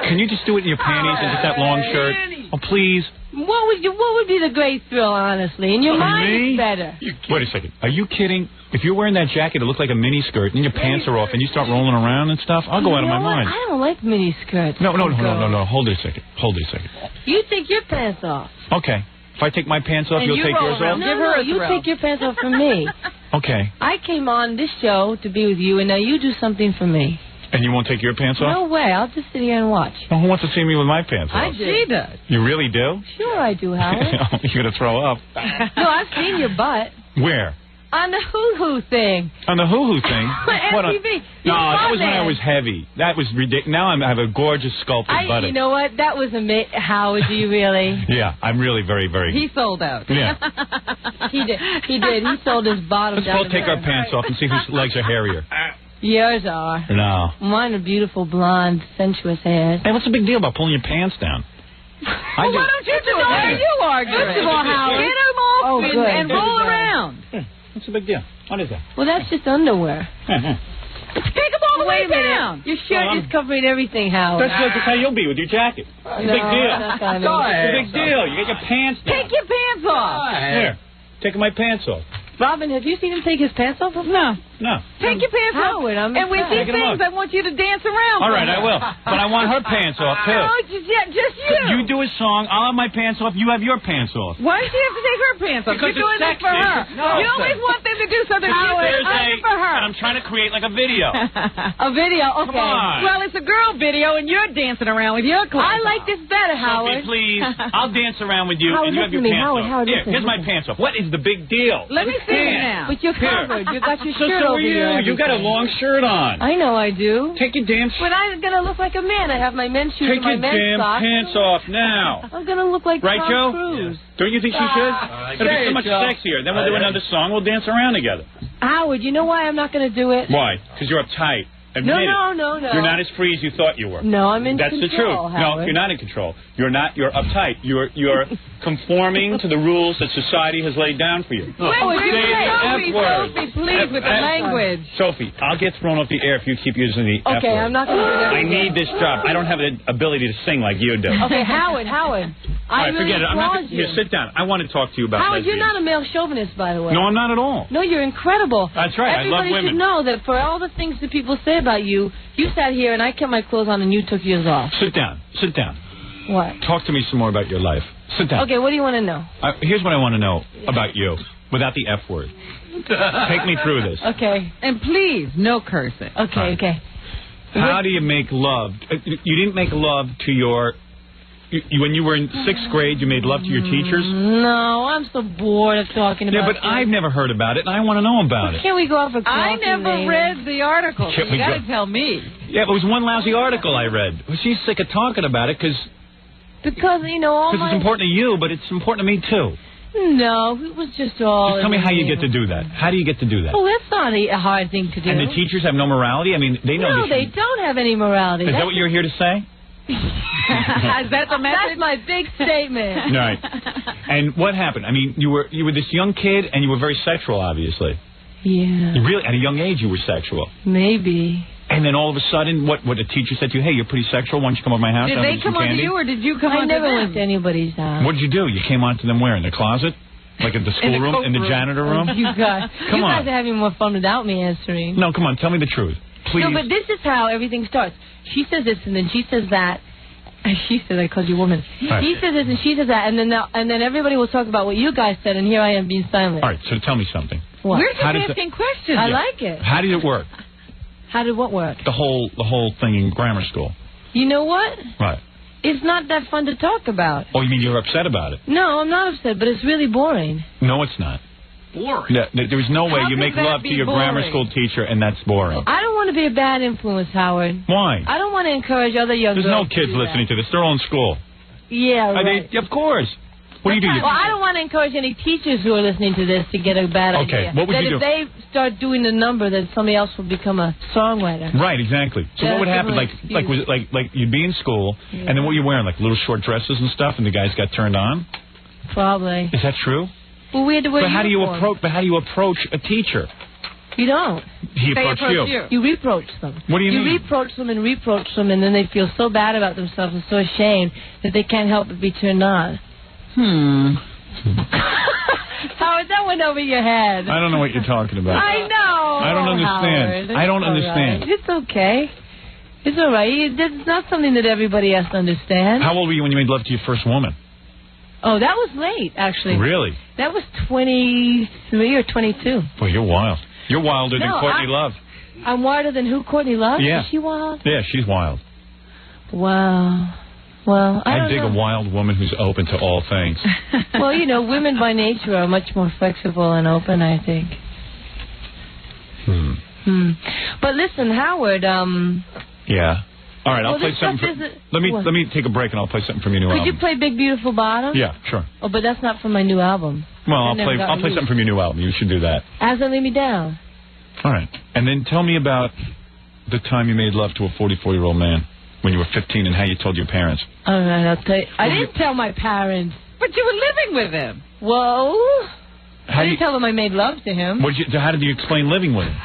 Can you just do it in your panties and just that long shirt? Oh, please. What would be the great thrill, honestly? And your mind me? is better. Wait a second. Are you kidding? If you're wearing that jacket, it looks like a mini skirt, and your pants are off, and you start rolling around and stuff, I'll go out of my mind. I don't like mini skirts. No. Hold it a second. You take your pants off. Okay. If I take my pants off, And you'll you take roll yours around. off? No, you take your pants off for me. Okay. I came on this show to be with you, and now you do something for me. And you won't take your pants off? No way. I'll just sit here and watch. Well, who wants to see me with my pants off? I do. She does. You really do? Sure I do, Howard. You're going to throw up. No, I've seen your butt. Where? On the hoo-hoo thing. On the hoo-hoo thing? On MTV. No, that was when I was heavy. That was ridiculous. Now I have a gorgeous sculpted butt. You know what? That was amazing. Howard, do you really? Yeah, I'm really very, very... He sold out. Yeah. He did. He sold his bottom Let's down. both take our pants off and see whose legs are hairier. Yours are. No. Mine are beautiful, blonde, sensuous hairs. Hey, what's the big deal about pulling your pants down? Well, why don't you do it? Why are you arguing? First of all, Howard. Get them off Oh, good. and roll around. What's the big deal? What is that? Well, that's just underwear. Take them all the way down. Your shirt is covering everything, Howard. That's how you'll be with your jacket. It's a big deal. That's not It's a big deal. You get your pants down. Take your pants off. Here, taking my pants off. Robin, have you seen him take his pants off? No. No. Take your pants off. Howard, I'm and when she Take 'em sings, off. I want you to dance around. All right, I will. But I want her pants off, too. No, just you. You do a song, I'll have my pants off, you have your pants off. Why does she have to take her pants off? Because You're doing it's this for her. sexy. No, you always want them to do something for her. And I'm trying to create like a video. A video, okay. Come on. Well, it's a girl video, and you're dancing around with your clothes. I like this better, Howard. Sophie, please. I'll dance around with you, Howard, and you have your listen to me. pants off. Howard, Here, listen. here's my pants off. What is the big deal? Let me see it now. But you're covered. You got your shirt So over are you. your You got a long shirt on. I know I do. Take your damn... But I'm going to look like a man. I have my men's shoes Take and my your men's damn socks. pants off now. I'm going to look like Right, Tom Joe? Cruise. Don't you think she should? It'll be so much sexier. Then we'll do another song. We'll dance around together. Howard, you know why I'm not going to do it? Why? Because you're uptight. Admit it. No. You're not as free as you thought you were. No, I'm in That's control, the truth. Howard. No, you're not in control. You're not. You're uptight. You're conforming to the rules that society has laid down for you. Sophie, please, with the language. Sophie, I'll get thrown off the air if you keep using the F Okay, word. I'm not going to do that I again. need this job. I don't have the ability to sing like you do. Okay, Howard. All I right, really forget it. I'm not applaud you. here, sit down. I want to talk to you about Howard, you're lesbians. not a male chauvinist, by the way. No, I'm not at all. No, you're incredible. That's right. Everybody I love women. should know that for all the things that people say about you, you sat here and I kept my clothes on and you took yours off. Sit down. Sit down. What? Talk to me some more about your life. Sit down. Okay, what do you want to know? Here's what I want to know about you, without the F word. Take me through this. Okay. And please, no cursing. Okay. How do you make love? You didn't make love to your... when you were in 6th grade, you made love to your teachers? No, I'm so bored of talking about Yeah, but this. I've never heard about it, and I want to know about it. Can't we go off a I never read the article. Can't You we got go- to tell me. Yeah, it was one lousy article I read. She's sick of talking about it because Because, all it's important to you, but it's important to me, too. No, it was just all... Just tell me how you get to do that. How do you get to do that? Oh, that's not a hard thing to do. And the teachers have no morality? I mean, they know No, this. they don't have any morality. Is that what you're here to say? Is that the message? That's my big statement. Right. And what happened? I mean, you were this young kid, and you were very sexual, obviously. Yeah. You really, at a young age, you were sexual. Maybe. And then all of a sudden, what a teacher said to you, hey, you're pretty sexual, why don't you come over to my house? Did they come on to you, or did you come on to them? I never went to anybody's house. What did you do? You came on to them where? In the closet? Like in the schoolroom? In the janitor room? You guys. Come on. You guys are having more fun without me answering. No, come on, tell me the truth. Please. No, but this is how everything starts. She says this, and then she says that. And she says, I called you woman. Right. He says this, and she says that, and then everybody will talk about what you guys said, and here I am being silent. All right, so tell me something. What? We're just asking questions. I like it. How did it work? How did what work? The whole thing in grammar school. You know what? Right. It's not that fun to talk about. Oh, you mean you're upset about it? No, I'm not upset, but it's really boring. No, it's not. Boring? There's no way you make love to your grammar school teacher and that's boring. I don't want to be a bad influence, Howard. Why? I don't want to encourage other young girls. There's no kids listening to this. They're all in school. Yeah, right. Of course. What do you do? Well, I don't want to encourage any teachers who are listening to this to get a bad idea. Okay, what would you do? If they start doing the number, then somebody else will become a songwriter. Right, exactly. So what would happen? Like you'd be in school, and then what you wearing? Like little short dresses and stuff, and the guys got turned on? Probably. Is that true? Well, we had to wear But how do you approach a teacher? You don't. He approached you. You reproach them. What do you mean? You reproach them, and then they feel so bad about themselves and so ashamed that they can't help but be turned on. Howard, that went over your head. I don't know what you're talking about. I know. I don't understand. I don't understand. Right. It's okay. It's all right. It's not something that everybody has to understand. How old were you when you made love to your first woman? Oh, that was late, actually. Really? That was 23 or 22. Boy, you're wild. You're wilder than Courtney Love. I'm wilder than who? Courtney Love? Yeah. Is she wild? Yeah, she's wild. Wow. Well, I dig a wild woman who's open to all things. Well, you know, women by nature are much more flexible and open, I think. But listen, Howard, Yeah. All right, I'll play something. Let me take a break and I'll play something from your new album. Could you play Big Beautiful Bottom? Yeah, sure. Oh, but that's not from my new album. Well, I'll play something from your new album. You should do that. As I Lay Me Down. All right. And then tell me about the time you made love to a 44-year-old man when you were 15 and how you told your parents. All right, I'll tell you. I didn't tell my parents. But you were living with him. Whoa. I didn't tell them I made love to him. How did you explain living with him?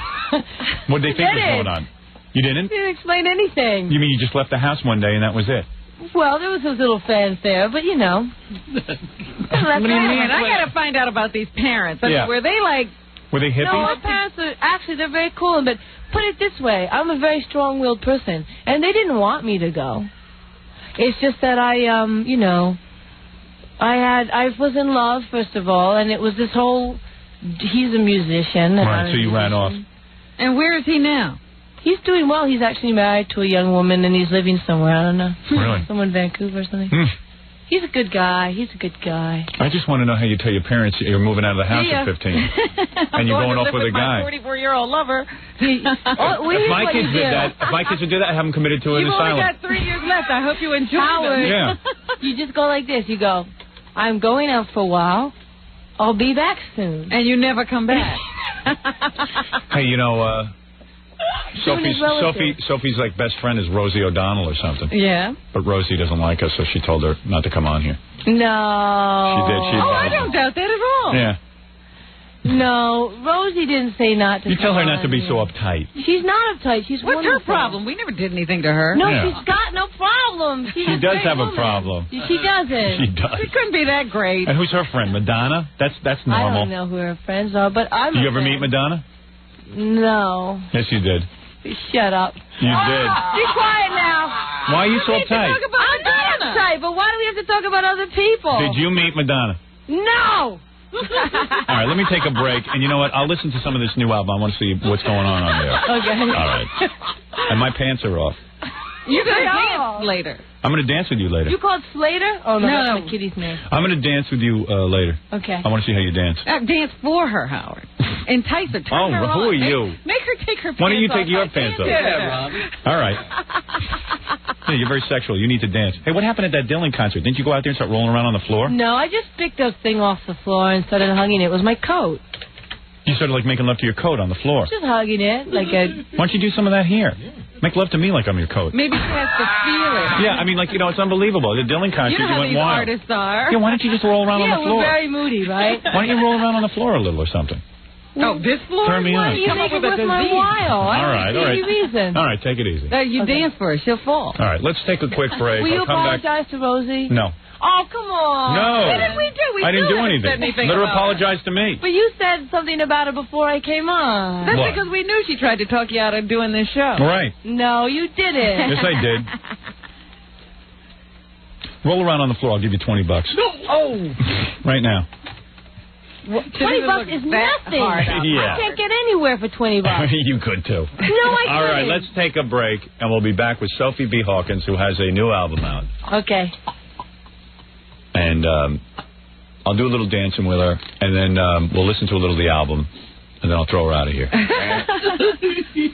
What did they think was going on? You didn't? I didn't explain anything. You mean you just left the house one day and that was it? Well, there was those little fanfare, but you know. What do you mean? I got to find out about these parents. I mean, were they like... Were they hippies? No, my parents are... Actually, they're very cool, but put it this way. I'm a very strong-willed person, and they didn't want me to go. It's just that I was in love, first of all, and it was this whole... He's a musician. Right, so you ran off. And where is he now? He's doing well. He's actually married to a young woman, and he's living somewhere. I don't know. Really? Somewhere in Vancouver or something. He's a good guy. I just want to know how you tell your parents you're moving out of the house at 15. And you're going off with a guy. My 44-year-old lover. If my kids would do that, I have them committed to an asylum. You've only got 3 years left. I hope you enjoy them. Yeah. You just go like this. You go, I'm going out for a while. I'll be back soon. And you never come back. Hey, Sophie's like best friend is Rosie O'Donnell or something. Yeah. But Rosie doesn't like us, so she told her not to come on here. No. She did. I don't doubt that at all. Yeah. No, Rosie didn't say not to. You tell her not to be so uptight. She's not uptight. She's What's wonderful. her problem? We never did anything to her. No, she's got no problem. She does have a problem. She doesn't. She does. She couldn't be that great. And who's her friend? Madonna? That's normal. I don't know who her friends are, but I'm. Did you ever meet Madonna? No. Yes, you did. Shut up. You did. Be quiet now. Why are you so uptight? I'm not uptight, but why do we have to talk about other people? Did you meet Madonna? No. All right, let me take a break. And you know what? I'll listen to some of this new album. I want to see what's going on there. Okay. All right. And my pants are off. You're going to dance later. I'm going to dance with you later. You called Slater? Oh, no, that's my kitty's name. I'm going to dance with you later. Okay. I want to see how you dance. Dance for her, Howard. Entice her. Turn her who on. are you? Make her take her pants off. Why don't you take your pants off? Yeah, Robbie. All right. Yeah, you're very sexual. You need to dance. Hey, what happened at that Dylan concert? Didn't you go out there and start rolling around on the floor? No, I just picked a thing off the floor and started hugging it. It was my coat. You started like making love to your coat on the floor. Just hugging it like a... Why don't you do some of that here? Make love to me like I'm your coat. Maybe she has to feel it. Yeah, I mean, it's unbelievable. The Dylan concert, you know how went these wild. artists are. Yeah, why don't you just roll around on the floor? Yeah, we're very moody, right? Why don't you roll around on the floor a little or something? Oh, this floor? Turn me Why on. do you think it was my while? All right. Any reason. All right, take it easy. You dance for her. She'll fall. All right, let's take a quick break. Will you I'll come apologize to Rosie? back. No. Oh, come on. No. What did we do? I didn't do anything. Let her apologize to me. But you said something about it before I came on. That's What? because we knew she tried to talk you out of doing this show. Right. No, you didn't. Yes, I did. Roll around on the floor. I'll give you $20. Oh. Right now. $20 is nothing. Yeah. I can't get anywhere for $20. You could, too. No, I couldn't. All right, let's take a break, and we'll be back with Sophie B Hawkins, who has a new album out. Okay. And I'll do a little dancing with her, and then we'll listen to a little of the album, and then I'll throw her out of here. So you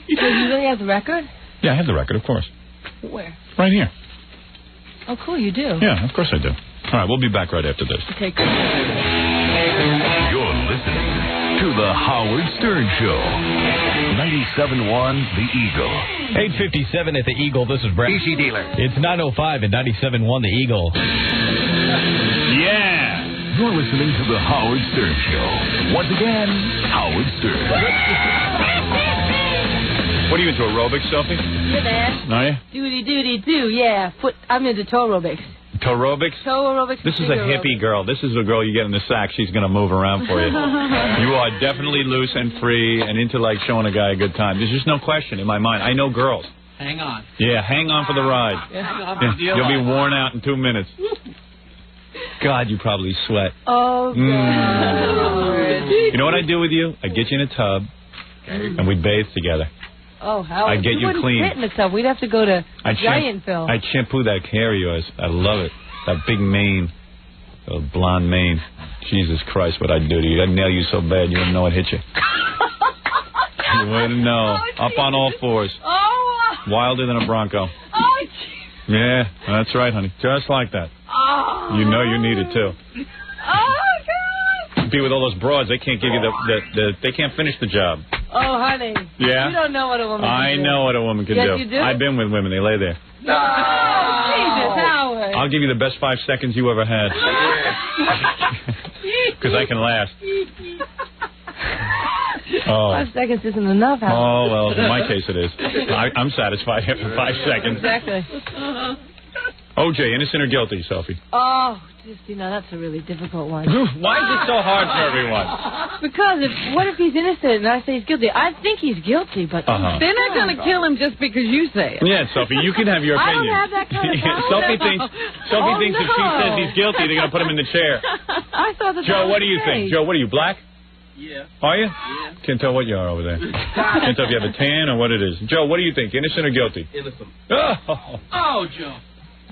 really have the record? Yeah, I have the record, of course. Where? Right here. Oh, cool, you do. Yeah, of course I do. All right, we'll be back right after this. Okay, cool. You're listening to The Howard Stern Show. 97.1 The Eagle. 8:57 at the Eagle. This is Brett. Easy dealer. It's 9:05 at 97.1 The Eagle. Yeah. You're listening to The Howard Stern Show. Once again, Howard Stern. What are you into, aerobics, Sophie? Yeah, man. Are you? Doody-doody-do, yeah. I'm into toe aerobics. Toe aerobics? Toe aerobics. This is a hippie girl. This is a girl you get in the sack. She's going to move around for you. You are definitely loose and free and into, like, showing a guy a good time. There's just no question in my mind. I know girls. Hang on. Yeah, hang on for the ride. Hang on for the deal. You'll be worn out in 2 minutes. God, you probably sweat. Oh, God. You know what I'd do with you? I'd get you in a tub, and we'd bathe together. Oh, how? I'd get you clean. Fit in the tub. We'd have to go to Giantville. I'd shampoo that hair of yours. I love it. That big mane. That blonde mane. Jesus Christ, what I'd do to you. I'd nail you so bad you wouldn't know it hit you. You wouldn't know. Up on all fours. Oh. Wilder than a Bronco. Oh, yeah, that's right, honey. Just like that. Oh. You know you need it, too. Oh, God. Be with all those broads. They can't give you they can't finish the job. Oh, honey. Yeah? You don't know what a woman can do. I know what a woman can do. Yes, you do? I've been with women. They lay there. No. Jesus, Howard. I'll give you the best 5 seconds you ever had. Because I can last. Oh. 5 seconds isn't enough, Howard. Oh, well, in my case it is. I'm satisfied after 5 seconds. Exactly. OJ, innocent or guilty, Sophie? Oh, just, that's a really difficult one. Why is it so hard for everyone? Because what if he's innocent and I say he's guilty? I think he's guilty, but they're not going to kill him just because you say it. Yeah, Sophie, you can have your I opinion. don't have that kind of power. Sophie thinks if she says he's guilty, they're going to put him in the chair. I thought that Joe, was what do you think? Joe, what are you, black? Yeah. Are you? Yeah. Can't tell what you are over there. Can't tell if you have a tan or what it is. Joe, what do you think? Innocent or guilty? Innocent. Oh, Joe.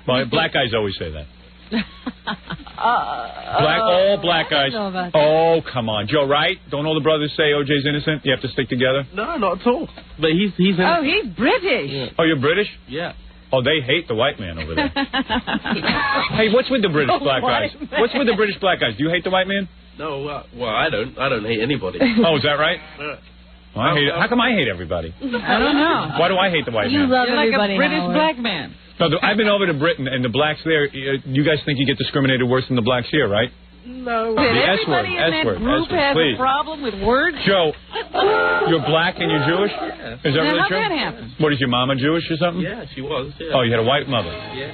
Well, black guys always say that. All black guys. Oh, come on. Joe, right? Don't all the brothers say OJ's innocent? You have to stick together? No, not at all. But he's innocent. Oh, he's British. Yeah. Oh, you're British? Yeah. Oh, they hate the white man over there. Hey, what's with the British black guys? What's with the British black guys? Do you hate the white man? No, well, I don't. I don't hate anybody. Oh, is that right? Well, I hate it. How come I hate everybody? I don't know. Why do I hate the white man? You love You're like everybody, a British Howard. black man. No, I've been over to Britain, and the blacks there, you guys think you get discriminated worse than the blacks here, right? No. The S word, Everybody in that S-word, group S-word, has please. a problem with words? Joe, you're black and you're Jewish? Is that really How'd true? that happen? What, is your mama Jewish or something? Yeah, she was. Yeah. Oh, you had a white mother? Yeah.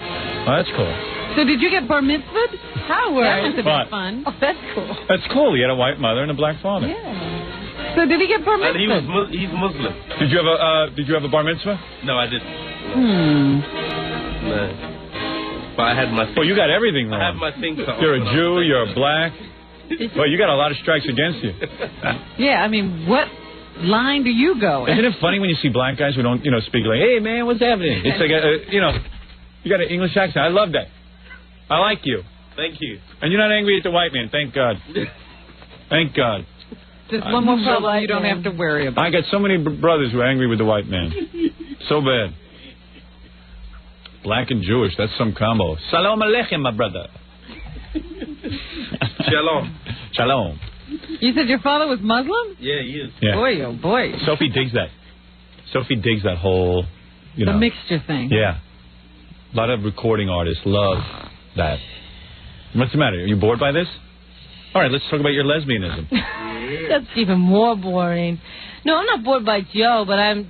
Oh, that's cool. So did you get bar mitzvahed? Howard. That must have What? been fun. Oh, that's cool. That's cool. You had a white mother and a black father. Yeah. So did he get bar And mitzvahed? he's Muslim. Did you have a bar mitzvah? No, I didn't. No. But I had my. Well, you got everything wrong. I have my thing cut. You're a Jew. You're a black. Well, you got a lot of strikes against you. Yeah, I mean, what line do you go in? Isn't it funny when you see black guys who don't, speak like, hey, man, what's happening? It's like, you got an English accent. I love that. I like you. Thank you. And you're not angry at the white man. Thank God. Thank God. Just one more problem you don't have to worry about. I got so many brothers who are angry with the white man. So bad. Black and Jewish, that's some combo. Shalom Aleichem, my brother. Shalom. Shalom. You said your father was Muslim? Yeah, he is. Yeah. Boy, oh boy. Sophie digs that. Sophie digs that whole, The mixture thing. Yeah. A lot of recording artists love that. What's the matter? Are you bored by this? All right, let's talk about your lesbianism. That's even more boring. No, I'm not bored by Joe, but I'm,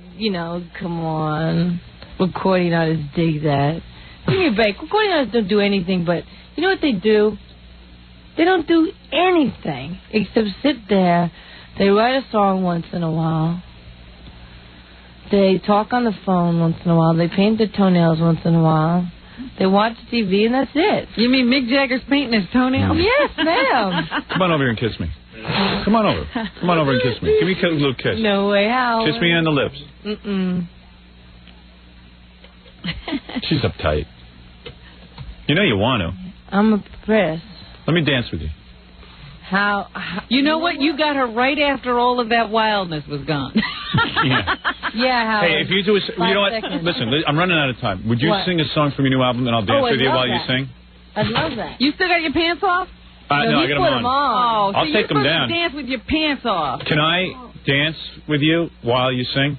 come on. Recording artists dig that. Give me a break. Recording artists don't do anything, but you know what they do? They don't do anything except sit there. They write a song once in a while. They talk on the phone once in a while. They paint their toenails once in a while. They watch TV, and that's it. You mean Mick Jagger's painting his toenails? Yes, ma'am. Come on over here and kiss me. Come on over. Come on over and kiss me. Give me a little kiss. No way, Howard. Kiss me on the lips. Mm-mm. She's uptight. You know you want to. I'm impressed. Let me dance with you. How you know what? You got her right after all of that wildness was gone. Yeah, Howard. Hey, if you do you know what? Seconds. Listen, I'm running out of time. Would you What? sing a song from your new album, and I'll dance with you while you that. sing? I'd love that. You still got your pants off? No, I got them on. Oh, I'll so take them you're down. supposed to dance with your pants off. Can I dance with you while you sing?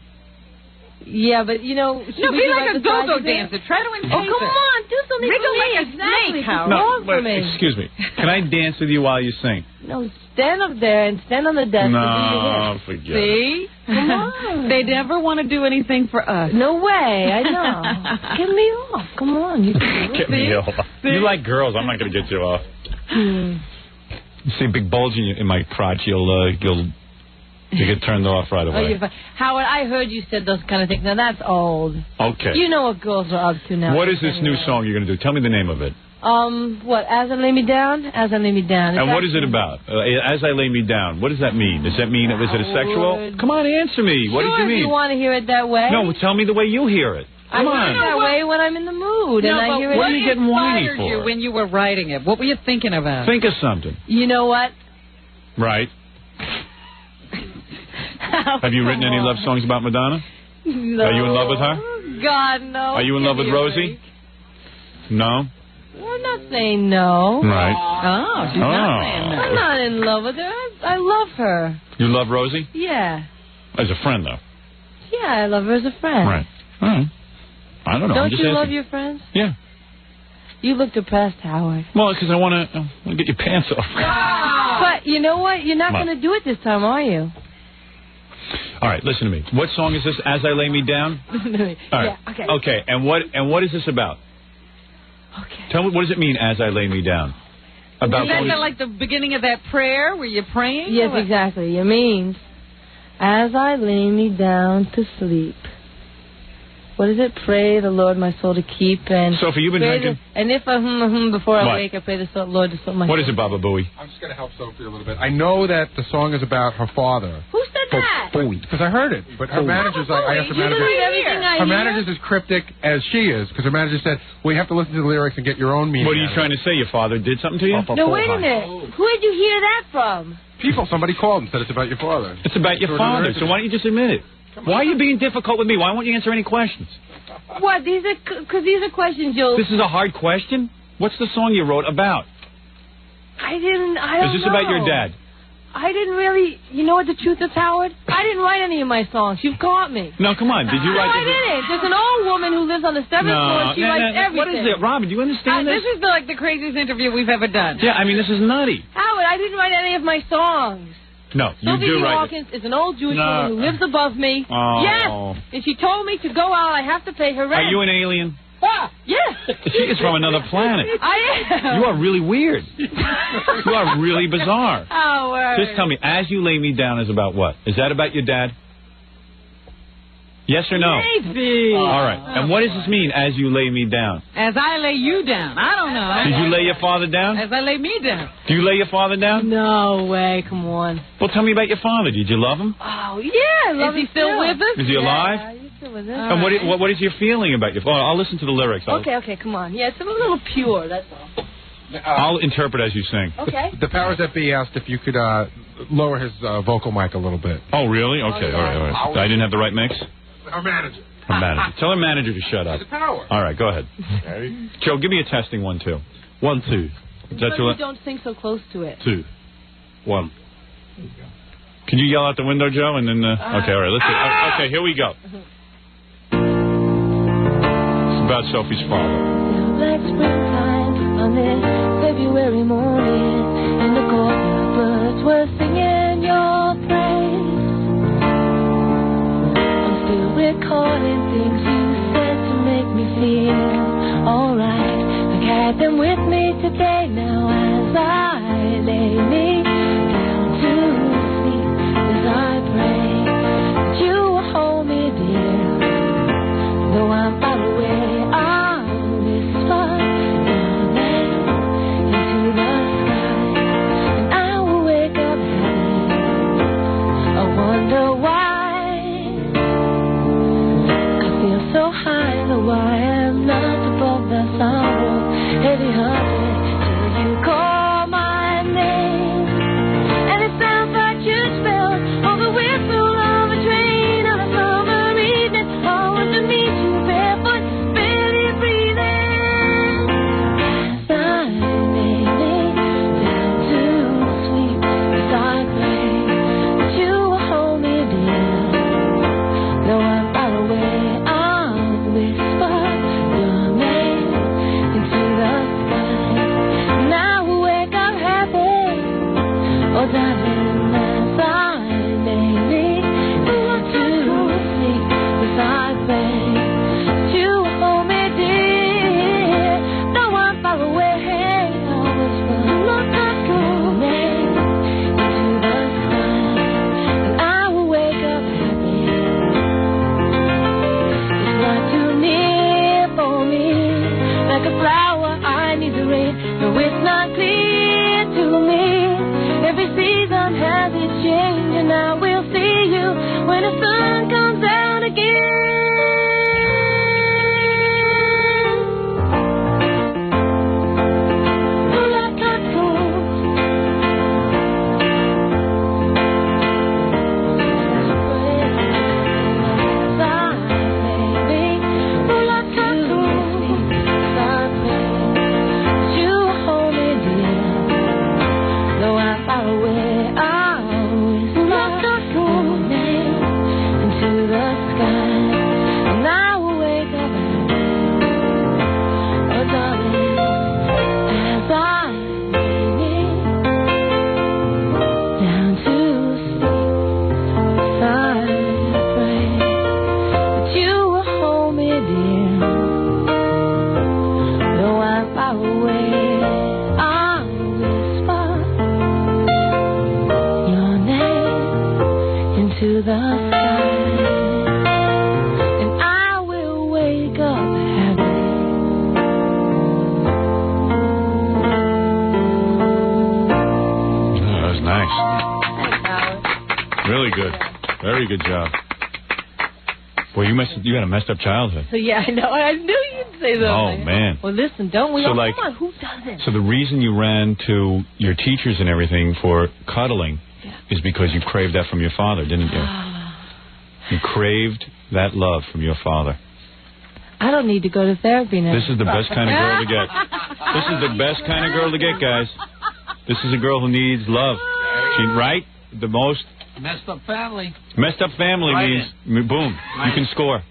Yeah, but No, be like a go-go dancer. Try to imitate Oh, come on, do something Wriggle for me. like a Exactly. snake, Howard. Wrong for wait, me. excuse me. Can I dance with you while you sing? No, stand up there and stand on the desk No, and do your hip. forget it. See? Come on. They never want to do anything for us. No way, I know. Get me off. Come on. You can do it. Get me off. You like girls. I'm not going to get you off. You see a big bulge in my crotch, you get turned off right Oh, away. you're fine. Howard, I heard you said those kind of things. Now, that's old. Okay. You know what girls are up to now. What is this new song you're going to do? Tell me the name of it. What, As I Lay Me Down? As I Lay Me Down. And what is it about? As I Lay Me Down. What does that mean? Does that mean, was it a sexual? Come on, answer me. What did you If mean? you want to hear it that way. No, tell me the way you hear it. I Come hear on. it that way when I'm in the mood. No, and I but hear it. What are you getting whiny inspired for? you when you were writing it? What were you thinking about? Think of something. You know what? Right. Have you written any love songs about Madonna? No. Are you in love with her? God, no. Are you in love with Rosie? No? We're not saying no. Right. Oh, she's not saying no. I'm not in love with her. I love her. You love Rosie? Yeah. As a friend, though. Yeah, I love her as a friend. Right. All right. I don't know. Don't I'm just you love asking. your friends? Yeah. You look depressed, Howard. Well, because I want to get your pants off. But you know what? You're not Come on. going to do it this time, are you? All right, listen to me. What song is this? As I Lay Me Down? All right. Yeah, okay. Okay, and what is this about? Okay. Tell me, what does it mean, as I lay me down? About Isn't that like the beginning of that prayer where you're praying? Yes, exactly. It means, as I lay me down to sleep. What is it? Pray the Lord my soul to keep. And Sophie, you've been drinking? And if I before I What? wake, I pray the Lord to soul my soul. What is it, Baba Booey? I'm just going to help Sophie a little bit. I know that the song is about her father. Who said that? Because I heard it. But her manager's like, I asked her manager. Her manager's as cryptic as she is, because her manager said, well, you have to listen to the lyrics and get your own meaning. What are you trying to say? Your father did something to you? No, wait a minute. Who did you hear that from? People, somebody called and said it's about your father. It's about your father, so why don't you just admit it? Why are you being difficult with me? Why won't you answer any questions? What? These are questions you'll... This is a hard question? What's the song you wrote about? I don't know. Is this about your dad? I didn't really... You know what the truth is, Howard? I didn't write any of my songs. You've caught me. No, come on. Did you write... No, I didn't. There's an old woman who lives on the 7th floor. She writes everything. What is it? Robin, do you understand this? This is like the craziest interview we've ever done. Yeah, I mean, this is nutty. Howard, I didn't write any of my songs. No, you Sophie do B write it. Hawkins is an old Jewish No. woman who lives above me. Oh. Yes! And she told me to go out. I have to pay her rent. Are you an alien? Ah, yes! She is from another planet. I am. You are really weird. You are really bizarre. Howard. Just tell me, As You Lay Me Down is about what? Is that about your dad? Yes or no? Maybe. All right. And what does this mean, as you lay me down? As I lay you down. I don't know. Did you lay your father down? As I lay me down. Do you lay your father down? No way. Come on. Well, tell me about your father. Did you love him? Oh, yeah. I love Is he him still with us? Is he alive? Yeah, he's still with us. And what is your feeling about your father? I'll listen to the lyrics. Okay, come on. Yeah, it's a little pure, that's all. I'll interpret as you sing. Okay. The powers that be asked if you could lower his vocal mic a little bit. Oh, really? Okay, all right. I didn't have the right mix? Our manager. Her manager. Tell her manager to shut up. The power. All right, go ahead. Joe, give me a testing 1, 2. 1, 2. Is that too loud? Don't sing so close to it. 2, 1. Can you yell out the window, Joe? And then okay, all right. Let's see. Okay, here we go. It's about Sophie's father. Like springtime on this February morning, and the cold birds were singing your I lay me down to sleep, as I pray that you will hold me dear. Though I'm far away, I'll whisper your name into the sky, and I will wake up happy. I wonder why I feel so high, though I am not above the sorrow, heavy-hearted, till you call my name. And it sounds like huge bells, or the whistle of a train on a summer evening. I want to meet you barefoot, barely breathing, as I lay me down to sleep, as I pray that you will hold me dear. Though I'm far away, I'll whisper your name into the sky, and I will wake up happy. Oh, darling, as I lay me down to sleep, as I pray that you will hold me dear. Though I'm far away, I'll whisper your name into the sky, and I will wake up happy. It's not too near for me, like a flower I need the rain. No, it's not clear to me. Every season has its change, and I will see you when the sun comes out again. Oh, like I to the sky, and I will wake up happy. Oh, that was nice. Really good. Very good job. Well, you had a messed up childhood. So yeah, I know. I knew you'd say that. Oh, man. Well, listen, don't we So, all? like- Come on, who doesn't? So the reason you ran to your teachers and everything for cuddling is because you craved that from your father, didn't you? You craved that love from your father. I don't need to go to therapy now. This is the best kind of girl to get. This is the best kind of girl to get, guys. This is a girl who needs love. She, right? The most Messed up family. messed up family means, boom, you can score.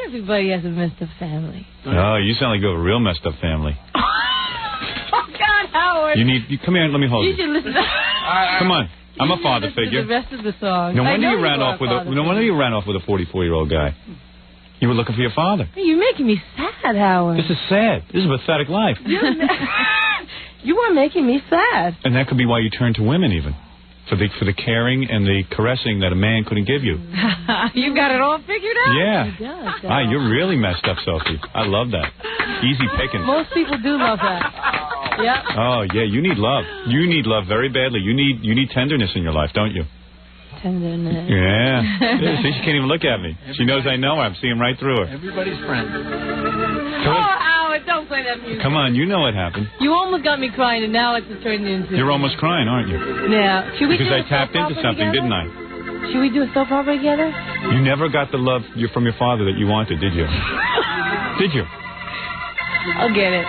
Everybody has a messed up family. Oh, you sound like you have a real messed up family. Oh, God, Howard. Come here, let me hold You you. should listen. Come on. I'm a father figure. The rest of the song. No wonder I know you ran are off with father no wonder you ran off with a 44-year-old guy. You were looking for your father. You're making me sad, Howard. This is sad. This is a pathetic life. You are making me sad. And that could be why you turn to women, even for the caring and the caressing that a man couldn't give you. You got it all figured out. Yeah. He does. You're really messed up, Sophie. I love that. Easy picking. Most people do love that. Yeah. Oh yeah, you need love. You need love very badly. You need tenderness in your life, don't you? Tenderness. Yeah. See, she can't even look at me. She knows I know her. I'm seeing right through her. Everybody's friend. Oh, Howard, don't play that music. Come on, you know what happened. You almost got me crying, and now it's turned into... You're almost crying, aren't you? Yeah. Should we Because do I a tapped soap into opera something, together? didn't I? Should we do a soap opera together? You never got the love from your father that you wanted, did you? Did you? I'll get it.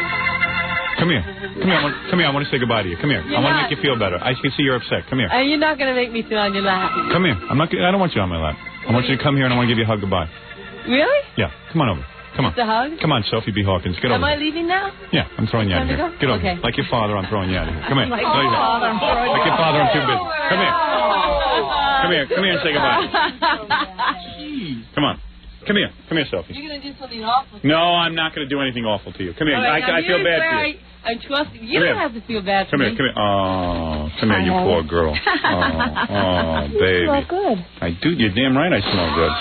Come here. Come here. I want to say goodbye to you. Come here. I want to make you feel better. I can see you're upset. Come here. And you're not going to make me sit on your lap. Come here. I don't want you on my lap. I want you to come here and I want to give you a hug goodbye. Really? Yeah. Come on over. Come on. Just a hug? Come on, Sophie B Hawkins. Get over Am I here. leaving now? Yeah, I'm throwing you out of Time to here. go? Get over Okay. here. Like your father, I'm throwing you out of here. Come here. Like No, you don't. father, I'm throwing Like your father, I'm too busy. Come here. Come here. Come here and say goodbye. Come on. Come here, Sophie. You're going to do something awful. No, I'm not going to do anything awful to you. Come here. Right, I feel bad for you. I trust you. You don't have to feel bad for me. Come here. Oh, come here, you poor girl. Oh, baby. You smell good. I do. You're damn right I smell good.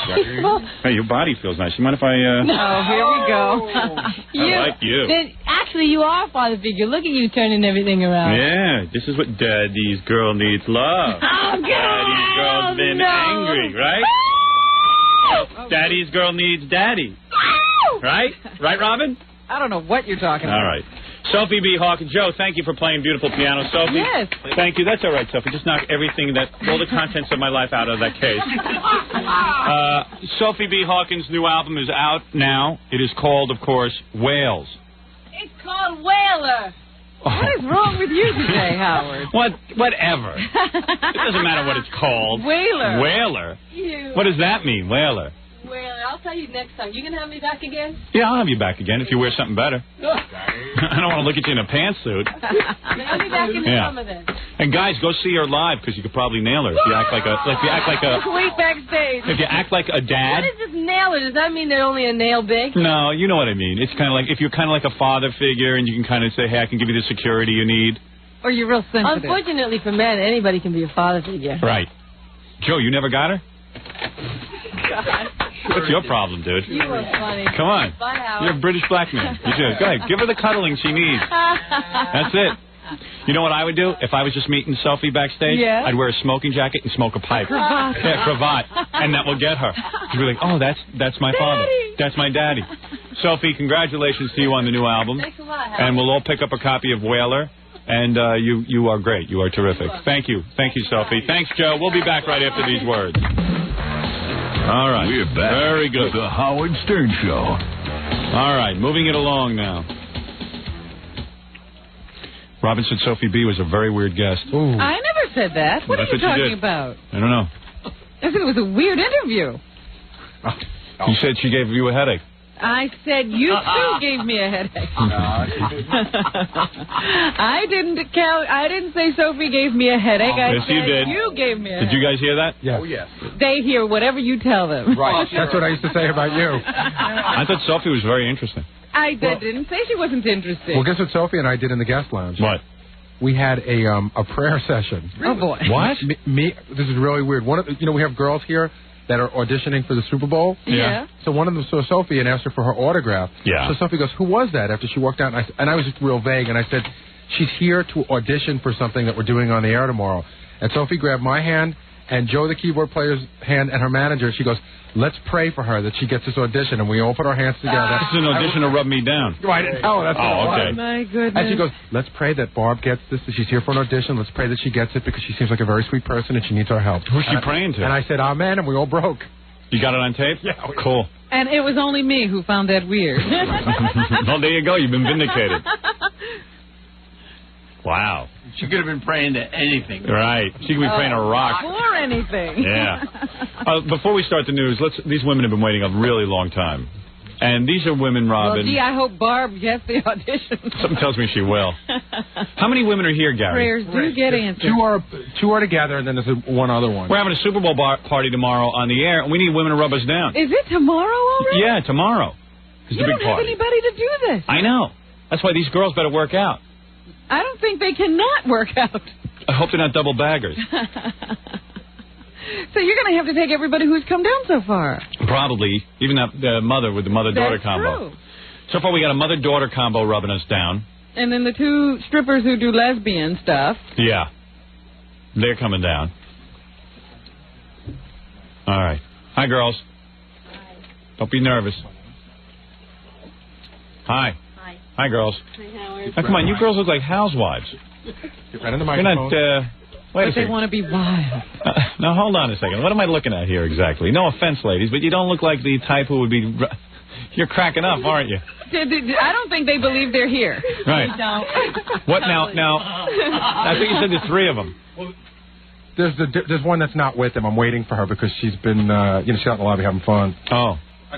Hey, your body feels nice. You mind if I... Oh, here we go. I like you. Actually, you are a father figure. Look at you turning everything around. Yeah, this is what Daddy's girl needs love. Oh, God. Daddy's girl's been angry, right? Daddy's girl needs Daddy. Right? Right, Robin? I don't know what you're talking about. All right. Sophie B Hawkins. Joe, thank you for playing beautiful piano. Sophie? Yes. Thank you. That's all right, Sophie. Just knock all the contents of my life out of that case. Sophie B Hawkins' new album is out now. It is called, of course, Whales. It's called Whaler. What is wrong with you today, Howard? Whatever. It doesn't matter what it's called. Whaler. Whaler? You. What does that mean, Whaler? Whaler. I'll tell you next time. You going to have me back again? Yeah, I'll have you back again if you wear something better. I don't want to look at you in a pantsuit. I'll be back in the summer then. And guys, go see her live because you could probably nail her if you act like a. Wait backstage. If you act like a dad. What is this nailer? Does that mean they're only a nail big? No, you know what I mean. It's kind of like if you're kind of like a father figure and you can kind of say, hey, I can give you the security you need. Or you're real sensitive. Unfortunately for men, anybody can be a father figure. Right. Joe, you never got her? God. What's your problem, dude? You are funny. Come on. Bye, Howard. You're a British black man. You should. Go ahead. Give her the cuddling she needs. That's it. You know what I would do if I was just meeting Sophie backstage? Yeah. I'd wear a smoking jacket and smoke a pipe. Cravat. Yeah, cravat. And that will get her. She'll be like, oh, that's my father. That's my daddy. Sophie, congratulations to you on the new album. Thanks a lot, Howard. And we'll all pick up a copy of Whaler. And you are great. You are terrific. Thank you. Thank you, Sophie. Thanks, Joe. We'll be back right after these words. All right. We're back. Very good. With the Howard Stern Show. All right. Moving it along now. Robin said Sophie B was a very weird guest. Ooh. I never said that. What are you talking about? I don't know. I said it was a weird interview. You said she gave you a headache. I said you too gave me a headache. I didn't say Sophie gave me a headache. I yes, said you did. You gave me a headache. Did you guys hear that? Yes. Oh, yes. They hear whatever you tell them. Right. That's what I used to say about you. I thought Sophie was very interesting. I didn't say she wasn't interested. Well, guess what Sophie and I did in the guest lounge? What? We had a prayer session. Oh, boy. What? Me, this is really weird. We have girls here that are auditioning for the Super Bowl. Yeah. So one of them saw Sophie and asked her for her autograph. Yeah. So Sophie goes, who was that? After she walked out, and I was just real vague, and I said, she's here to audition for something that we're doing on the air tomorrow. And Sophie grabbed my hand and Joe, the keyboard player's hand, and her manager. She goes, let's pray for her that she gets this audition. And we all put our hands together. This is an audition to rub me down. Right. Oh, that's okay. My goodness. And she goes, let's pray that Barb gets this. She's here for an audition. Let's pray that she gets it because she seems like a very sweet person and she needs our help. Who's she praying to? And I said, amen, and we all broke. You got it on tape? Yeah. Cool. And it was only me who found that weird. Well, there you go. You've been vindicated. Wow. She could have been praying to anything. Right. She could be praying a rock. Or anything. Yeah. Before we start the news, these women have been waiting a really long time. And these are women, Robin. Well, gee, I hope Barb gets the audition. Something tells me she will. How many women are here, Gary? Prayers do get answered. Two are together, and then there's one other one. We're having a Super Bowl party tomorrow on the air, and we need women to rub us down. Is it tomorrow already? Yeah, tomorrow. It's You the big don't have party. anybody to do this. I know. That's why these girls better work out. I don't think they cannot work out. I hope they're not double baggers. So you're going to have to take everybody who's come down so far. Probably. Even the mother with the mother-daughter That's combo. True. So far, we got a mother-daughter combo rubbing us down. And then the two strippers who do lesbian stuff. Yeah. They're coming down. All right. Hi, girls. Hi. Don't be nervous. Hi. Hi. Hi, girls. Hi, Howard. Now, come on. You girls look like housewives. Get right in the You're microphone. not... Wait a But they second. want to be wild. Now, hold on a second. What am I looking at here exactly? No offense, ladies, but you don't look like the type who would be... You're cracking up, aren't you? I don't think they believe they're here. Right. Don't. What now? I think you said there's three of them. There's one that's not with them. I'm waiting for her because she's been, she's out in the lobby having fun. Oh.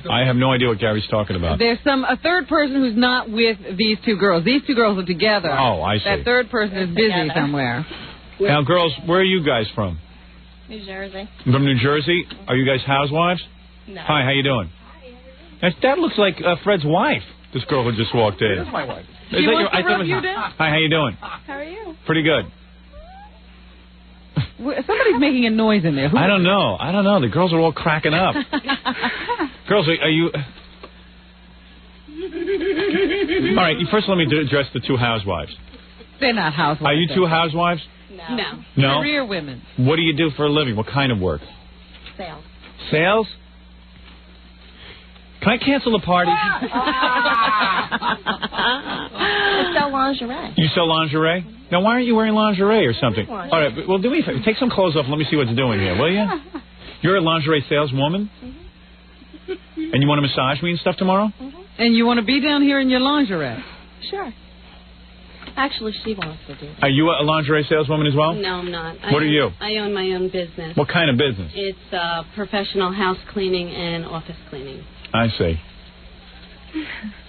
I have no idea what Gary's talking about. There's a third person who's not with these two girls. These two girls are together. Oh, I see. That third person is busy somewhere. Now, girls, where are you guys from? New Jersey. From New Jersey? Are you guys housewives? No. Hi, how you doing? That looks like Fred's wife. This girl who just walked in. That's my wife. She wants to rub you down. Hi, how you doing? How are you? Pretty good. Somebody's making a noise in there. I don't know. The girls are all cracking up. Girls, are you... All right, first let me address the two housewives. They're not housewives. Are you two housewives? No. Career women. What do you do for a living? What kind of work? Sales. Sales? Can I cancel the party? I sell lingerie. You sell lingerie? Now, why aren't you wearing lingerie or something? Lingerie. All right, well, do me a favor. Take some clothes off and let me see what's doing here, will you? You're a lingerie saleswoman? And you want to massage me and stuff tomorrow? And you want to be down here in your lingerie? Sure. Actually, she wants to do it. Are you a lingerie saleswoman as well? No, I'm not. What are you? I own my own business. What kind of business? It's professional house cleaning and office cleaning. I see.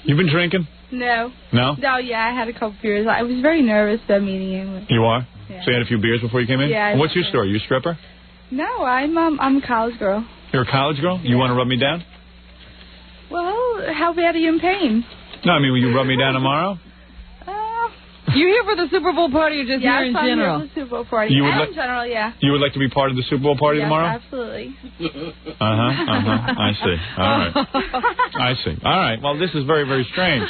You've been drinking? No. No? No, yeah, I had a couple beers. I was very nervous about meeting him. You are? Yeah. So you had a few beers before you came in? Yeah. And what's your story? You a stripper? No, I'm a college girl. You're a college girl? You want to rub me down? Well, how bad are you in pain? No, I mean, will you rub me down tomorrow? You here for the Super Bowl party or just here in general? Yeah, for the Super Bowl party. In general, yeah. You would like to be part of the Super Bowl party tomorrow? Absolutely. I see. All right. I see. All right. Well, this is very, very strange.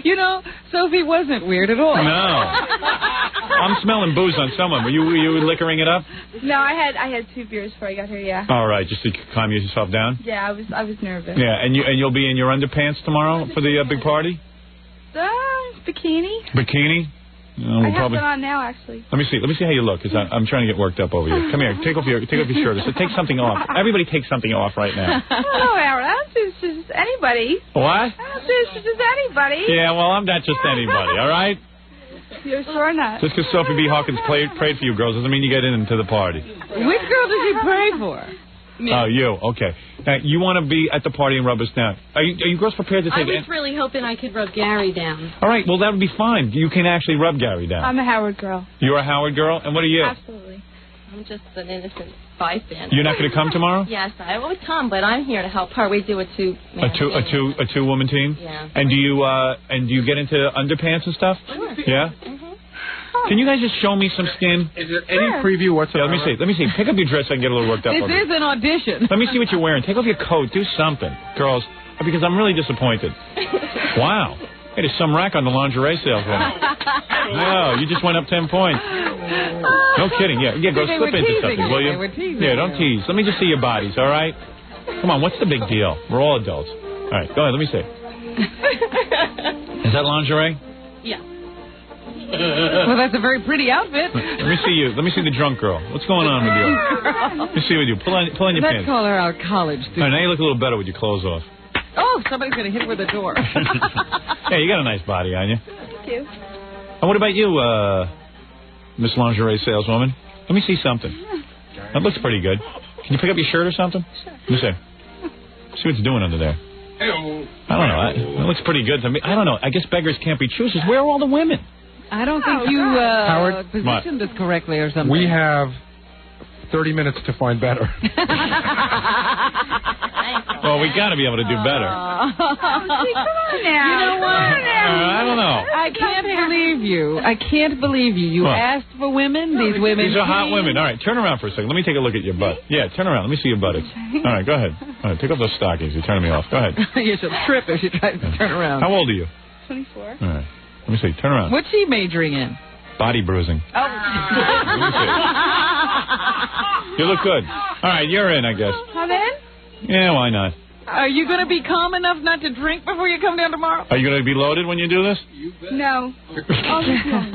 You know, Sophie wasn't weird at all. No. I'm smelling booze on someone. Were you liquoring it up? No, I had 2 beers before I got here, yeah. All right, just to calm yourself down? Yeah, I was nervous. Yeah, and you'll be in your underpants tomorrow for the big party? Bikini. Bikini? I have it on now, actually. Let me see how you look, because I'm trying to get worked up over here. Come here, take off your shirt. So take something off. Everybody take something off right now. Oh, Aaron, I don't do just anybody. What? I don't do just anybody. Yeah, well, I'm not just anybody, all right? You're sure not. Just because Sophie B Hawkins prayed for you girls doesn't mean you get into the party. Which girl did you pray for? Me. Oh, you. Okay. Now, you want to be at the party and rub us down. Are you girls prepared to take it? I was really hoping I could rub Gary down. All right. Well, that would be fine. You can actually rub Gary down. I'm a Howard girl. You're a Howard girl? And what are you? Absolutely. I'm just an innocent bystander. You're not going to come tomorrow? Yes, I would come, but I'm here to help her. We do a two-woman team? Yeah. And do you get into underpants and stuff? Sure. Yeah? Can you guys just show me some skin? Is there any preview whatsoever? Yeah, let me see. Pick up your dress so I can get a little worked up. This is an audition. Let me see what you're wearing. Take off your coat. Do something, girls, because I'm really disappointed. Wow. Hey, there's some rack on the lingerie saleswoman. No, you just went up 10 points. No kidding. Yeah, go slip into something, will you? Yeah, don't tease. Let me just see your bodies, all right? Come on, what's the big deal? We're all adults. All right, go ahead. Let me see. Is that lingerie? Yeah. Well, that's a very pretty outfit. Let me see you. Let me see the drunk girl. What's going on with you? Let me see with you. Pull on your Let's pants. call her our college student. All right, now you look a little better with your clothes off. Oh, somebody's going to hit her with a door. Hey, you got a nice body on you. Thank you. And what about you, Miss Lingerie Saleswoman? Let me see something. That looks pretty good. Can you pick up your shirt or something? Sure. Let me see. See what it's doing under there. I don't know. It looks pretty good to me. I don't know. I guess beggars can't be choosers. Where are all the women? I don't think you Howard, positioned this correctly or something. We have 30 minutes to find better. Well, we got to be able to do better. Oh, see, come on now. You know what? I don't know. I can't believe you. I can't believe you. You asked for women. These women. These are hot women. All right, turn around for a second. Let me take a look at your butt. Yeah, turn around. Let me see your buttocks. All right, go ahead. All right, take off those stockings. You're turning me off. Go ahead. You should trip if she tries to turn around. How old are you? 24. All right. Let me see. Turn around. What's she majoring in? Body bruising. Oh. You look good. All right, you're in, I guess. I'm in? Yeah, why not? Are you going to be calm enough not to drink before you come down tomorrow? Are you going to be loaded when you do this? No.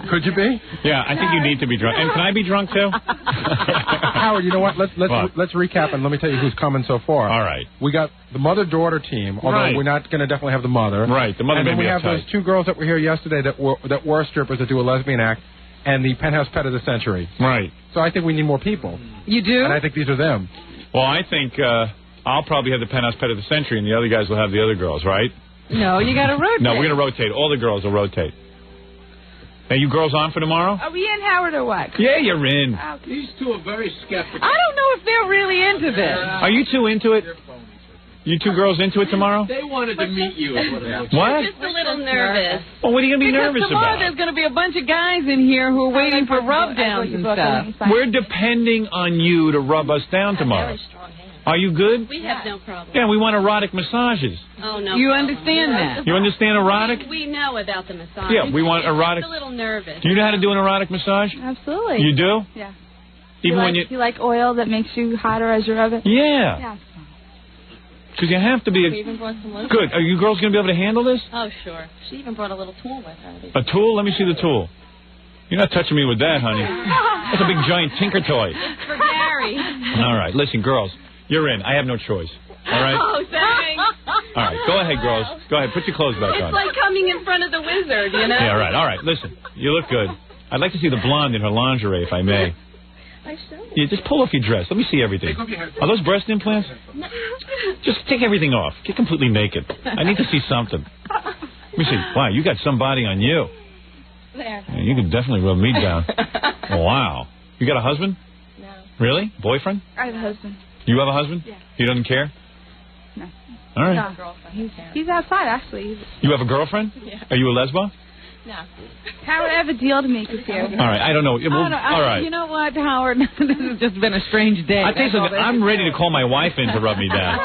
Could you be? Yeah, I think you need to be drunk. And can I be drunk too? Howard, you know what? Let's recap and let me tell you who's coming so far. All right. We got the mother-daughter team, although we're not going to definitely have the mother. Right. The mother. And then may we be have uptight. those 2 girls that were here yesterday that were strippers that do a lesbian act, and the penthouse pet of the century. Right. So I think we need more people. You do? And I think these are them. Well, I think I'll probably have the penthouse pet of the century, and the other guys will have the other girls, right? No, you got to rotate. No, we're going to rotate. All the girls will rotate. Are you girls on for tomorrow? Are we in, Howard, or what? Yeah, you're in. These two are very skeptical. I don't know if they're really into this. Are you two into it? You two girls into it tomorrow? They wanted to meet you. What? Just a little nervous. Well, what are you going to be nervous tomorrow about? there's going to be a bunch of guys in here who are waiting for rub downs and stuff. We're depending on you to rub us down tomorrow. Are you good? We have no problem. Yeah, we want erotic massages. Oh, no. You understand that? You understand erotic? We know about the massage. Yeah, we want erotic. Just a little nervous. Do you know how to do an erotic massage? Absolutely. You do? Yeah. Even when you like oil that makes you hotter as you rub it? Yeah. Yeah. Because you have to be We even brought some lotion. Good. Are you girls going to be able to handle this? Oh, sure. She even brought a little tool with her. A tool? Let me see the tool. You're not touching me with that, honey. That's a big giant tinker toy. It's for Gary. All right. Listen, girls, you're in. I have no choice. All right? Oh, thanks. All right. Go ahead, girls. Go ahead. Put your clothes back on. It's like coming in front of the wizard, you know? Yeah, right. All right. Listen, you look good. I'd like to see the blonde in her lingerie, if I may. Yeah, just pull off your dress. Let me see everything. Are those breast implants? Just take everything off. Get completely naked. I need to see something. Let me see. Wow, you got some body on you. There. Yeah, you can definitely rub me down. Wow. You got a husband? No. Really? Boyfriend? I have a husband. You have a husband? Yeah. He doesn't care? No. All right. No. He's outside, actually. You have a girlfriend? Yeah. Are you a lesbo? No. Howard, I have a deal to make with you. All right. I don't know. All right. You know what, Howard? This has just been a strange day. I think something. I'm ready to call my wife in to rub me down.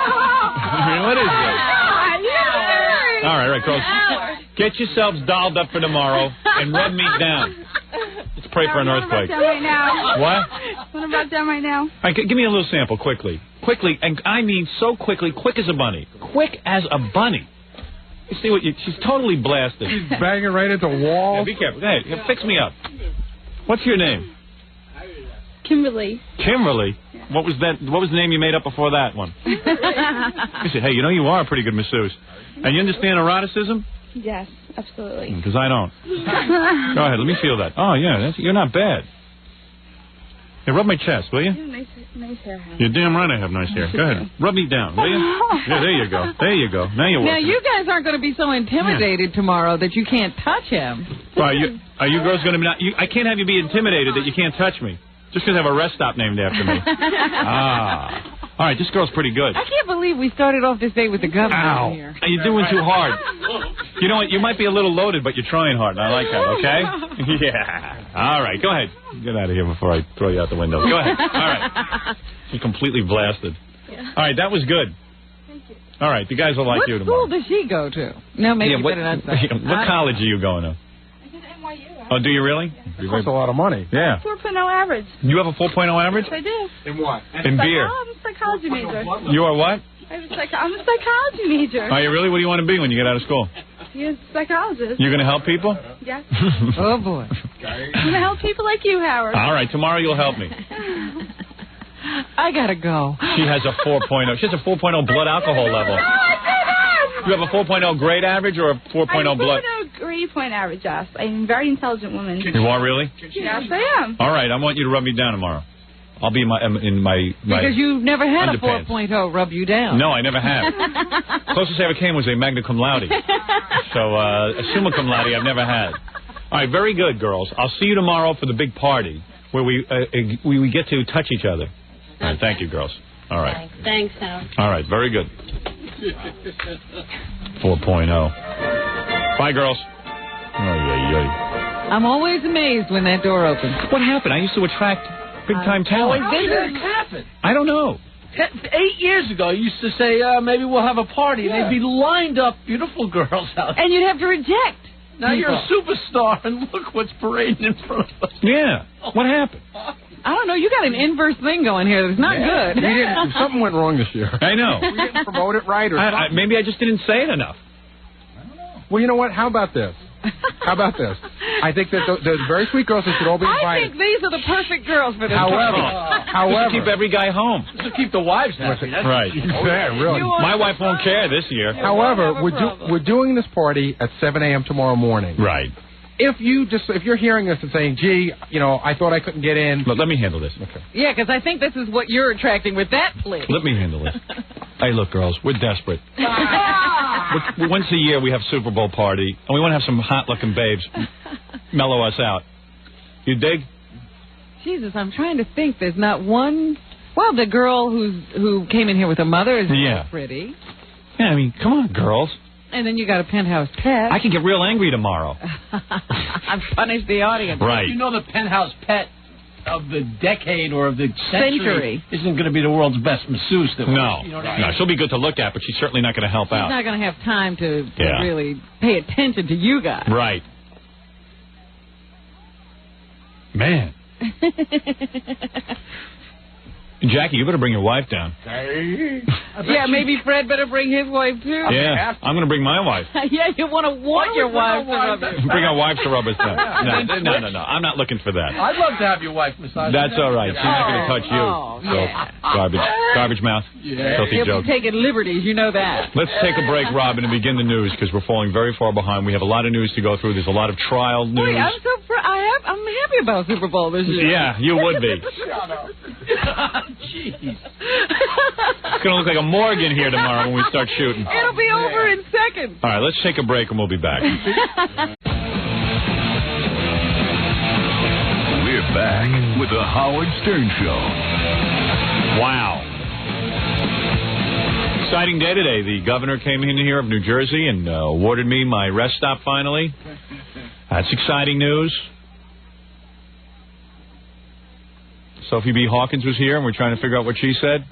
What is this? All right, girls. Get yourselves dolled up for tomorrow and rub me down. Let's pray for an earthquake. Right now. What? What about them right now? All right, give me a little sample quickly. Quickly, and I mean so quickly, quick as a bunny. Quick as a bunny. You see what she's totally blasted. She's banging right into walls. Yeah, be careful. Hey, fix me up. What's your name? Kimberly. Kimberly? Yeah. What was the name you made up before that one? You said, hey, you are a pretty good masseuse. And you understand eroticism? Yes, absolutely. Because I don't. Go ahead, let me feel that. Oh, yeah, you're not bad. Hey, rub my chest, will you? Nice hair. You're damn right I have nice hair. Go ahead. Rub me down, will you? Yeah, there you go. There you go. Now you're working. Now, you guys aren't going to be so intimidated tomorrow that you can't touch him. Well, are you girls going to be not... I can't have you be intimidated that you can't touch me. Just because I have a rest stop named after me. All right, this girl's pretty good. I can't believe we started off this day with the governor here. You're doing too hard. You know what? You might be a little loaded, but you're trying hard, and I like that, okay? Yeah. All right, go ahead. Get out of here before I throw you out the window. Go ahead. All right. You're completely blasted. All right, that was good. Thank you. All right, the guys will like you tomorrow. What school does she go to? No, maybe you better not say. What college are you going to? Oh, do you really? It costs a lot of money. Yeah. 4.0 average. You have a 4.0 average? Yes, I do. In what? In beer. I'm a psychology major. You are what? I'm a psychology major. Are you really? What do you want to be when you get out of school? You're a psychologist. You're going to help people? Yes. Oh, boy. I'm going to help people like you, Howard. All right, tomorrow you'll help me. I got to go. She has a 4.0. She has a 4.0 blood alcohol level. You have a 4.0 grade average or a 4.0 blood? 4.0 grade point average, yes. I'm a very intelligent woman. You are really? Yes, I am. All right, I want you to rub me down tomorrow. I'll be in my because you've never had underpants. a 4.0 rub you down. No, I never have. Closest I ever came was a magna cum laude. So a summa cum laude I've never had. All right, very good, girls. I'll see you tomorrow for the big party where we get to touch each other. All right, thank you, girls. All right. Thanks, Howard. All right, very good. 4.0. Bye, girls. I'm always amazed when that door opens. What happened? I used to attract big-time talent. How did that happen? I don't know. 8 years ago, you used to say, maybe we'll have a party, and they'd be lined up beautiful girls out. And you'd have to reject. Now you're a superstar, and look what's parading in front of us. Yeah. What happened? I don't know. You got an inverse thing going here that's not good. Something went wrong this year. I know. We didn't promote it right, or something. Maybe I just didn't say it enough. Well, you know what? How about this? I think that the very sweet girls that should all be invited. I think these are the perfect girls for this. However, keep every guy home. To keep the wives happy. Right. Yeah, really. My wife won't care this year. However, we're doing this party at 7 a.m. tomorrow morning. Right. If you're hearing this and saying, gee, I thought I couldn't get in. Look, let me handle this. Okay. Yeah, because I think this is what you're attracting with that plea. Let me handle this. Hey, look, girls, we're desperate. Once a year we have Super Bowl party, and we want to have some hot-looking babes mellow us out. You dig? Jesus, I'm trying to think. There's not one Well, the girl who came in here with her mother is really pretty. Yeah, I mean, come on, girls. And then you got a penthouse pet. I can get real angry tomorrow. I've punished the audience. Right. You know the penthouse pet of the decade or of the century isn't going to be the world's best masseuse. No, you know what I mean? no, she'll be good to look at, but she's certainly not going to help out. She's not going to have time to really pay attention to you guys. Right. Man. Jackie, you better bring your wife down. Yeah, maybe Fred better bring his wife, too. Yeah, I'm going to bring my wife. Yeah, you want your wife to rub you. Bring our wives to rub us down. No. I'm not looking for that. I'd love to have your wife massage. That's all right. She's not going to touch you. Garbage mouth. Filthy joke. You'll be taking liberties, you know that. Let's take a break, Robin, and begin the news, because we're falling very far behind. We have a lot of news to go through. There's a lot of trial news. Wait, I'm happy about Super Bowl this year. Yeah, you would be. Shut up. Jeez. It's going to look like a Morgan here tomorrow when we start shooting. It'll be over in seconds. All right, let's take a break and we'll be back. We're back with the Howard Stern Show. Wow. Exciting day today. The governor came in here of New Jersey and awarded me my rest stop finally. That's exciting news. Sophie B Hawkins was here, and we're trying to figure out what she said.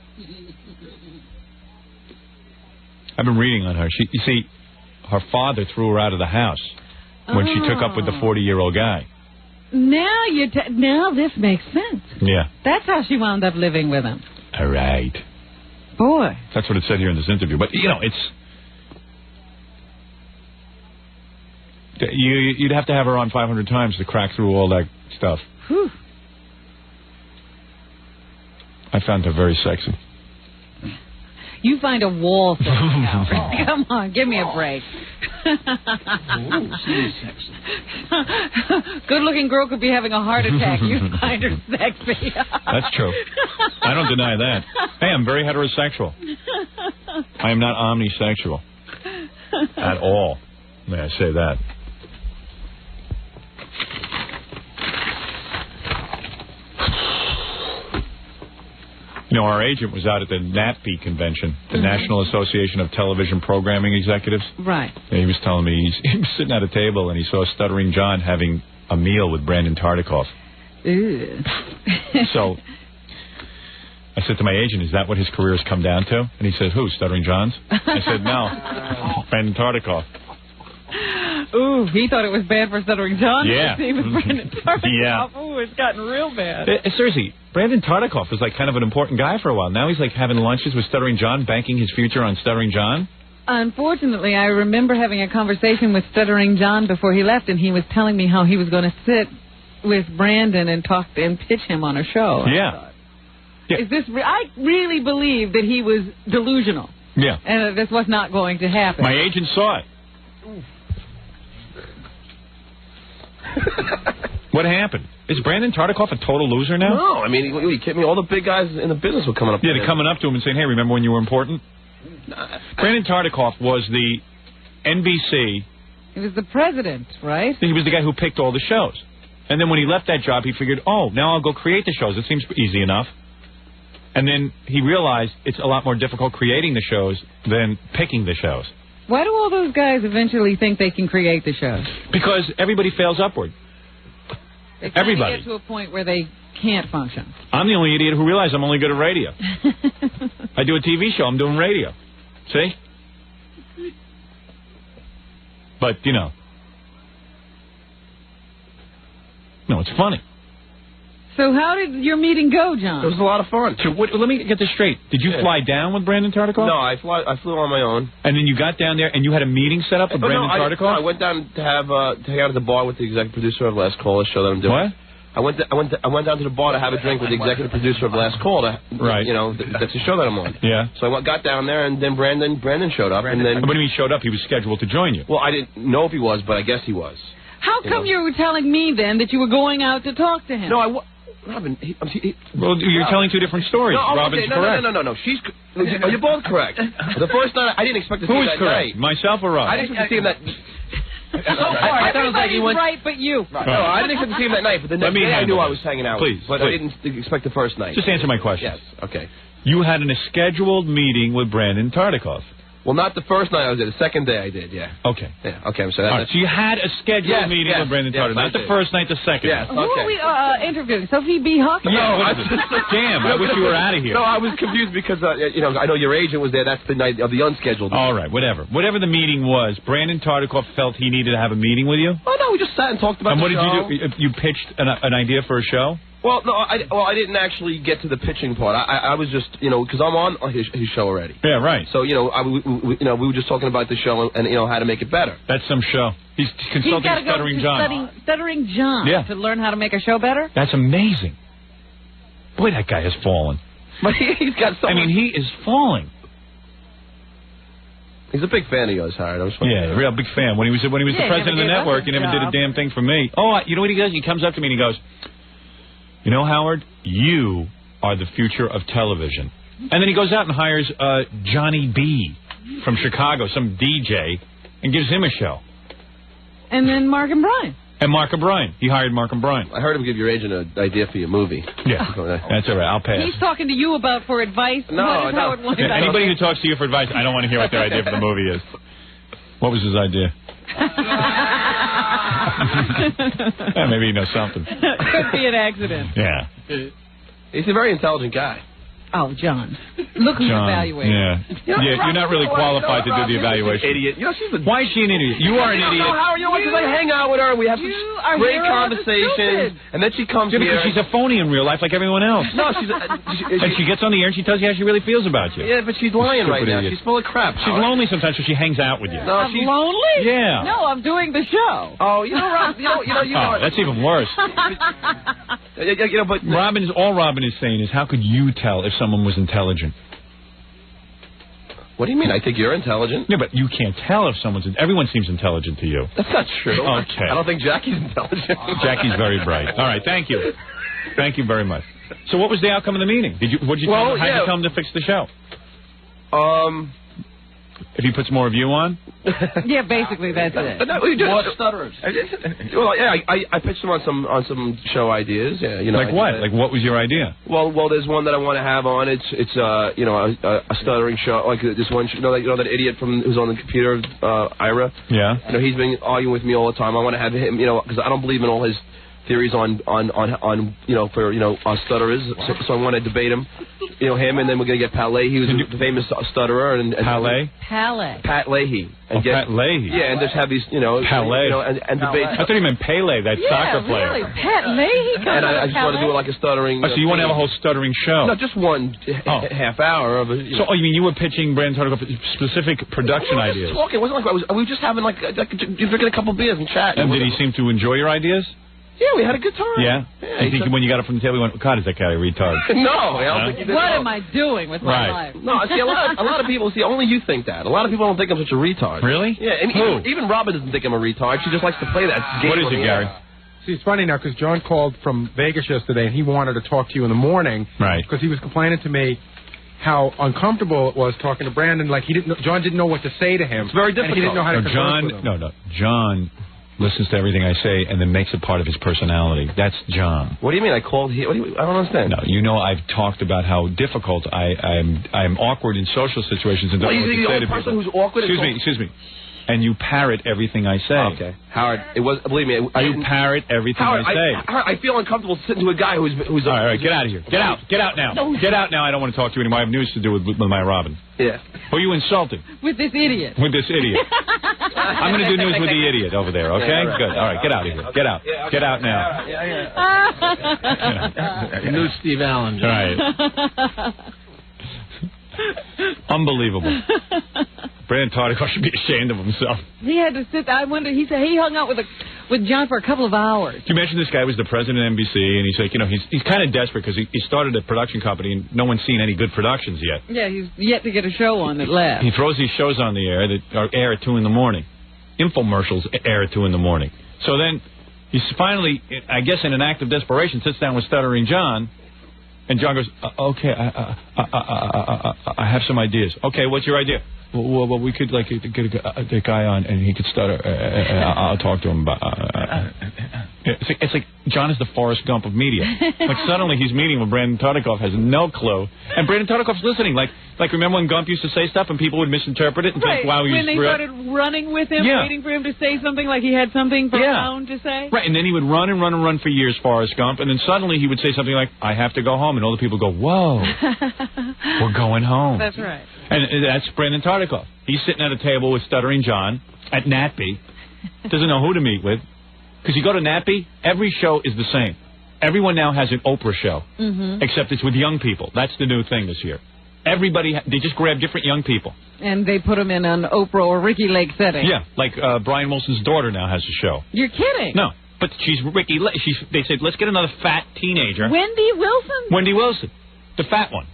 I've been reading on her. You see, her father threw her out of the house when she took up with the 40-year-old guy. Now this makes sense. Yeah. That's how she wound up living with him. All right. Boy. That's what it said here in this interview. But, you know, you'd have to have her on 500 times to crack through all that stuff. Whew. I found her very sexy. You find a wall thing. Come on, give me a break. Good-looking girl could be having a heart attack. You find her sexy. That's true. I don't deny that. Hey, I'm very heterosexual. I am not omnisexual. At all. May I say that. You know, our agent was out at the NATP convention, the National Association of Television Programming Executives. Right. And he was telling me he was sitting at a table and he saw Stuttering John having a meal with Brandon Tartikoff. Ew. So I said to my agent, is that what his career has come down to? And he said, who, Stuttering John's? I said, no, Brandon Tartikoff. Ooh, he thought it was bad for Stuttering John. Yeah. To with Brandon Tartikoff. Yeah. Ooh, it's gotten real bad. Seriously, Brandon Tartikoff was like kind of an important guy for a while. Now he's like having lunches with Stuttering John, banking his future on Stuttering John. Unfortunately, I remember having a conversation with Stuttering John before he left, and he was telling me how he was going to sit with Brandon and talk and pitch him on a show. Yeah. Is this? I really believe that he was delusional. Yeah. And this was not going to happen. My agent saw it. What happened? Is Brandon Tartikoff a total loser now? No, I mean, you kidding me? All the big guys in the business were coming up to him. Yeah, they're coming up to him and saying, hey, remember when you were important? Brandon Tartikoff was the NBC. He was the president, right? He was the guy who picked all the shows. And then when he left that job, he figured, oh, now I'll go create the shows. It seems easy enough. And then he realized it's a lot more difficult creating the shows than picking the shows. Why do all those guys eventually think they can create the shows? Because everybody fails upward. Everybody. They get to a point where they can't function. I'm the only idiot who realized I'm only good at radio. I do a TV show. I'm doing radio. See? But, you know. No, it's funny. So how did your meeting go, John? It was a lot of fun. So let me get this straight. Did you fly down with Brandon Tartikoff? No, I flew on my own. And then you got down there and you had a meeting set up with Brandon Tartikoff? I went down to hang out at the bar with the executive producer of Last Call, a show that I'm doing. What? I went down to the bar to have a drink with the executive producer of Last Call. Right. You know, that's the show that I'm on. Yeah. So I got down there, and then Brandon showed up. And then when he showed up, he was scheduled to join you. Well, I didn't know if he was, but I guess he was. How come you were telling me then that you were going out to talk to him? No, Robin, well, you're telling two different stories. No, Robin's correct. No. You're both correct. The first night, I didn't expect to see him that night. Myself or Rob? I didn't expect to see him that. So far, everybody's right but you. Right. No, I didn't expect to see him that night, but the next day I knew I was hanging out with him. But I didn't expect the first night. Just answer my question. Yes, okay. You had a scheduled meeting with Brandon Tartikoff. Well, not the first night I was there. The second day I did, yeah. Okay. Yeah, okay, I'm sorry. All right, so you had a scheduled meeting with Brandon Tartikoff. Not the first night, the second night. Who are we interviewing? Sophie B Hawkins? No, damn, I wish you were out of here. No, I was confused because, I know your agent was there. That's the night of the unscheduled meeting. All right, whatever. Whatever the meeting was, Brandon Tartikoff felt he needed to have a meeting with you? Oh, no, we just sat and talked about the show. And what did you do? You pitched an idea for a show? Well, no, I didn't actually get to the pitching part. I was just, because I'm on his show already. Yeah, right. So, we were just talking about the show and how to make it better. That's some show. He's consulting Stuttering John. Stuttering John to learn how to make a show better? That's amazing. Boy, that guy has fallen. But he's got something. I mean, he is falling. He's a big fan of yours, Howard. Yeah, a real big fan. When he was the president of the network, he never did a damn thing for me. Oh, you know what he does? He comes up to me and he goes, "You know, Howard, you are the future of television." And then he goes out and hires Johnny B from Chicago, some DJ, and gives him a show. And then Mark and Brian. And Mark and Brian. He hired Mark and Brian. I heard him give your agent an idea for your movie. Yeah, that's all right. I'll pass. He's talking to you about for advice. No. Anybody who talks to you for advice, I don't want to hear what their idea for the movie is. What was his idea? Yeah, maybe he knows something. Could be an accident. Yeah. He's a very intelligent guy. Oh, John. Look who's evaluating. Yeah. You're not really qualified to do the evaluation. Idiot. Why is she an idiot? You are an idiot. How are you? Because I hang out with her and we have great conversations. And then she comes here. Because she's a phony in real life like everyone else. No, and she gets on the air and she tells you how she really feels about you. Yeah, but she's lying right now. She's full of crap. She's lonely sometimes, so she hangs out with you. No, I'm lonely? Yeah. No, I'm doing the show. Oh, you know, Rob, that's even worse. But all Robin is saying is, how could you tell if someone was intelligent? What do you mean? I think you're intelligent. Yeah, but you can't tell if someone's... Everyone seems intelligent to you. That's not true. Okay. I don't think Jackie's intelligent. Jackie's very bright. All right, thank you. Thank you very much. So what was the outcome of the meeting? How'd you tell him to fix the show? If he puts more of you on? Yeah, basically that's it. More stutterers. Well, yeah, I pitched him on some show ideas. Yeah, like what? Like what was your idea? Well, there's one that I want to have on. It's a stuttering show. Like this one, that idiot who's on the computer, Ira. Yeah. He's been arguing with me all the time. I want to have him, because I don't believe in all his theories on stutterers. So I want to debate him. Him, and then we're going to get Pat Leahy, who's a famous stutterer. And Pat Leahy? Pat Leahy. Pat Leahy. Yeah, and just have these, Pat Leahy. And debate. I thought you meant Pele, that soccer player. Really? Pat Leahy? And I just want to do it like a stuttering... so you want to have a whole stuttering show? No, just one half hour of a... So, you mean you were pitching Brandon Tartikoff specific production ideas? Talking. It wasn't like we were just having, drinking a couple beers and chatting. And did he seem to enjoy your ideas? Yeah, we had a good time. Yeah? You think when you got up from the table, you went, God, is that guy a retard? No, I don't think he did. What am I doing with my life? No, see, a lot of people, only you think that. A lot of people don't think I'm such a retard. Really? Yeah, and even Robin doesn't think I'm a retard. She just likes to play that game. What is it, Gary? See, it's funny now, because John called from Vegas yesterday, and he wanted to talk to you in the morning. Right. Because he was complaining to me how uncomfortable it was talking to Brandon. Like, John didn't know what to say to him. It's very difficult. And he didn't know how to converse with him. John listens to everything I say and then makes it part of his personality. That's John. What do you mean? I called here? I don't understand. No, I've talked about how difficult I'm awkward in social situations and don't know what to say to people. Who's awkward. Excuse me. And you parrot everything I say. Okay, Howard. Believe me. You parrot everything Howard, I say. I feel uncomfortable sitting to a guy who's. All right, get out of here. Get out now. No. Get out now. I don't want to talk to you anymore. I have news to do with my Robin. Yeah. Who are you insulting? With this idiot. I'm going to do news with the idiot over there. Okay. Yeah, good. All right. Get out of here. Get out. Yeah, okay. Get out now. Yeah. New Steve Allen. Right. Unbelievable. Brandon Tartikoff should be ashamed of himself. He had to sit. I wonder. He said he hung out with John for a couple of hours. You mentioned this guy was the president of NBC, and he's like, he's kind of desperate because he started a production company, and no one's seen any good productions yet. Yeah, he's yet to get a show on that lasts. He throws these shows on the air that are air at 2 in the morning. Infomercials air at 2 in the morning. So then he's finally, I guess, in an act of desperation, sits down with Stuttering John And John goes, okay, I have some ideas. Okay, what's your idea? Well, we could like get a guy on, and he could stutter. I'll talk to him about. It's like John is the Forrest Gump of media. Like suddenly he's meeting with Brandon Tartikoff, has no clue, and Brandon Tartikoff's listening. Like remember when Gump used to say stuff and people would misinterpret it and think, wow, he's when they started running with him, waiting for him to say something like he had something profound to say. Right, and then he would run and run and run for years, Forrest Gump, and then suddenly he would say something like, I have to go home, and all the people go, whoa, we're going home. That's right. And that's Brandon Tartikoff. He's sitting at a table with Stuttering John at NATPE. Doesn't know who to meet with. Because you go to NATPE, every show is the same. Everyone now has an Oprah show, except it's with young people. That's the new thing this year. Everybody, they just grab different young people. And they put them in an Oprah or Ricky Lake setting. Yeah, like Brian Wilson's daughter now has a show. You're kidding? No, but she's Ricky Lake. They said, let's get another fat teenager. Wendy Wilson? Wendy Wilson, the fat one.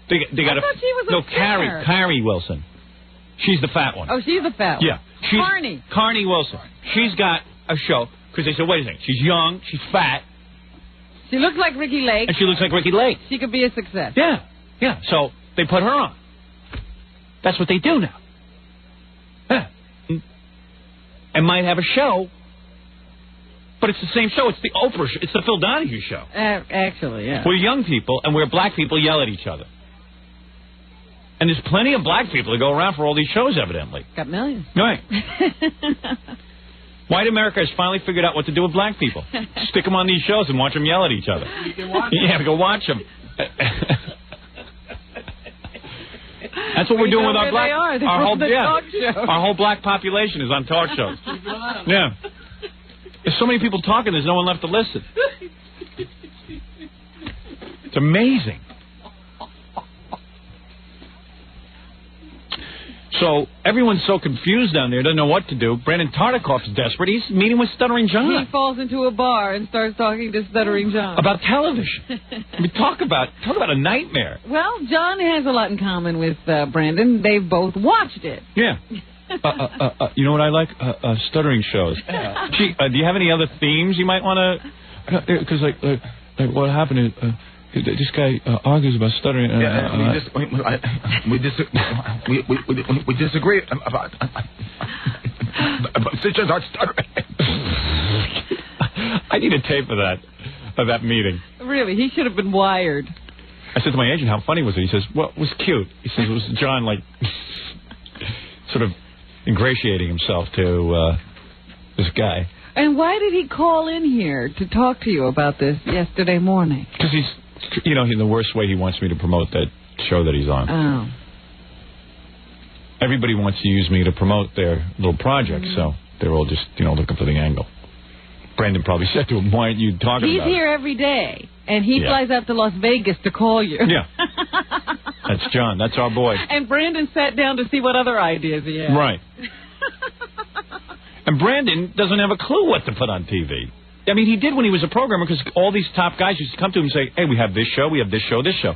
They got I thought she was a singer. Carrie Wilson. She's the fat one. Oh, she's the fat one. Yeah. Carney Wilson. She's got a show, because they said, wait a second, she's young, she's fat. She looks like Ricky Lake. And she looks like Ricky Lake. She could be a success. Yeah, yeah. So they put her on. That's what they do now. Yeah. And might have a show, but it's the same show. It's the Oprah show. It's the Phil Donahue show. Actually, yeah. We're young people, and we're black people yell at each other. And there's plenty of black people that go around for all these shows, evidently. Got millions. Right. White America has finally figured out what to do with black people. Stick them on these shows and watch them yell at each other. You can watch them. Go watch them. That's what we're doing with our black... Our whole black population is on talk shows. Yeah. There's so many people talking, there's no one left to listen. It's amazing. So everyone's so confused down there, doesn't know what to do. Brandon Tartikoff's desperate. He's meeting with Stuttering John. He falls into a bar and starts talking to Stuttering John. About television. I mean, talk about a nightmare. Well, John has a lot in common with Brandon. They've both watched it. Yeah. You know what I like? Stuttering shows. Gee, do you have any other themes you might want to... Because, like what happened is... this guy argues about stuttering. We disagree about decisions on stuttering. I need a tape of that meeting. Really, he should have been wired. I said to my agent, how funny was it? He says, well, it was cute. He says, it was John, like, sort of ingratiating himself to this guy. And why did he call in here to talk to you about this yesterday morning? Because he's... in the worst way, he wants me to promote that show that he's on. Oh. Everybody wants to use me to promote their little project, so they're all just, looking for the angle. Brandon probably said to him, why aren't you talking about it? He's here every day, and he flies out to Las Vegas to call you. Yeah. That's John. That's our boy. And Brandon sat down to see what other ideas he had. Right. And Brandon doesn't have a clue what to put on TV. I mean, he did when he was a programmer, because all these top guys used to come to him and say, hey, we have this show, we have this show, this show.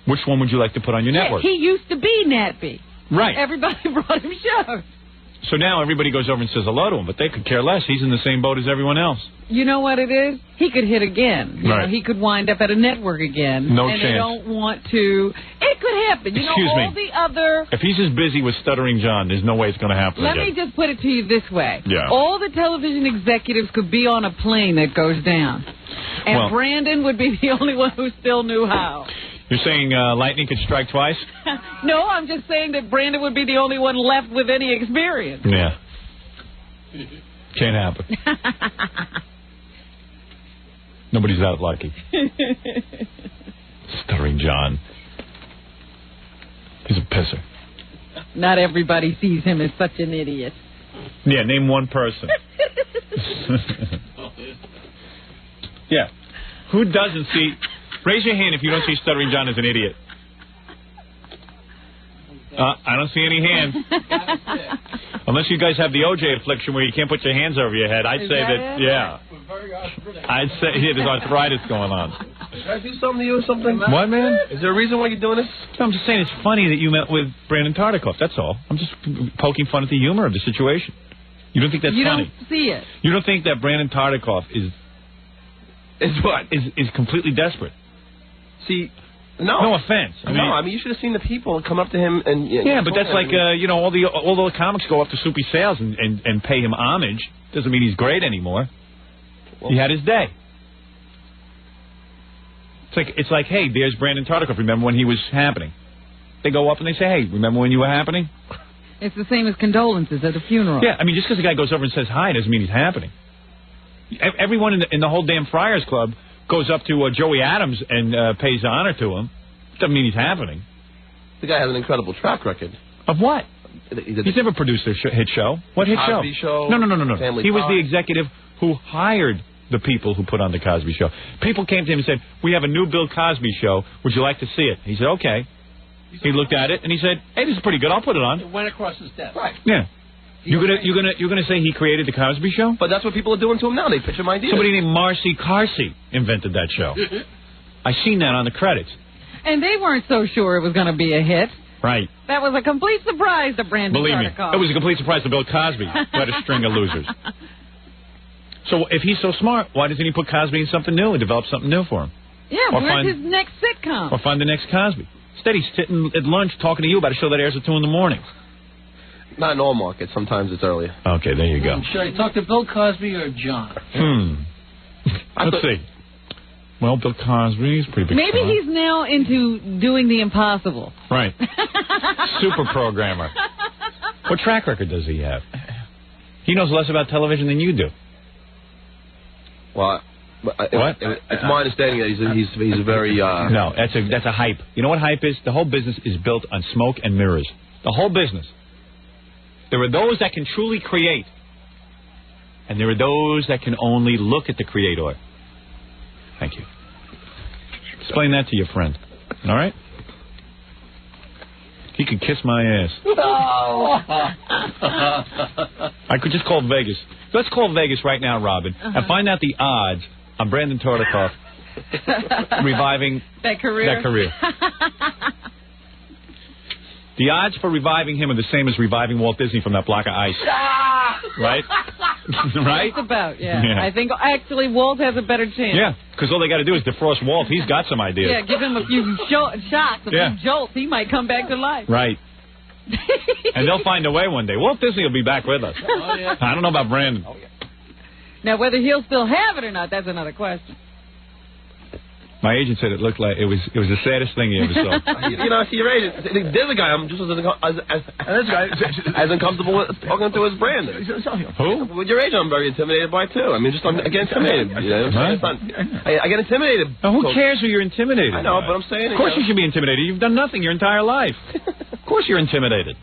Which one would you like to put on your network? He used to be NATPE. Right. Everybody brought him shows. So now everybody goes over and says hello to him, but they could care less. He's in the same boat as everyone else. You know what it is? He could hit again. You right. know, he could wind up at a network again. No chance. And they don't want to. It could happen. Excuse me. The other... If he's as busy with Stuttering John, there's no way it's going to happen Let me just put it to you this way. Yeah. All the television executives could be on a plane that goes down. And Brandon would be the only one who still knew how. You're saying lightning could strike twice? No, I'm just saying that Brandon would be the only one left with any experience. Yeah. Can't happen. Nobody's that lucky. Stuttering John. He's a pisser. Not everybody sees him as such an idiot. Yeah, name one person. Yeah. Who doesn't see... Raise your hand if you don't see Stuttering John as an idiot. I don't see any hands. Unless you guys have the OJ affliction where you can't put your hands over your head. I'd say that, yeah. I'd say there's arthritis going on. Can I do something to you or something? What, man? Is there a reason why you're doing this? No, I'm just saying it's funny that you met with Brandon Tartikoff. That's all. I'm just poking fun at the humor of the situation. You don't think that's funny? You don't see it. You don't think that Brandon Tartikoff is what? Is completely desperate? See, No offense. I mean, you should have seen the people come up to him and... but that's like, all the comics go up to Soupy Sales and pay him homage. Doesn't mean he's great anymore. Well, he had his day. It's like, hey, there's Brandon Tartikoff. Remember when he was happening? They go up and they say, hey, remember when you were happening? It's the same as condolences at a funeral. Yeah, I mean, just because the guy goes over and says hi doesn't mean he's happening. Everyone in the whole damn Friars Club goes up to Joey Adams and pays honor to him. Doesn't mean he's happening. The guy has an incredible track record. Of what? He's never produced a hit show. What hit show? Cosby Show. No. Family He was Talk. the executive who hired the people who put on the Cosby Show. People came to him and said, we have a new Bill Cosby show. Would you like to see it? He said, okay. He looked at it and he said, hey, this is pretty good. I'll put it on. It went across his desk. Right. Yeah. You're gonna say he created the Cosby Show? But that's what people are doing to him now. They pitch him ideas. Somebody named Marcy Carsey invented that show. I seen that on the credits. And they weren't so sure it was going to be a hit. Right. That was a complete surprise to Brandon Believe me, Tartikoff. it was a complete surprise to Bill Cosby, who had a string of losers. So if he's so smart, why doesn't he put Cosby in something new and develop something new for him? Yeah, where's his next sitcom? Or find the next Cosby. Instead, he's sitting at lunch talking to you about a show that airs at 2 in the morning. Not in all markets. Sometimes it's earlier. Okay, there you go. Should I talk to Bill Cosby or John? Let's see. Well, Bill Cosby's pretty big. Maybe he's now into doing the impossible. Right. Super programmer. What track record does he have? He knows less about television than you do. Well, what? It's my understanding that he's a very... No, that's a hype. You know what hype is? The whole business is built on smoke and mirrors. The whole business. There are those that can truly create, and there are those that can only look at the creator. Thank you. Explain that to your friend. All right? He could kiss my ass. I could just call Vegas. Let's call Vegas right now, Robin, and find out the odds on Brandon Tartikoff reviving that career. The odds for reviving him are the same as reviving Walt Disney from that block of ice. Right? Right? Just about, yeah. I think actually Walt has a better chance. Yeah, because all they got to do is defrost Walt. He's got some ideas. Yeah, give him a few shocks, a few jolts. He might come back to life. Right. And they'll find a way one day. Walt Disney will be back with us. Oh, yeah. I don't know about Brandon. Now, whether he'll still have it or not, that's another question. My agent said it looked like it was the saddest thing he ever saw. See your agent. There's a guy I'm just as uncomfortable with talking to as Brandon. Who? With your agent, I'm very intimidated by too. I mean, I get intimidated. You know? I get intimidated. Now, who cares who you're intimidated? I know, but I'm saying. Of course you should be intimidated. You've done nothing your entire life. Of course you're intimidated.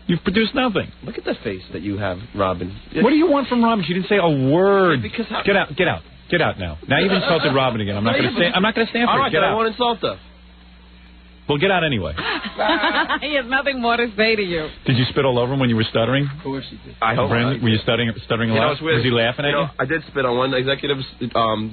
You've produced nothing. Look at the face that you have, Robin. What do you want from Robin? She didn't say a word. Get out. Get out. Get out now. Now you've insulted Robin again. I'm not going to stand for it. All right, get out. I won't insult her. Well, get out anyway. He has nothing more to say to you. Did you spit all over him when you were stuttering? Of course he did. I hope. Brandon, were you stuttering a lot? Was he laughing at you? I did spit on one executive's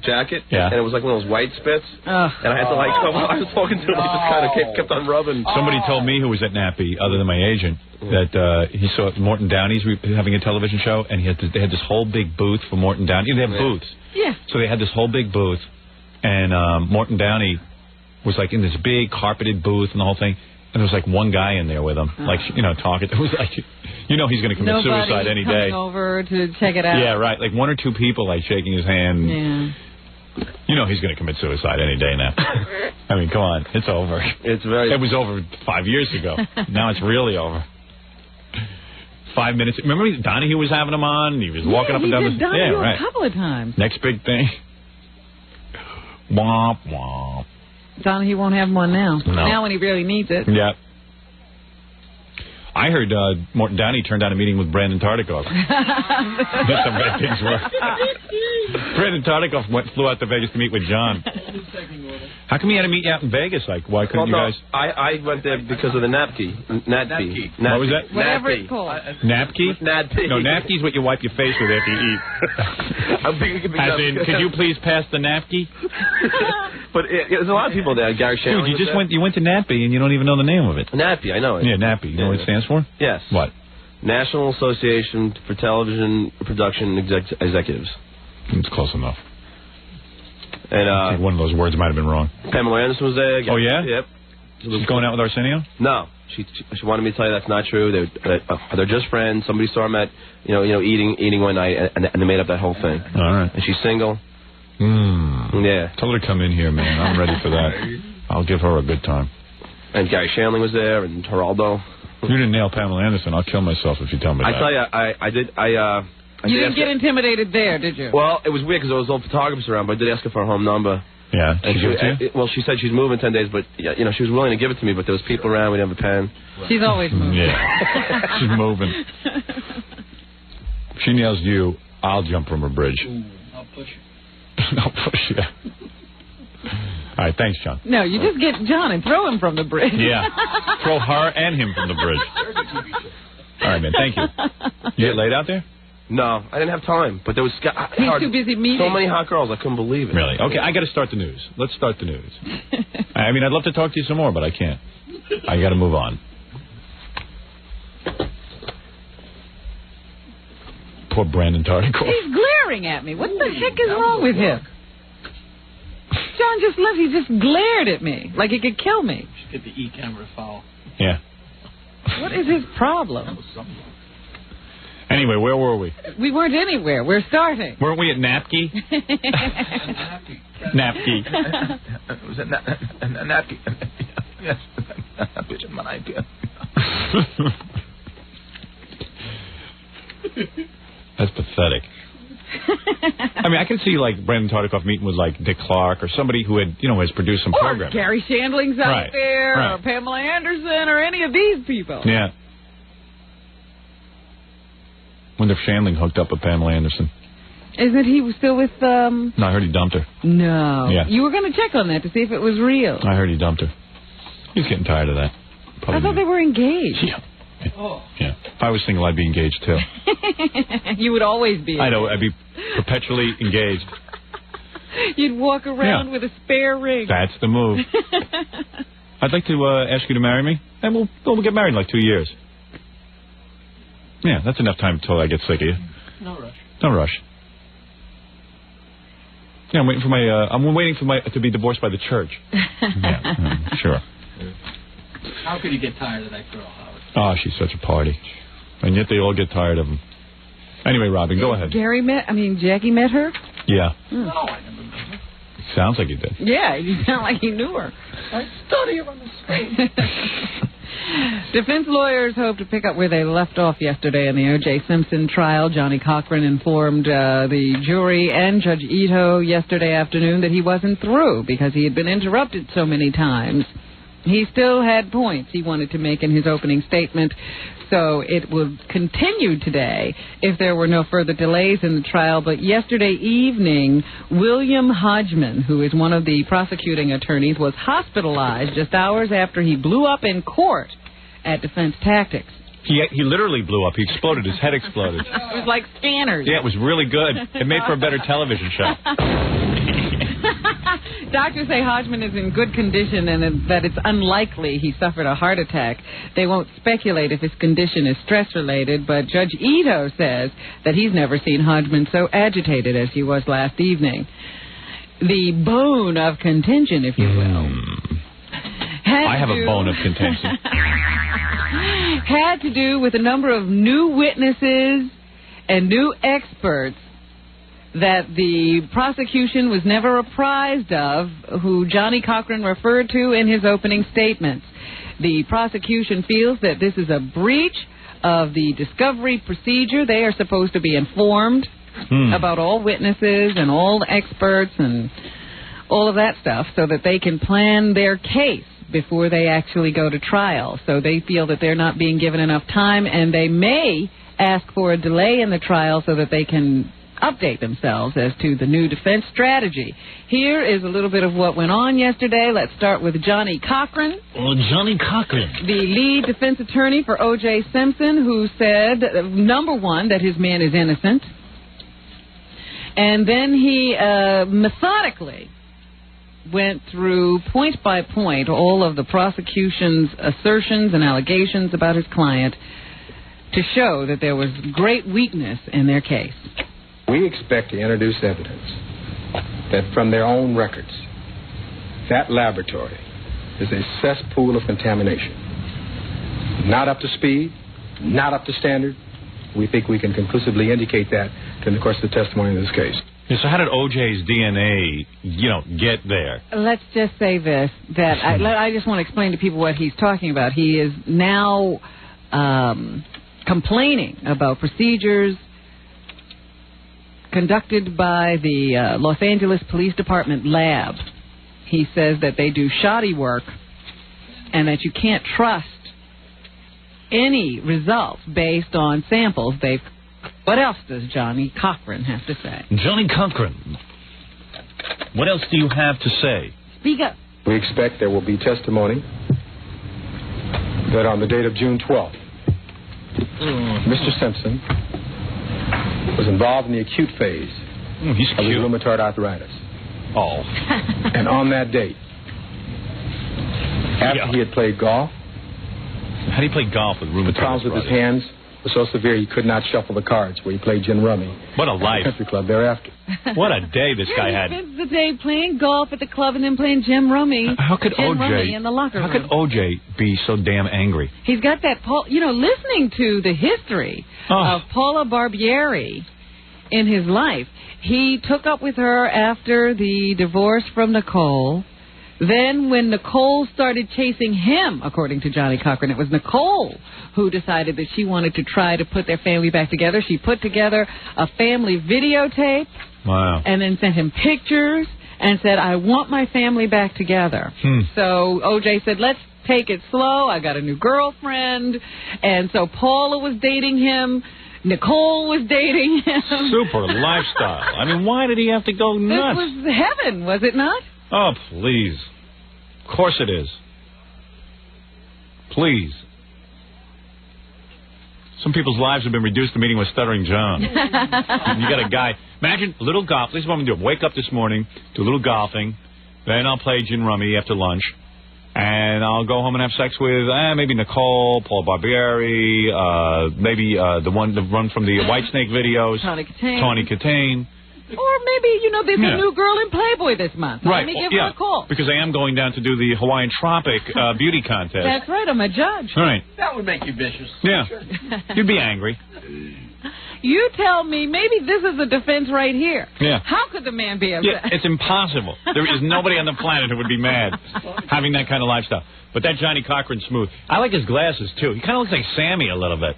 jacket, yeah. And it was like one of those white spits. And I had to I was talking to him, he just kind of kept on rubbing. Somebody told me who was at Nappy, other than my agent, that he saw Morton Downey's having a television show, and they had this whole big booth for Morton Downey. They have booths. Yeah. So they had this whole big booth, and Morton Downey was like in this big carpeted booth and the whole thing, and there was like one guy in there with him, like, talking. It was like, he's going to commit suicide any day. Nobody over to check it out. Yeah, right. Like one or two people like shaking his hand. Yeah. He's going to commit suicide any day now. I mean, come on, it's over. It was over 5 years ago. Now it's really over. 5 minutes. Remember Donahue was having him on? And he was walking up and down. He did Donahue a couple of times. Next big thing. Womp womp. Donahue won't have one now. No. Now when he really needs it. Yeah. I heard Morton Downey turned down a meeting with Brandon Tartikoff. That's how bad things were. Brandon Tartikoff flew out to Vegas to meet with John. How come he had to meet you out in Vegas? Like, why couldn't you guys? I went there because of the napkin. Napkin. What was that? Whatever it's called. Napkin? Napkin. No, napkin's what you wipe your face with after you eat. As in, could you please pass the napkin? But there's a lot of people there. Gary Shanley. Dude, you went to Nappy and you don't even know the name of it. Nappy, I know it. Yeah, Nappy. You know what it stands for? Yes. What? National Association for Television Production Executives. It's close enough. And I think one of those words might have been wrong. Pamela Anderson was there. Oh, yeah? Yep. She's going out with Arsenio? No. She wanted me to tell you that's not true. They're just friends. Somebody saw them at, eating one night, and they made up that whole thing. All right. And she's single. Yeah. Tell her to come in here, man. I'm ready for that. I'll give her a good time. And Gary Shandling was there, and Geraldo. You didn't nail Pamela Anderson. I'll kill myself if you tell me that. I tell you, I did. You didn't get intimidated there, did you? Well, it was weird because there was old photographers around, but I did ask her for her home number. Yeah. Well, she said she's moving 10 days, but she was willing to give it to me. But there was people around. We didn't have a pen. She's always moving. Yeah. She's moving. If she nails you, I'll jump from a bridge. Ooh, I'll push you. I'll push you. All right, thanks, John. No, you just get John and throw him from the bridge. Yeah. Throw her and him from the bridge. All right, man. Thank you. You get laid out there? No, I didn't have time. But there was He's too busy meeting. So many hot girls, I couldn't believe it. Really? Okay, I got to start the news. Let's start the news. I mean, I'd love to talk to you some more, but I can't. I got to move on. Poor Brandon Tartikoff. He's glaring at me. What the heck is wrong with him? John just left. He just glared at me like he could kill me. Get the E-camera foul. Yeah. What is his problem? Anyway, where were we? We weren't anywhere. We're starting. Weren't we at Napke? Napke. Was it Napke? Yes. That's pathetic. I mean, I can see, like, Brandon Tartikoff meeting with, like, Dick Clark or somebody who had, has produced some programs. Gary Shandling's out there, right. or Pamela Anderson, or any of these people. Yeah. Wonder if Shandling hooked up with Pamela Anderson. Isn't he still with, No, I heard he dumped her. No. Yeah. You were going to check on that to see if it was real. I heard he dumped her. He's getting tired of that. I thought they were engaged. Yeah. Yeah. If I was single, I'd be engaged, too. You would always be engaged. I know. I'd be perpetually engaged. You'd walk around with a spare ring. That's the move. I'd like to ask you to marry me, and we'll get married in like 2 years. Yeah, that's enough time until I get sick of you. No rush. No rush. Yeah, I'm waiting for my to be divorced by the church. Yeah, sure. How could you get tired of that girl, Howard? Oh, she's such a party. And yet they all get tired of him. Anyway, Robin, go ahead. Jackie met her? Yeah. No, I never met her. Sounds like he did. Yeah, you sound like he knew her. I study her on the screen. Defense lawyers hope to pick up where they left off yesterday in the OJ Simpson trial. Johnny Cochran informed the jury and Judge Ito yesterday afternoon that he wasn't through because he had been interrupted so many times. He still had points he wanted to make in his opening statement, so it would continue today if there were no further delays in the trial. But yesterday evening, William Hodgman, who is one of the prosecuting attorneys, was hospitalized just hours after he blew up in court at Defense Tactics. He literally blew up. He exploded. His head exploded. It was like scanners. Yeah, it was really good. It made for a better television show. Doctors say Hodgman is in good condition and that it's unlikely he suffered a heart attack. They won't speculate if his condition is stress-related, but Judge Ito says that he's never seen Hodgman so agitated as he was last evening. The bone of contention, if you will. I have a bone of contention. Had to do with a number of new witnesses and new experts that the prosecution was never apprised of, who Johnny Cochran referred to in his opening statements. The prosecution feels that this is a breach of the discovery procedure. They are supposed to be informed about all witnesses and all the experts and all of that stuff so that they can plan their case before they actually go to trial. So they feel that they're not being given enough time, and they may ask for a delay in the trial so that they can update themselves as to the new defense strategy. Here is a little bit of what went on yesterday. Let's start with Johnny Cochran. Oh, Johnny Cochran. The lead defense attorney for OJ Simpson, who said, number one, that his man is innocent. And then he methodically went through point by point all of the prosecution's assertions and allegations about his client to show that there was great weakness in their case. We expect to introduce evidence that from their own records, that laboratory is a cesspool of contamination. Not up to speed, not up to standard. We think we can conclusively indicate that in the course of the testimony in this case. Yeah, so how did OJ's DNA, get there? Let's just say this, that I just want to explain to people what he's talking about. He is now complaining about procedures conducted by the Los Angeles Police Department lab. He says that they do shoddy work and that you can't trust any results based on samples they've... What else does Johnny Cochran have to say? Johnny Cochran, what else do you have to say? Speak up. We expect there will be testimony that on the date of June 12th, Mr. Simpson was involved in the acute phase of his rheumatoid arthritis. Oh. And on that date, after he had played golf... How do you play golf with rheumatoid arthritis? The problems with his hands were so severe he could not shuffle the cards where he played gin rummy. What a life. At the country club thereafter. What a day this guy had. He spends the day playing golf at the club and then playing gin rummy. How could OJ in the locker room? How could OJ be so damn angry? He's got that, listening to the history of Paula Barbieri in his life. He took up with her after the divorce from Nicole. Then when Nicole started chasing him, according to Johnny Cochran, it was Nicole who decided that she wanted to try to put their family back together. She put together a family videotape. Wow. And then sent him pictures and said, I want my family back together. So OJ said, let's take it slow. I got a new girlfriend. And so Paula was dating him. Nicole was dating him. Super lifestyle. I mean, why did he have to go nuts? This was heaven, was it not? Oh, please. Of course it is. Please. Some people's lives have been reduced to meeting with Stuttering John. You got a guy. Imagine a little golf. This is what I'm going to do. Wake up this morning, do a little golfing. Then I'll play gin rummy after lunch. And I'll go home and have sex with maybe Nicole, Paul Barbieri, maybe the one from the Whitesnake videos. Tawny Katane. Or maybe, there's a new girl in Playboy this month. Right. Let me give her a call. Because I am going down to do the Hawaiian Tropic beauty contest. That's right. I'm a judge. All right. That would make you vicious. Yeah. Sure. You'd be angry. You tell me, maybe this is a defense right here. Yeah. How could the man be upset? Yeah, it's impossible. There is nobody on the planet who would be mad having that kind of lifestyle. But that Johnny Cochran's smooth. I like his glasses, too. He kind of looks like Sammy a little bit.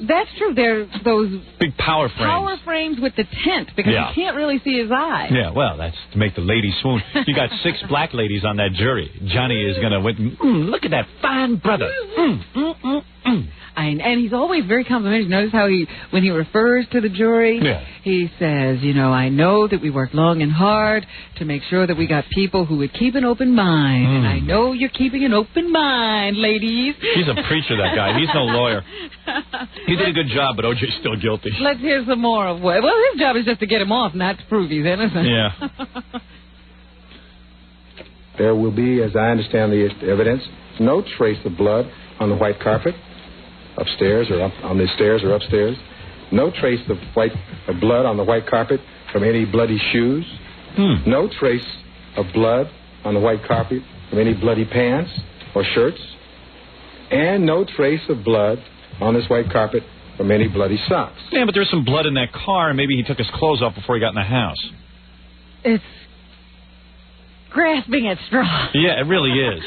That's true. There's those big power frames. Power frames with the tint because you can't really see his eye. Yeah, well, that's to make the ladies swoon. You got 6 black ladies on that jury. Johnny is going to look at that fine brother. And he's always very complimentary. Notice how when he refers to the jury, he says, I know that we worked long and hard to make sure that we got people who would keep an open mind. And I know you're keeping an open mind, ladies. He's a preacher, that guy. He's no lawyer. He did a good job, but OJ's still guilty. Let's hear some more of what... Well, his job is just to get him off, not to prove he's innocent. Yeah. There will be, as I understand the evidence, no trace of blood on the white carpet. Upstairs or on the stairs or upstairs. No trace of blood on the white carpet from any bloody shoes. No trace of blood on the white carpet from any bloody pants or shirts. And no trace of blood on this white carpet from any bloody socks. Yeah, but there's some blood in that car, and maybe he took his clothes off before he got in the house. It's grasping at straws. Yeah, it really is.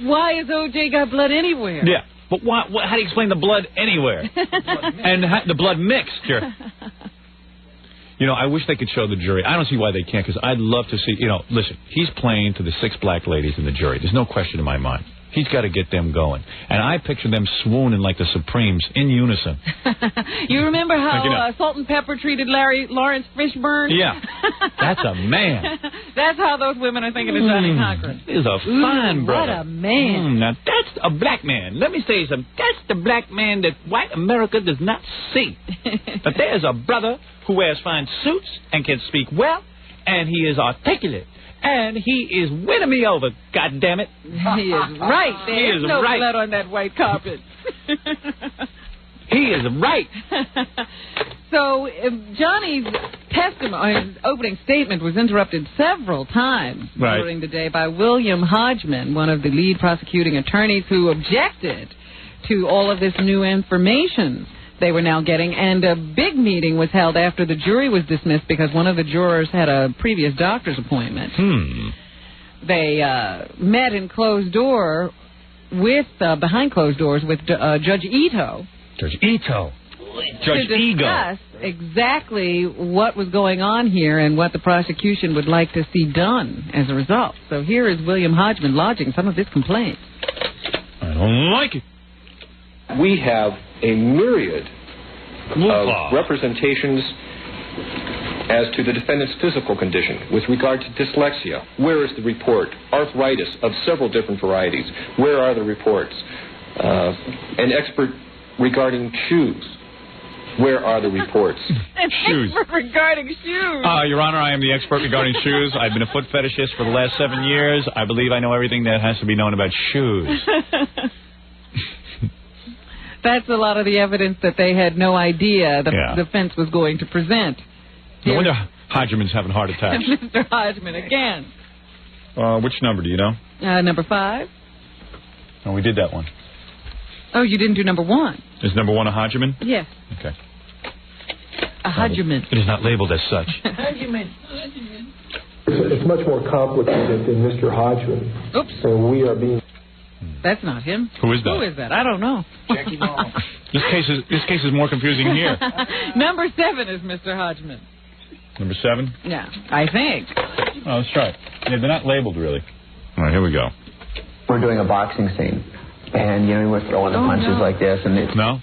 Why has OJ got blood anywhere? Yeah. But how do you explain the blood anywhere? And the blood mixture. I wish they could show the jury. I don't see why they can't, because I'd love to see, listen, he's playing to the 6 black ladies in the jury. There's no question in my mind. He's got to get them going. And I picture them swooning like the Supremes in unison. You remember how Salt and Pepper treated Lawrence Fishburne? Yeah. That's a man. That's how those women are thinking of Johnny Cochran. He's a fine brother. What a man. Now, that's a black man. Let me say something. That's the black man that white America does not see. But there's a brother who wears fine suits and can speak well, and he is articulate. And he is winning me over, goddammit. He is right. There's no blood on that white carpet. He is right. So Johnny's his opening statement was interrupted several times during the day by William Hodgman, one of the lead prosecuting attorneys, who objected to all of this new information they were now getting. And a big meeting was held after the jury was dismissed because one of the jurors had a previous doctor's appointment. They met in closed door behind closed doors with Judge Ito. Judge Ito. Judge to discuss exactly what was going on here and what the prosecution would like to see done as a result. So here is William Hodgman lodging some of his complaints. I don't like it. We have a myriad of representations as to the defendant's physical condition with regard to dyslexia. Where is the report? Arthritis of several different varieties. Where are the reports? An expert regarding shoes. Where are the reports? Shoes. Expert regarding shoes. Your Honor, I am the expert regarding shoes. I've been a foot fetishist for the last 7 years. I believe I know everything that has to be known about shoes. That's a lot of the evidence that they had no idea the defense was going to present. No wonder Hodgman's having heart attacks. Mr. Hodgman again. Which number do you know? Number 5. Oh, we did that one. Oh, you didn't do number 1. Is number 1 a Hodgman? Yes. Okay. A Hodgman. It is not labeled as such. Hodgman. It's much more complicated than Mr. Hodgman. Oops. So we are being... That's not him. Who is that? Who is that? I don't know. Jackie Ball. This case is more confusing here. Number 7 is Mr. Hodgman. Number 7? Yeah, I think. Oh, let's try it. Yeah, they're not labeled, really. All right, here we go. We're doing a boxing scene. And, we're throwing the punches like this. And it's... No?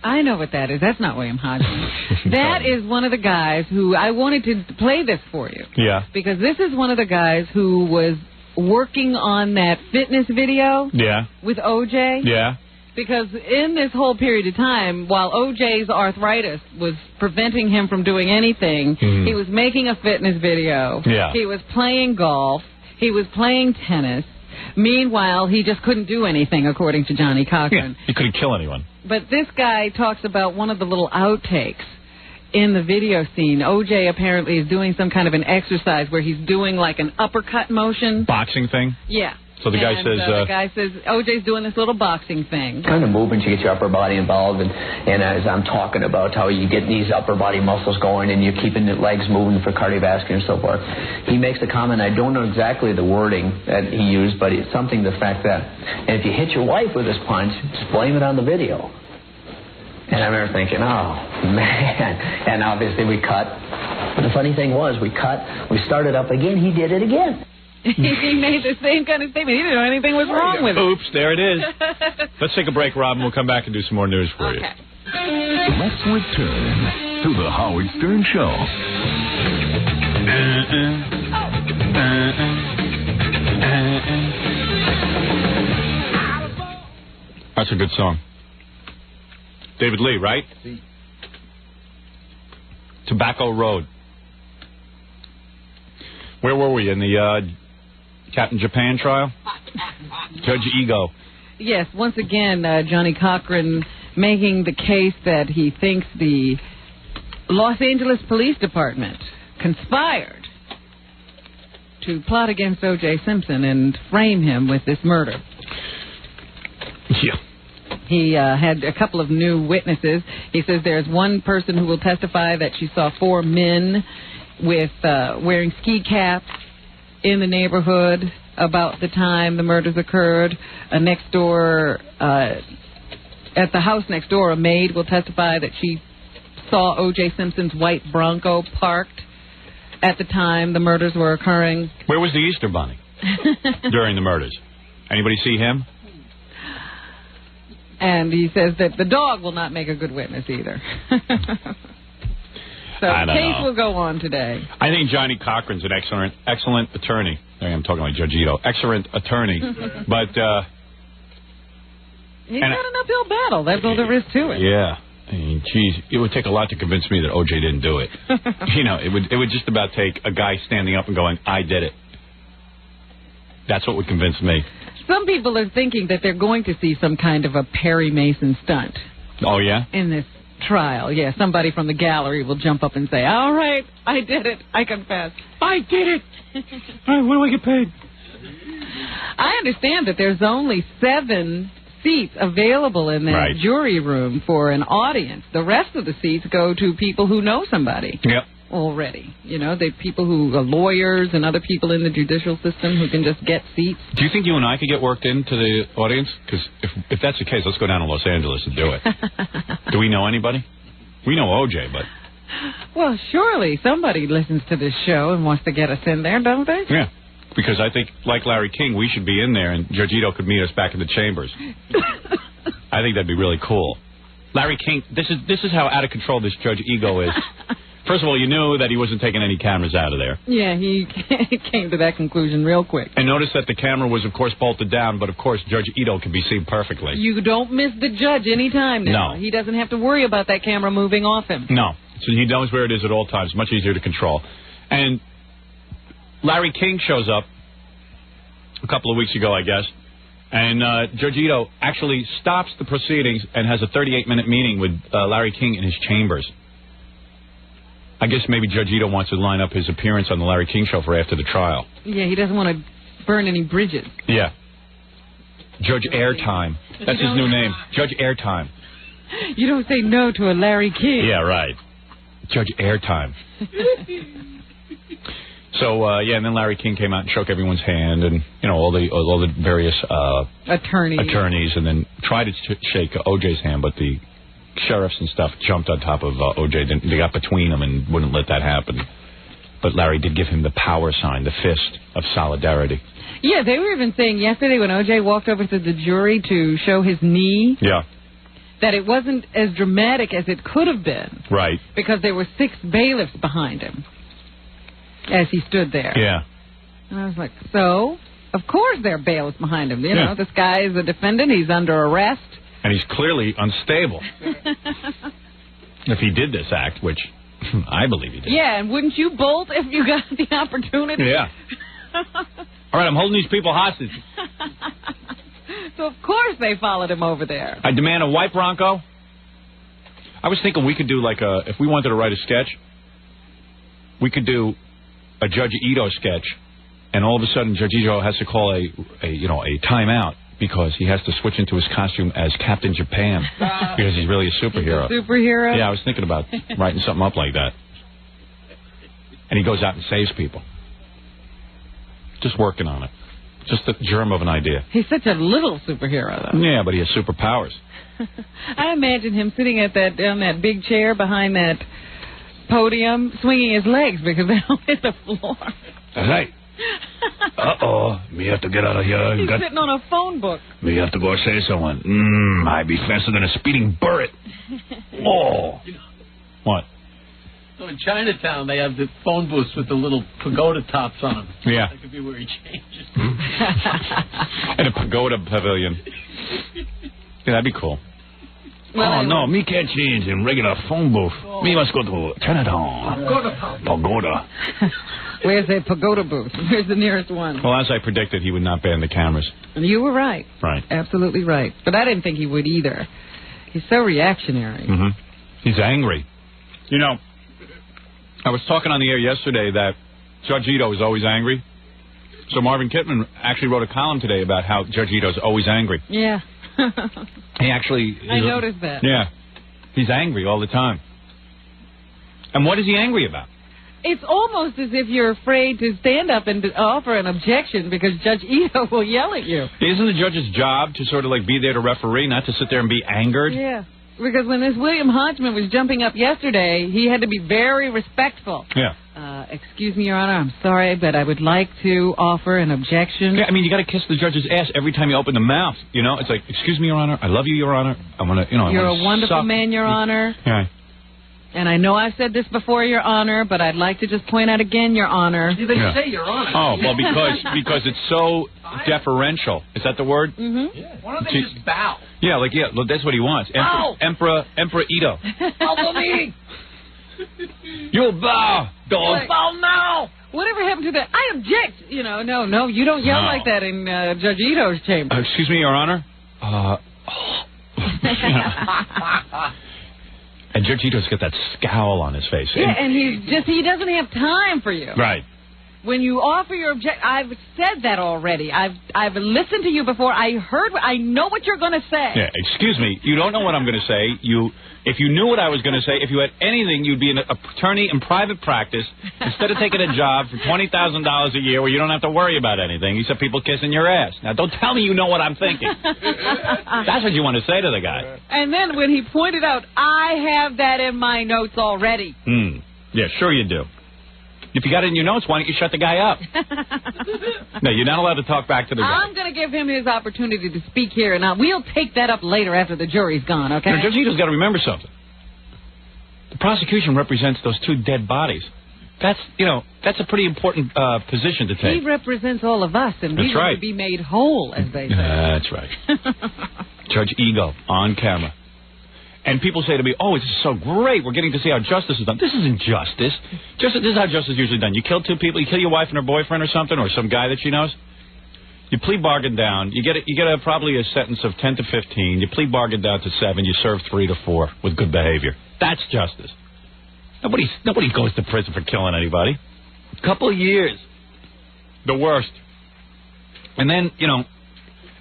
I know what that is. That's not William Hodgman. That is one of the guys who... I wanted to play this for you. Yeah. Because this is one of the guys who was working on that fitness video. Yeah. With OJ. Yeah. Because in this whole period of time, while OJ's arthritis was preventing him from doing anything, he was making a fitness video. Yeah. He was playing golf. He was playing tennis. Meanwhile, he just couldn't do anything, according to Johnny Cochran. Yeah, he couldn't kill anyone. But this guy talks about one of the little outtakes in the video scene. OJ apparently is doing some kind of an exercise where he's doing like an uppercut motion. Boxing thing? Yeah. So the guy says... the guy says, OJ's doing this little boxing thing. Kind of movement to get your upper body involved, and as I'm talking about how you get these upper body muscles going and you're keeping the legs moving for cardiovascular and so forth, he makes a comment. I don't know exactly the wording that he used, but it's something to the fact that, and if you hit your wife with this punch, just blame it on the video. And I remember thinking, oh, man. And obviously we cut. But the funny thing was, we started up again, he did it again. He made the same kind of statement. He didn't know anything was wrong with it. Oops, there it is. Let's take a break, Rob, and we'll come back and do some more news for you. Let's return to the Howard Stern Show. That's a good song. David Lee, right? Tobacco Road. Where were we in the Captain Japan trial? Judge Ego. Yes, once again, Johnny Cochran making the case that he thinks the Los Angeles Police Department conspired to plot against O.J. Simpson and frame him with this murder. Yeah. He had a couple of new witnesses. He says there's one person who will testify that she saw 4 men with wearing ski caps in the neighborhood about the time the murders occurred. Next door, at the house next door, a maid will testify that she saw O.J. Simpson's white Bronco parked at the time the murders were occurring. Where was the Easter Bunny during the murders? Anybody see him? And he says that the dog will not make a good witness either. So the case will go on today. I think Johnny Cochran's an excellent attorney. There I am talking like Judge Ito. Excellent attorney. But he's got an uphill battle. That's all there is to it. Yeah. I mean, geez, it would take a lot to convince me that O.J. didn't do it. It would just about take a guy standing up and going, I did it. That's what would convince me. Some people are thinking that they're going to see some kind of a Perry Mason stunt. Oh, yeah? In this trial, yeah, somebody from the gallery will jump up and say, all right, I did it. I confess. I did it. All right, what do I get paid? I understand that there's only 7 seats available in that jury room for an audience. The rest of the seats go to people who know somebody. Yep. Already. You know, they people who are lawyers and other people in the judicial system who can just get seats. Do you think you and I could get worked into the audience? Because if that's the case, let's go down to Los Angeles and do it. Do we know anybody? We know OJ, but... Well, surely somebody listens to this show and wants to get us in there, don't they? Yeah. Because I think, like Larry King, we should be in there and Judge Ito could meet us back in the chambers. I think that'd be really cool. Larry King, this is how out of control this Judge Ego is. First of all, you knew that he wasn't taking any cameras out of there. Yeah, he came to that conclusion real quick. And notice that the camera was, of course, bolted down, but, of course, Judge Ito can be seen perfectly. You don't miss the judge any time now. No. He doesn't have to worry about that camera moving off him. No. So he knows where it is at all times. Much easier to control. And Larry King shows up a couple of weeks ago, I guess, and Judge Ito actually stops the proceedings and has a 38-minute meeting with Larry King in his chambers. I guess maybe Judge Ito wants to line up his appearance on the Larry King show for after the trial. Yeah, he doesn't want to burn any bridges. Yeah. Judge Airtime. That's his new name. Judge Airtime. You don't say no to a Larry King. Yeah, right. Judge Airtime. So, and then Larry King came out and shook everyone's hand and, you know, all the various attorneys, and then tried to shake OJ's hand, but the sheriffs and stuff jumped on top of OJ. They got between them and wouldn't let that happen. But Larry did give him the power sign, the fist of solidarity. Yeah, they were even saying yesterday when OJ walked over to the jury to show his knee. Yeah. That it wasn't as dramatic as it could have been. Right. Because there were 6 bailiffs behind him as he stood there. Yeah. And I was like, so? Of course there are bailiffs behind him. You know, this guy is a defendant. He's under arrest. And he's clearly unstable. If he did this act, which I believe he did. Yeah, and wouldn't you bolt if you got the opportunity? Yeah. All right, I'm holding these people hostage. So, of course, they followed him over there. I demand a white Bronco. I was thinking we could do like if we wanted to write a sketch, we could do a Judge Ito sketch, and all of a sudden Judge Ito has to call a timeout because he has to switch into his costume as Captain Japan because he's really a superhero. He's a superhero? Yeah, I was thinking about writing something up like that. And he goes out and saves people. Just working on it. Just the germ of an idea. He's such a little superhero, though. Yeah, but he has superpowers. I imagine him sitting on that big chair behind that podium, swinging his legs because they don't hit the floor. That's right. Uh-oh, me have to get out of here. He's sitting on a phone book. Me have to go say someone. I be faster than a speeding bullet. Oh. What? So in Chinatown, they have the phone booths with the little pagoda tops on them. Yeah. That could be where he changes. And a pagoda pavilion. Yeah, that'd be cool. Well, no, me can't change in regular phone booth. Me must go to Chinatown. Pagoda. Where's the pagoda booth? Where's the nearest one? Well, as I predicted, he would not ban the cameras. You were right. Right. Absolutely right. But I didn't think he would either. He's so reactionary. Mm-hmm. He's angry. You know, I was talking on the air yesterday that Judge Ito is always angry. So Marvin Kittman actually wrote a column today about how Judge Ito is always angry. Yeah. He actually... I noticed that. Yeah. He's angry all the time. And what is he angry about? It's almost as if you're afraid to stand up and offer an objection because Judge Ito will yell at you. Isn't the judge's job to sort of like be there to referee, not to sit there and be angered? Yeah. Because when this William Hodgman was jumping up yesterday, he had to be very respectful. Yeah. Excuse me, Your Honor, I'm sorry, but I would like to offer an objection. Yeah, I mean, you got to kiss the judge's ass every time you open the mouth. You know, it's like, excuse me, Your Honor, I love you, Your Honor. I want to, You're a wonderful man, Your Honor. Yeah. And I know I've said this before, Your Honor, but I'd like to just point out again, Your Honor. They say Your Honor. Oh, well, because it's so deferential. Is that the word? Mm-hmm. Yeah. Why don't they just bow? Yeah, look, that's what he wants. Emperor Ito. Follow me. You'll bow, dog. Bow now. Whatever happened to that? I object. No, you don't yell like that in Judge Ito's chamber. Excuse me, Your Honor. And Judge Ito's got that scowl on his face. Yeah, and he doesn't have time for you. Right. When you offer your objection, I've said that already. I've listened to you before. I know what you're going to say. Yeah, excuse me. You don't know what I'm going to say. If you knew what I was going to say, if you had anything, you'd be an attorney in private practice instead of taking a job for $20,000 a year where you don't have to worry about anything except people kissing your ass. Now, don't tell me you know what I'm thinking. That's what you want to say to the guy. And then when he pointed out, I have that in my notes already. Yeah, sure you do. If you got it in your notes, why don't you shut the guy up? No, you're not allowed to talk back to the guy. I'm going to give him his opportunity to speak here, and we'll take that up later after the jury's gone, okay? Now, Judge Ito's got to remember something. The prosecution represents those 2 dead bodies. That's a pretty important position to take. He represents all of us, and we want to be made whole, as they say. That's right. Judge Ego, on camera. And people say to me, oh, this is so great. We're getting to see how justice is done. This isn't justice. This is how justice is usually done. You kill 2 people. You kill your wife and her boyfriend or something, or some guy that she knows. You plea bargain down. You get probably a sentence of 10 to 15. You plea bargain down to 7. You serve 3 to 4 with good behavior. That's justice. Nobody goes to prison for killing anybody. A couple of years. The worst. And then,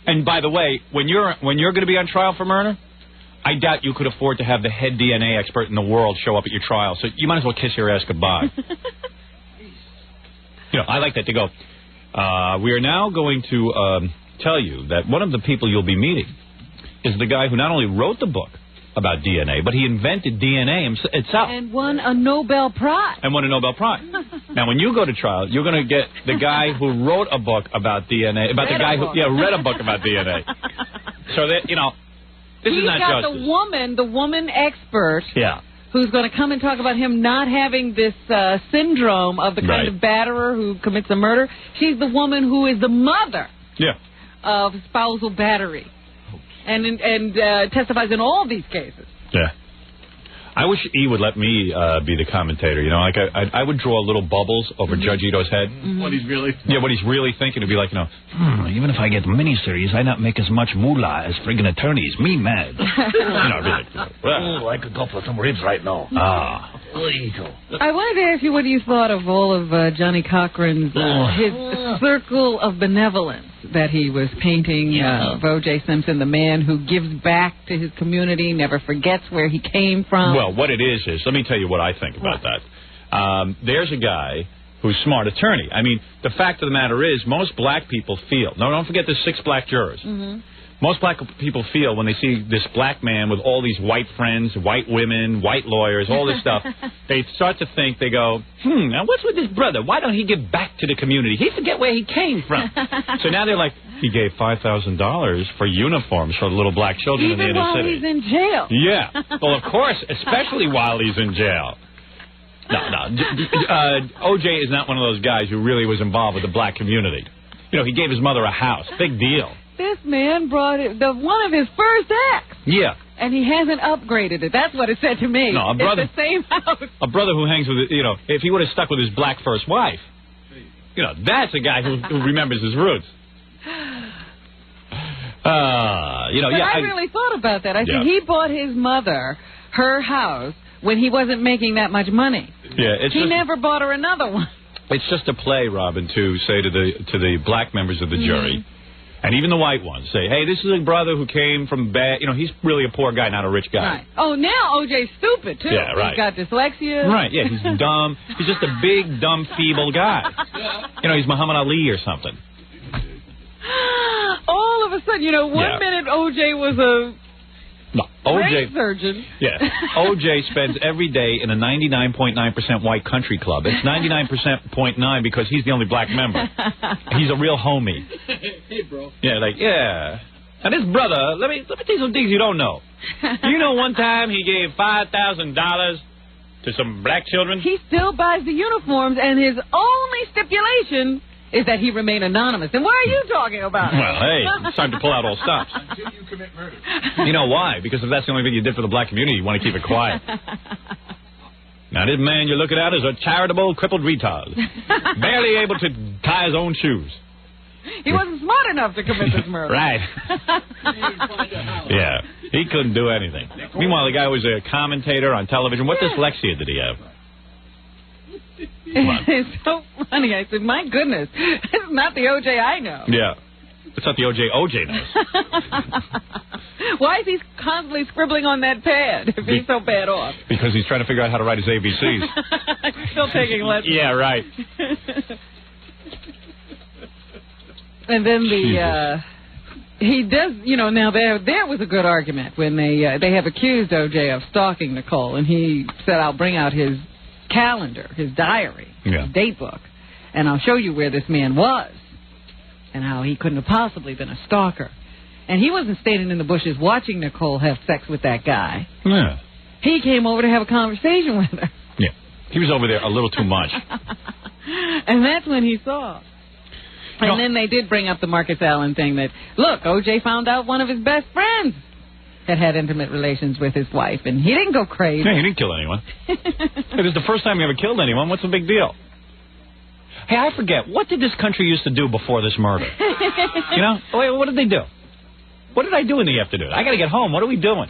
and by the way, when you're going to be on trial for murder, I doubt you could afford to have the head DNA expert in the world show up at your trial, so you might as well kiss your ass goodbye. I like that. They go, we are now going to tell you that one of the people you'll be meeting is the guy who not only wrote the book about DNA, but he invented DNA itself. And won a Nobel Prize. Now, when you go to trial, you're going to get the guy who wrote a book about DNA, about the guy who read a book about DNA. So that, this is not justice. He's got the woman expert, who's going to come and talk about him not having this syndrome of the kind of batterer who commits a murder. She's the woman who is the mother of spousal battery, and testifies in all these cases. Yeah. I wish E would let me be the commentator. I would draw little bubbles over Judge Ito's head. What he's really thinking. Yeah, what he's really thinking. To be like, even if I get miniseries, I not make as much moolah as friggin' attorneys. Me mad. Really. I could go for some ribs right now. I wanted to ask you what you thought of all of Johnny Cochran's his circle of benevolence that he was painting of OJ Simpson, the man who gives back to his community, never forgets where he came from. Well, what it is, let me tell you what I think about that. There's a guy who's a smart attorney. I mean, the fact of the matter is, most black people feel, don't forget there's 6 black jurors. Most black people feel when they see this black man with all these white friends, white women, white lawyers, all this stuff, they start to think, they go, now what's with this brother? Why don't he give back to the community? He forget where he came from. So now they're like, he gave $5,000 for uniforms for little black children in the inner city. Even while he's in jail. Yeah. Well, of course, especially while he's in jail. No. OJ is not one of those guys who really was involved with the black community. He gave his mother a house. Big deal. This man brought one of his first acts. Yeah. And he hasn't upgraded it. That's what it said to me. No, a brother. It's the same house. A brother who hangs with, if he would have stuck with his black first wife, that's a guy who remembers his roots. I really thought about that. I said he bought his mother her house when he wasn't making that much money. Yeah, he never bought her another one. It's just a play, Robin, to say to the black members of the jury. And even the white ones say, hey, this is a brother who came from bad, he's really a poor guy, not a rich guy. Right. Oh, now OJ's stupid, too. Yeah, right. He's got dyslexia. Right, yeah, he's dumb. He's just a big, dumb, feeble guy. He's Muhammad Ali or something. All of a sudden, one minute OJ was a brain surgeon. Yeah. OJ spends every day in a 99.9% white country club. It's 99.9% because he's the only black member. He's a real homie. Hey, bro. Yeah, Now, this brother, let me tell you some things you don't know. One time he gave $5,000 to some black children? He still buys the uniforms, and his only stipulation is that he remain anonymous. And what are you talking about? Well, hey, it's time to pull out all stops. Until you commit murder. You know why? Because if that's the only thing you did for the black community, you want to keep it quiet. Now, this man you're looking at is a charitable, crippled retard. Barely able to tie his own shoes. He wasn't smart enough to commit this murder. Right. Yeah, he couldn't do anything. Meanwhile, the guy was a commentator on television. What dyslexia did he have? It's so funny. I said, my goodness, this is not the OJ I know. Yeah. It's not the OJ knows. Why is he constantly scribbling on that pad if he's so bad off? Because he's trying to figure out how to write his ABCs. Still taking lessons. Yeah, right. And then he does, now there was a good argument when they have accused OJ of stalking Nicole, and he said, I'll bring out his calendar, his diary, his date book, and I'll show you where this man was and how he couldn't have possibly been a stalker. And he wasn't standing in the bushes watching Nicole have sex with that guy. Yeah. He came over to have a conversation with her. Yeah. He was over there a little too much. And that's when he saw. And then they did bring up the Marcus Allen thing that, look, OJ found out one of his best friends had intimate relations with his wife, and he didn't go crazy. Yeah, he didn't kill anyone. It was the first time he ever killed anyone. What's the big deal? Hey, I forget. What did this country used to do before this murder? Wait, what did they do? What did I do in the afternoon? I got to get home. What are we doing?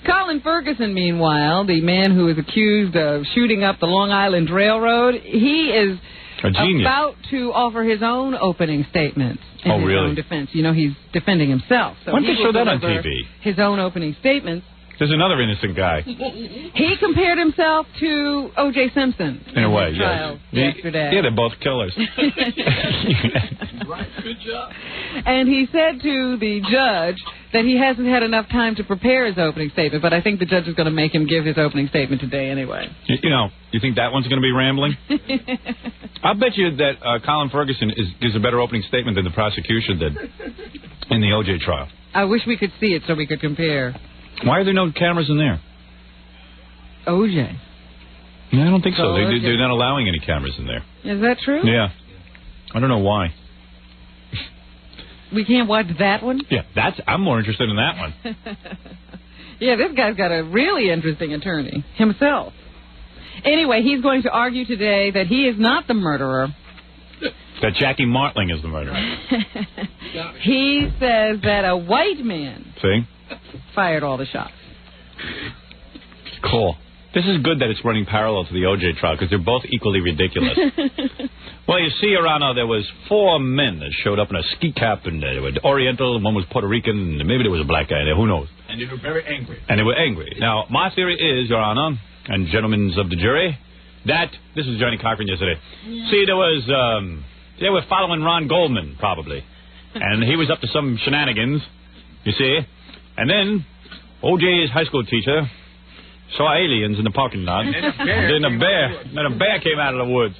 Colin Ferguson, meanwhile, the man who is accused of shooting up the Long Island Railroad, he is about to offer his own opening statement in his own defense. He's defending himself. So when did they show that on TV? His own opening statement. There's another innocent guy. He compared himself to OJ Simpson in a way, yesterday. Yeah, they're both killers. Right, good job. And he said to the judge that he hasn't had enough time to prepare his opening statement, but I think the judge is going to make him give his opening statement today anyway. You think that one's going to be rambling? I bet you that Colin Ferguson gives a better opening statement than the prosecution did in the OJ trial. I wish we could see it so we could compare. Why are there no cameras in there? OJ. No, I don't think so. They're not allowing any cameras in there. Is that true? Yeah. I don't know why. We can't watch that one? Yeah, I'm more interested in that one. Yeah, this guy's got a really interesting attorney himself. Anyway, he's going to argue today that he is not the murderer. That Jackie Martling is the murderer. He says that a white man fired all the shots. Cool. This is good that it's running parallel to the OJ trial because they're both equally ridiculous. Well, you see, Your Honor, there was 4 men that showed up in a ski cap, and they were Oriental, and one was Puerto Rican, and maybe there was a black guy there. Who knows? And they were very angry. And they were angry. Now, my theory is, Your Honor, and gentlemen of the jury, that this was Johnny Cochran yesterday. See, there was they were following Ron Goldman probably, and he was up to some shenanigans. You see, and then OJ's high school teacher saw aliens in the parking lot. And then a bear came out of the woods.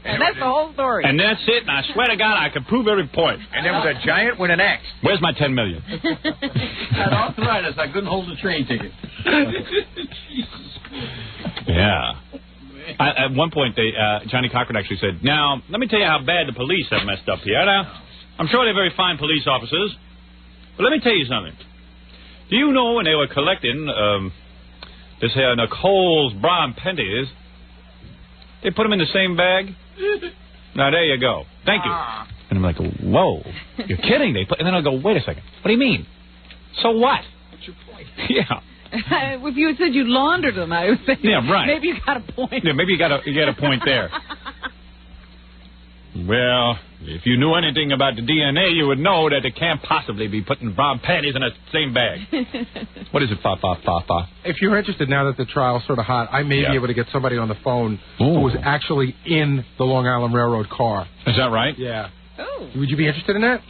And that's the whole story. And that's it, and I swear to God, I can prove every point. And there was a giant with an axe. Where's my $10 million? I had arthritis. I couldn't hold the train ticket. Yeah. At one point, Johnny Cochran actually said, now, let me tell you how bad the police have messed up here. Now, I'm sure they're very fine police officers, but let me tell you something. Do you know when they were collecting this here Nicole's bra and panties, they put them in the same bag? Now, there you go. Thank you. And I'm like, whoa, you're kidding. And then I'll go, wait a second. What do you mean? So what? What's your point? Yeah. If you had said you laundered them, I would say, right. Maybe you got a point. Yeah, maybe you got a point there. Well, if you knew anything about the DNA, you would know that it can't possibly be putting bra and panties in the same bag. What is it, fa? If you're interested, now that the trial's sort of hot, I may be able to get somebody on the phone who was actually in the Long Island Railroad car. Is that right? Yeah. Oh. Would you be interested in that?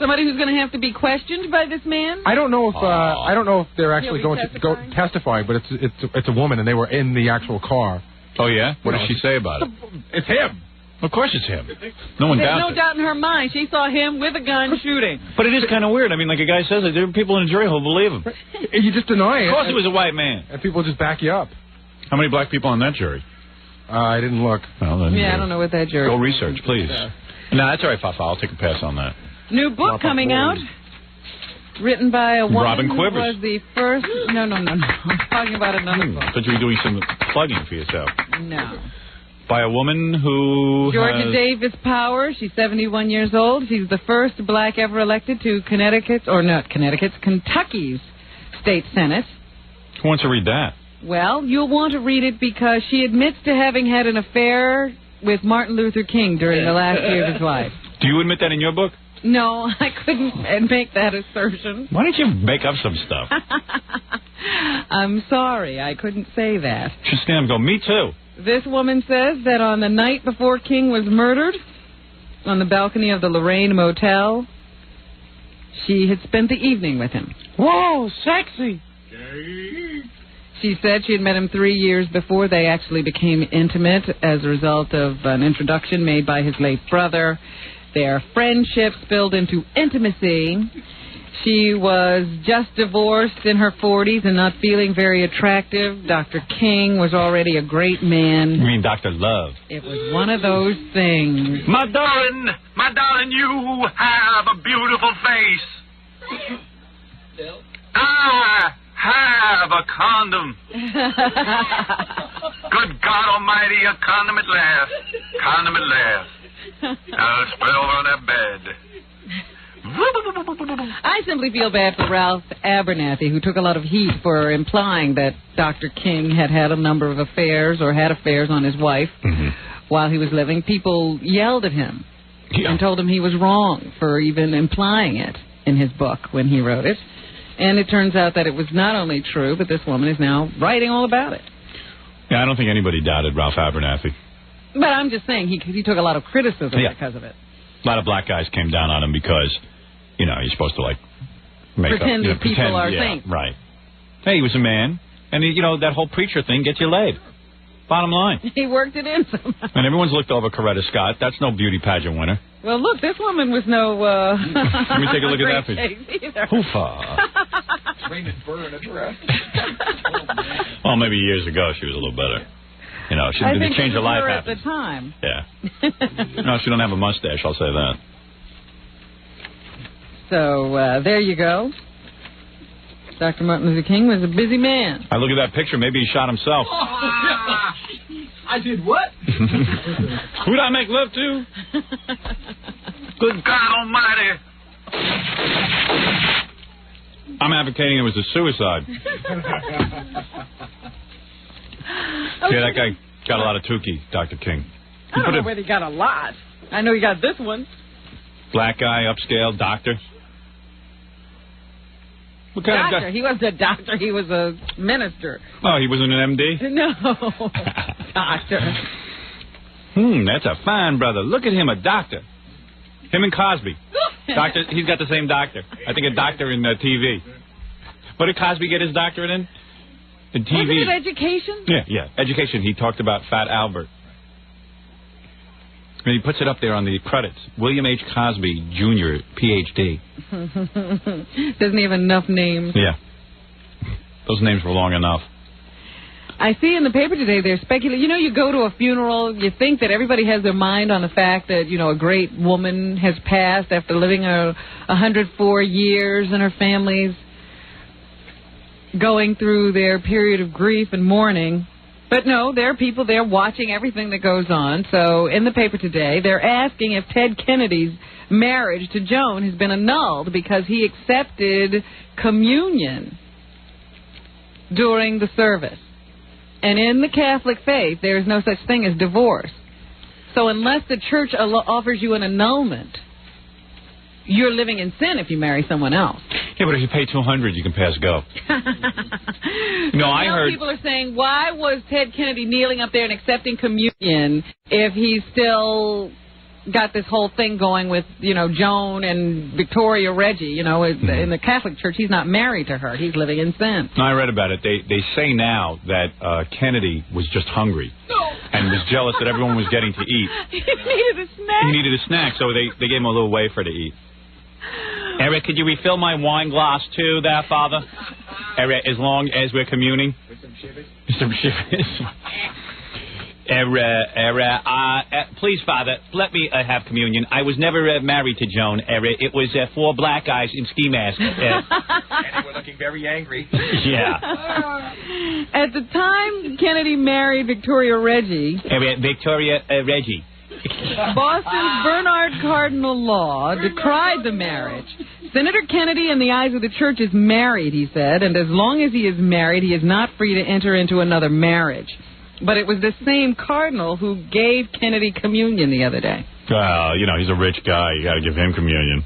Somebody who's going to have to be questioned by this man? I don't know if they're actually going to go testify, but it's a woman and they were in the actual car. Oh yeah? What does she say about it? It's him. Of course it's him. No one doubts it. There's no doubt in her mind. She saw him with a gun shooting. But it is kind of weird. I mean, like a guy says, there are people in the jury who'll believe him. You just deny it. Of course he was a white man. And people just back you up. How many black people on that jury? I didn't look. Well, then I don't know what that jury. Go research, please. No, that's all right, Fafa. I'll take a pass on that. New book coming out. Written by a woman Robin who Quivers. was the first... No. I'm talking about another book. But you were doing some plugging for yourself. No. By a woman who Georgia Davis Power. She's 71 years old. She's the first black ever elected to Kentucky's state senate. Who wants to read that? Well, you'll want to read it because she admits to having had an affair with Martin Luther King during the last year of his life. Do you admit that in your book? No, I couldn't make that assertion. Why don't you make up some stuff? I'm sorry, I couldn't say that. She'll stand and go, me too. This woman says that on the night before King was murdered, on the balcony of the Lorraine Motel, she had spent the evening with him. Whoa, sexy. She said she had met him 3 years before they actually became intimate as a result of an introduction made by his late brother. Their friendship spilled into intimacy. She was just divorced in her 40s and not feeling very attractive. Dr. King was already a great man. You mean Dr. Love? It was one of those things. My darling, you have a beautiful face. I have a condom. Good God Almighty, a condom at last. Condom at last. I'll spread over on that bed. I simply feel bad for Ralph Abernathy, who took a lot of heat for implying that Dr. King had had a number of affairs or had affairs on his wife while he was living. People yelled at him and told him he was wrong for even implying it in his book when he wrote it. And it turns out that it was not only true, but this woman is now writing all about it. Yeah, I don't think anybody doubted Ralph Abernathy. But I'm just saying he took a lot of criticism because of it. A lot of black guys came down on him because, you're supposed to, make pretend up. That people are saints. Right. Hey, he was a man, and, that whole preacher thing gets you laid. Bottom line. He worked it in somehow. And everyone's looked over Coretta Scott. That's no beauty pageant winner. Well, look, this woman was no... Let me take a look at that picture. Hoofa. Raymond Burr in a dress. Well, maybe years ago she was a little better. She didn't change her life at the time. Yeah. No, she don't have a mustache, I'll say that. So, there you go. Dr. Martin Luther King was a busy man. I look at that picture, maybe he shot himself. I did what? Who'd I make love to? Good God Almighty. I'm advocating it was a suicide. Yeah, that guy got a lot of Tukey, Dr. King. I don't know whether he got a lot. I know he got this one. Black guy, upscale, doctor. What kind of doctor? He wasn't a doctor. He was a minister. Oh, he wasn't an MD? No. Doctor. That's a fine brother. Look at him, a doctor. Him and Cosby. Doctor. He's got the same doctor. I think a doctor in TV. What did Cosby get his doctorate in? In TV. Wasn't it education? Yeah. Education. He talked about Fat Albert. And he puts it up there on the credits. William H. Cosby, Jr., Ph.D. Doesn't he have enough names? Yeah. Those names were long enough. I see in the paper today they're speculating. You go to a funeral, you think that everybody has their mind on the fact that, a great woman has passed after living 104 years and her family's going through their period of grief and mourning. But no, there are people there watching everything that goes on. So in the paper today, they're asking if Ted Kennedy's marriage to Joan has been annulled because he accepted communion during the service. And in the Catholic faith, there is no such thing as divorce. So unless the church offers you an annulment, you're living in sin if you marry someone else. Yeah, but if you pay $200, you can pass go. I heard people are saying, why was Ted Kennedy kneeling up there and accepting communion if he's still got this whole thing going with, Joan and Victoria Reggie? In the Catholic Church, he's not married to her. He's living in sin. I read about it. They say now that Kennedy was just hungry and was jealous that everyone was getting to eat. He needed a snack. He needed a snack, so they gave him a little wafer to eat. Eric, could you refill my wine glass too, there, Father? Eric, as long as we're communing. With some shivers. Some shivers. Please, Father, let me have communion. I was never married to Joan. It was 4 black guys in ski masks. And they were looking very angry. Yeah. At the time Kennedy married Victoria Reggie... Victoria Reggie. Boston's Bernard Cardinal Law decried the marriage. Senator Kennedy, in the eyes of the church, is married, he said, and as long as he is married, he is not free to enter into another marriage. But it was the same cardinal who gave Kennedy communion the other day. Well, he's a rich guy. You got to give him communion.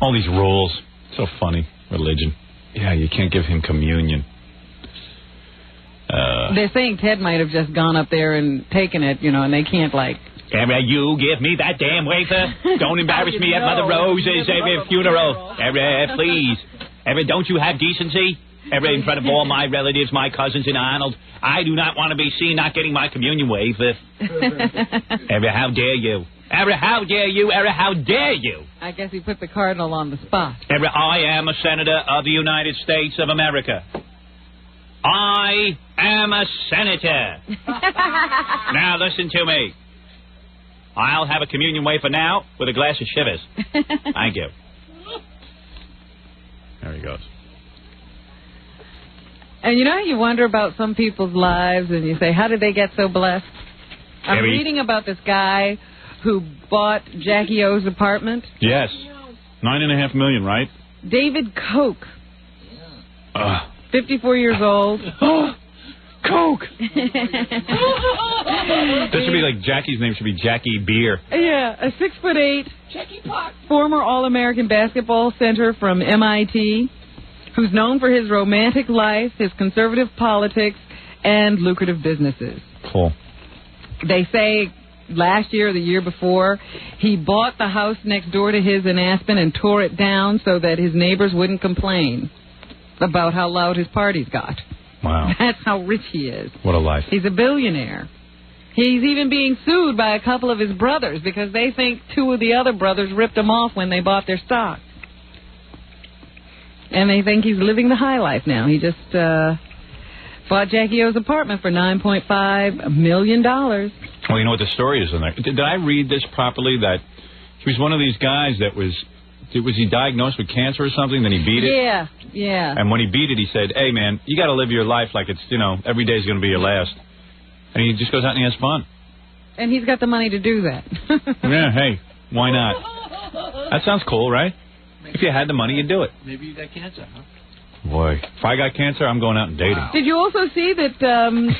All these rules. So funny. Religion. Yeah, you can't give him communion. They're saying Ted might have just gone up there and taken it, and they can't, you give me that damn wafer. Don't embarrass me at Mother Rose's funeral. Please. Don't you have decency? In front of all my relatives, my cousins and Arnold. I do not want to be seen not getting my communion wafer. How dare you? How dare you? How dare you? I guess he put the cardinal on the spot. I am a senator of the United States of America. I am a senator. Now listen to me. I'll have a communion wafer now with a glass of Chivas. Thank you. There he goes. And you wonder about some people's lives, and you say, how did they get so blessed? I'm reading about this guy who bought Jackie O's apartment. Yes. $9.5 million, right? David Koch. 54 years old. Coke! This should be like Jackie's name should be Jackie Beer. Yeah, a 6'8" Jackie Pot, former All-American basketball center from MIT, who's known for his romantic life, his conservative politics, and lucrative businesses. Cool. They say last year or the year before, he bought the house next door to his in Aspen and tore it down so that his neighbors wouldn't complain about how loud his parties got. Wow. That's how rich he is. What a life. He's a billionaire. He's even being sued by a couple of his brothers because they think 2 of the other brothers ripped him off when they bought their stock. And they think he's living the high life now. He just bought Jackie O's apartment for $9.5 million. Well, you know what the story is in there. Did I read this properly? That he was one of these guys that was he diagnosed with cancer or something, then he beat it? Yeah. And when he beat it, he said, hey, man, you got to live your life like it's, every day's going to be your last. And he just goes out and he has fun. And he's got the money to do that. Yeah, hey, why not? That sounds cool, right? If you had the money, you'd do it. Maybe you got cancer, huh? Boy, if I got cancer, I'm going out and dating. Wow. Did you also see that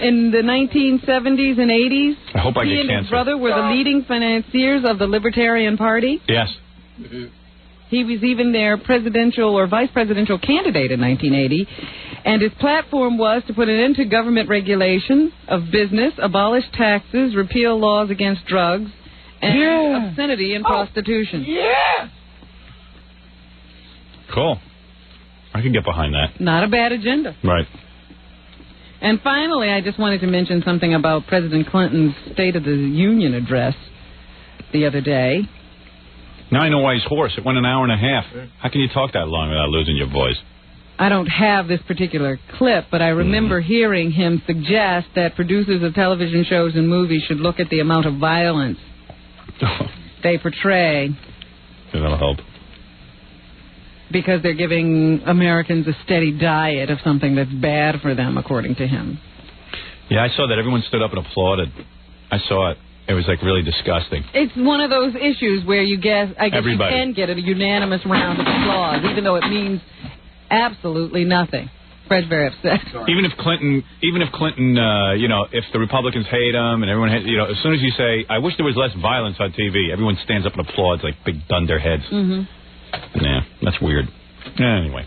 in the 1970s and 80s, I hope I he get and cancer. his brother were the leading financiers of the Libertarian Party? Yes. He was even their presidential or vice presidential candidate in 1980, and his platform was to put an end to government regulation of business, abolish taxes, repeal laws against drugs, and obscenity and prostitution. Yeah! Cool. I can get behind that. Not a bad agenda. Right. And finally, I just wanted to mention something about President Clinton's State of the Union address the other day. Now I know why he's hoarse. It went an hour and a half. How can you talk that long without losing your voice? I don't have this particular clip, but I remember hearing him suggest that producers of television shows and movies should look at the amount of violence they portray. Yeah, that'll help. Because they're giving Americans a steady diet of something that's bad for them, according to him. Yeah, I saw that. Everyone stood up and applauded. I saw it. It was, really disgusting. It's one of those issues where I guess Everybody. you can get a unanimous round of applause, even though it means absolutely nothing. Fred's very upset. Even if Clinton, if the Republicans hate him and everyone, as soon as you say, I wish there was less violence on TV, everyone stands up and applauds like big dunderheads. Mm-hmm. Nah, that's weird. Anyway.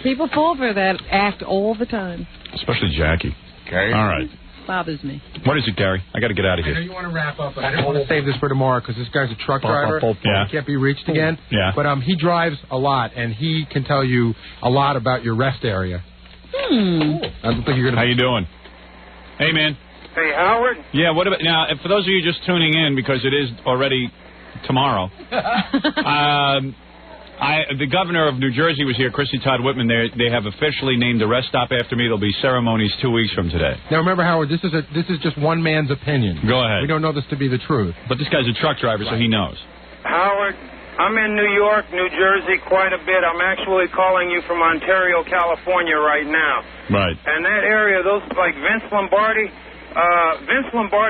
People fall for that act all the time. Especially Jackie. Okay. All right. Bothers me. What is it, Gary? I got to get out of here. I know you want to wrap up, but I don't want to save this for tomorrow because this guy's a truck driver. Yeah. He can't be reached again. Yeah. But he drives a lot, and he can tell you a lot about your rest area. I don't think you're going to... How you doing? Hey, man. Hey, Howard? Yeah, what about... Now, for those of you just tuning in, because it is already tomorrow, The governor of New Jersey was here, Christie, Todd, Whitman. They have officially named a rest stop after me. There'll be ceremonies 2 weeks from today. Now, remember, Howard, this is just one man's opinion. Go ahead. We don't know this to be the truth. But this guy's a truck driver, so he knows. Howard, I'm in New York, New Jersey quite a bit. I'm actually calling you from Ontario, California right now. Right. And that area, those like Vince Lombardi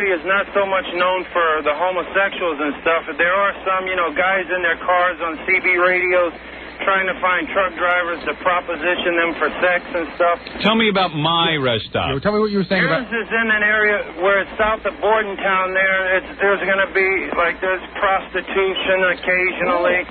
is not so much known for the homosexuals and stuff. There are some, guys in their cars on CB radios trying to find truck drivers to proposition them for sex and stuff. Tell me about my rest stop. Yeah, tell me what you were saying Yours is in an area where it's south of Bordentown there. There's going to be, there's prostitution occasionally,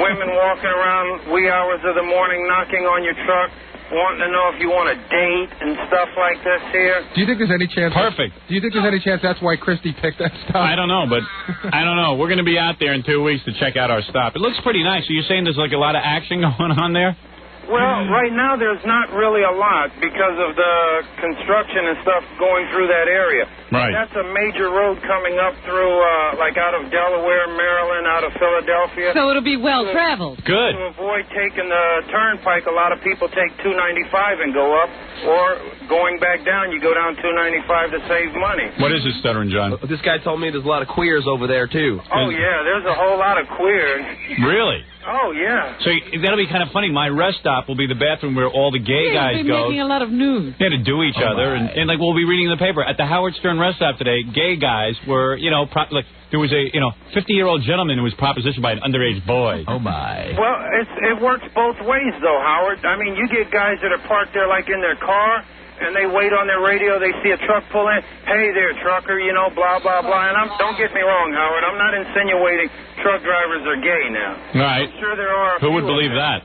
women walking around wee hours of the morning knocking on your truck, wanting to know if you want a date and stuff like this here. Do you think there's any chance... Perfect. Do you think there's any chance that's why Christie picked that stop? I don't know, but I don't know. We're going to be out there in 2 weeks to check out our stop. It looks pretty nice. So you're saying there's like a lot of action going on there? Well, right now there's not really a lot because of the construction and stuff going through that area. Right. That's a major road coming up through, out of Delaware, Maryland, out of Philadelphia. So it'll be well traveled. Good. To avoid taking the turnpike, a lot of people take 295 and go up, or going back down, you go down 295 to save money. What is this, Stuttering John? This guy told me there's a lot of queers over there, too. Oh, yeah, there's a whole lot of queers. Really? Oh, yeah. So that'll be kind of funny. My rest stop will be the bathroom where all the gay guys go. Making a lot of news. They had to do each other, and we'll be reading in the paper. At the Howard Stern rest stop today, gay guys were, there was a, 50-year-old gentleman who was propositioned by an underage boy. Oh, my. Well, it works both ways, though, Howard. I mean, you get guys that are parked there, like in their car, and they wait on their radio, they see a truck pull in, hey there, trucker, blah, blah, blah. And don't get me wrong, Howard, I'm not insinuating truck drivers are gay now. Right. I'm sure there are. Who would believe that?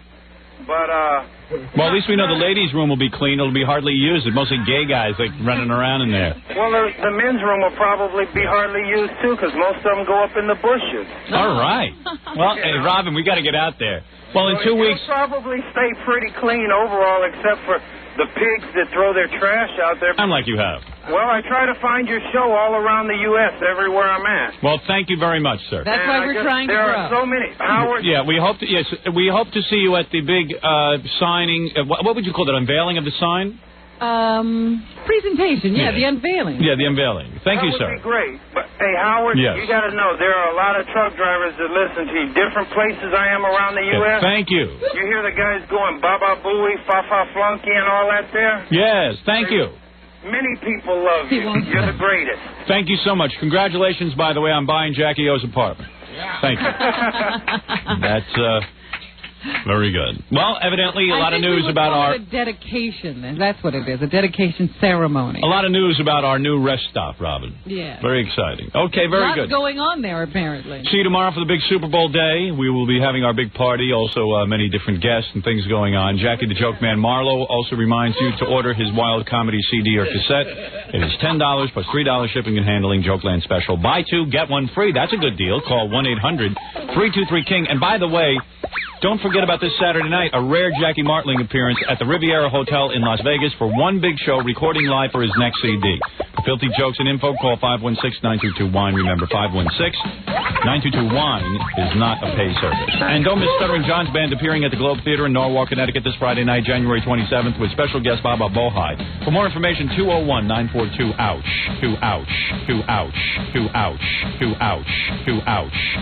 But, well, at least we know the ladies' room will be clean. It'll be hardly used. It's mostly gay guys, running around in there. Well, the men's room will probably be hardly used, too, because most of them go up in the bushes. All right. Well, hey, Robin, we got to get out there. Well, in 2 weeks... It'll probably stay pretty clean overall, except for the pigs that throw their trash out there. I'm like you have. Well, I try to find your show all around the U.S., everywhere I'm at. Well, thank you very much, sir. That's why we're trying to grow. There are so many. Howard. Yeah, we hope to see you at the big signing. What would you call that? Unveiling of the sign? Presentation. Yeah, the unveiling. Yeah, the unveiling. Thank you, sir. That would be great. But, hey, Howard, yes. You got to know, there are a lot of truck drivers that listen to you. Different places I am around the U.S. Thank you. You hear the guys going Baba Booey, Fa Fa Flunky, and all that there? Yes, thank you. Many people love you. You're the greatest. Thank you so much. Congratulations, by the way, on buying Jackie O's apartment. Yeah. Thank you. That's very good. Well, evidently, a lot of news about our dedication. And that's what it is, a dedication ceremony. A lot of news about our new rest stop, Robin. Yeah. Very exciting. Okay, very good. Lots going on there, apparently. See you tomorrow for the big Super Bowl day. We will be having our big party. Also, many different guests and things going on. Jackie the Joke Man Marlowe also reminds you to order his wild comedy CD or cassette. It is $10 plus $3 shipping and handling. Jokeland special. Buy two, get one free. That's a good deal. Call 1-800-323-KING. And by the way, don't forget about this Saturday night, a rare Jackie Martling appearance at the Riviera Hotel in Las Vegas for one big show, recording live for his next CD. For filthy jokes and info, call 516-922-WINE. Remember, 516-922-WINE is not a pay service. And don't miss Stuttering John's band appearing at the Globe Theater in Norwalk, Connecticut this Friday night, January 27th, with special guest Baba Bohai. For more information, 201-942-OUCH. 2-OUCH. 2-OUCH. 2-OUCH. 2-OUCH.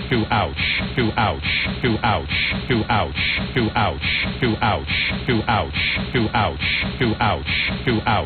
2-OUCH. 2-OUCH. 2-OUCH. 2-OUCH. 2-OUCH. Ouch, to ouch, to ouch, to ouch, to ouch, to ouch, to ouch.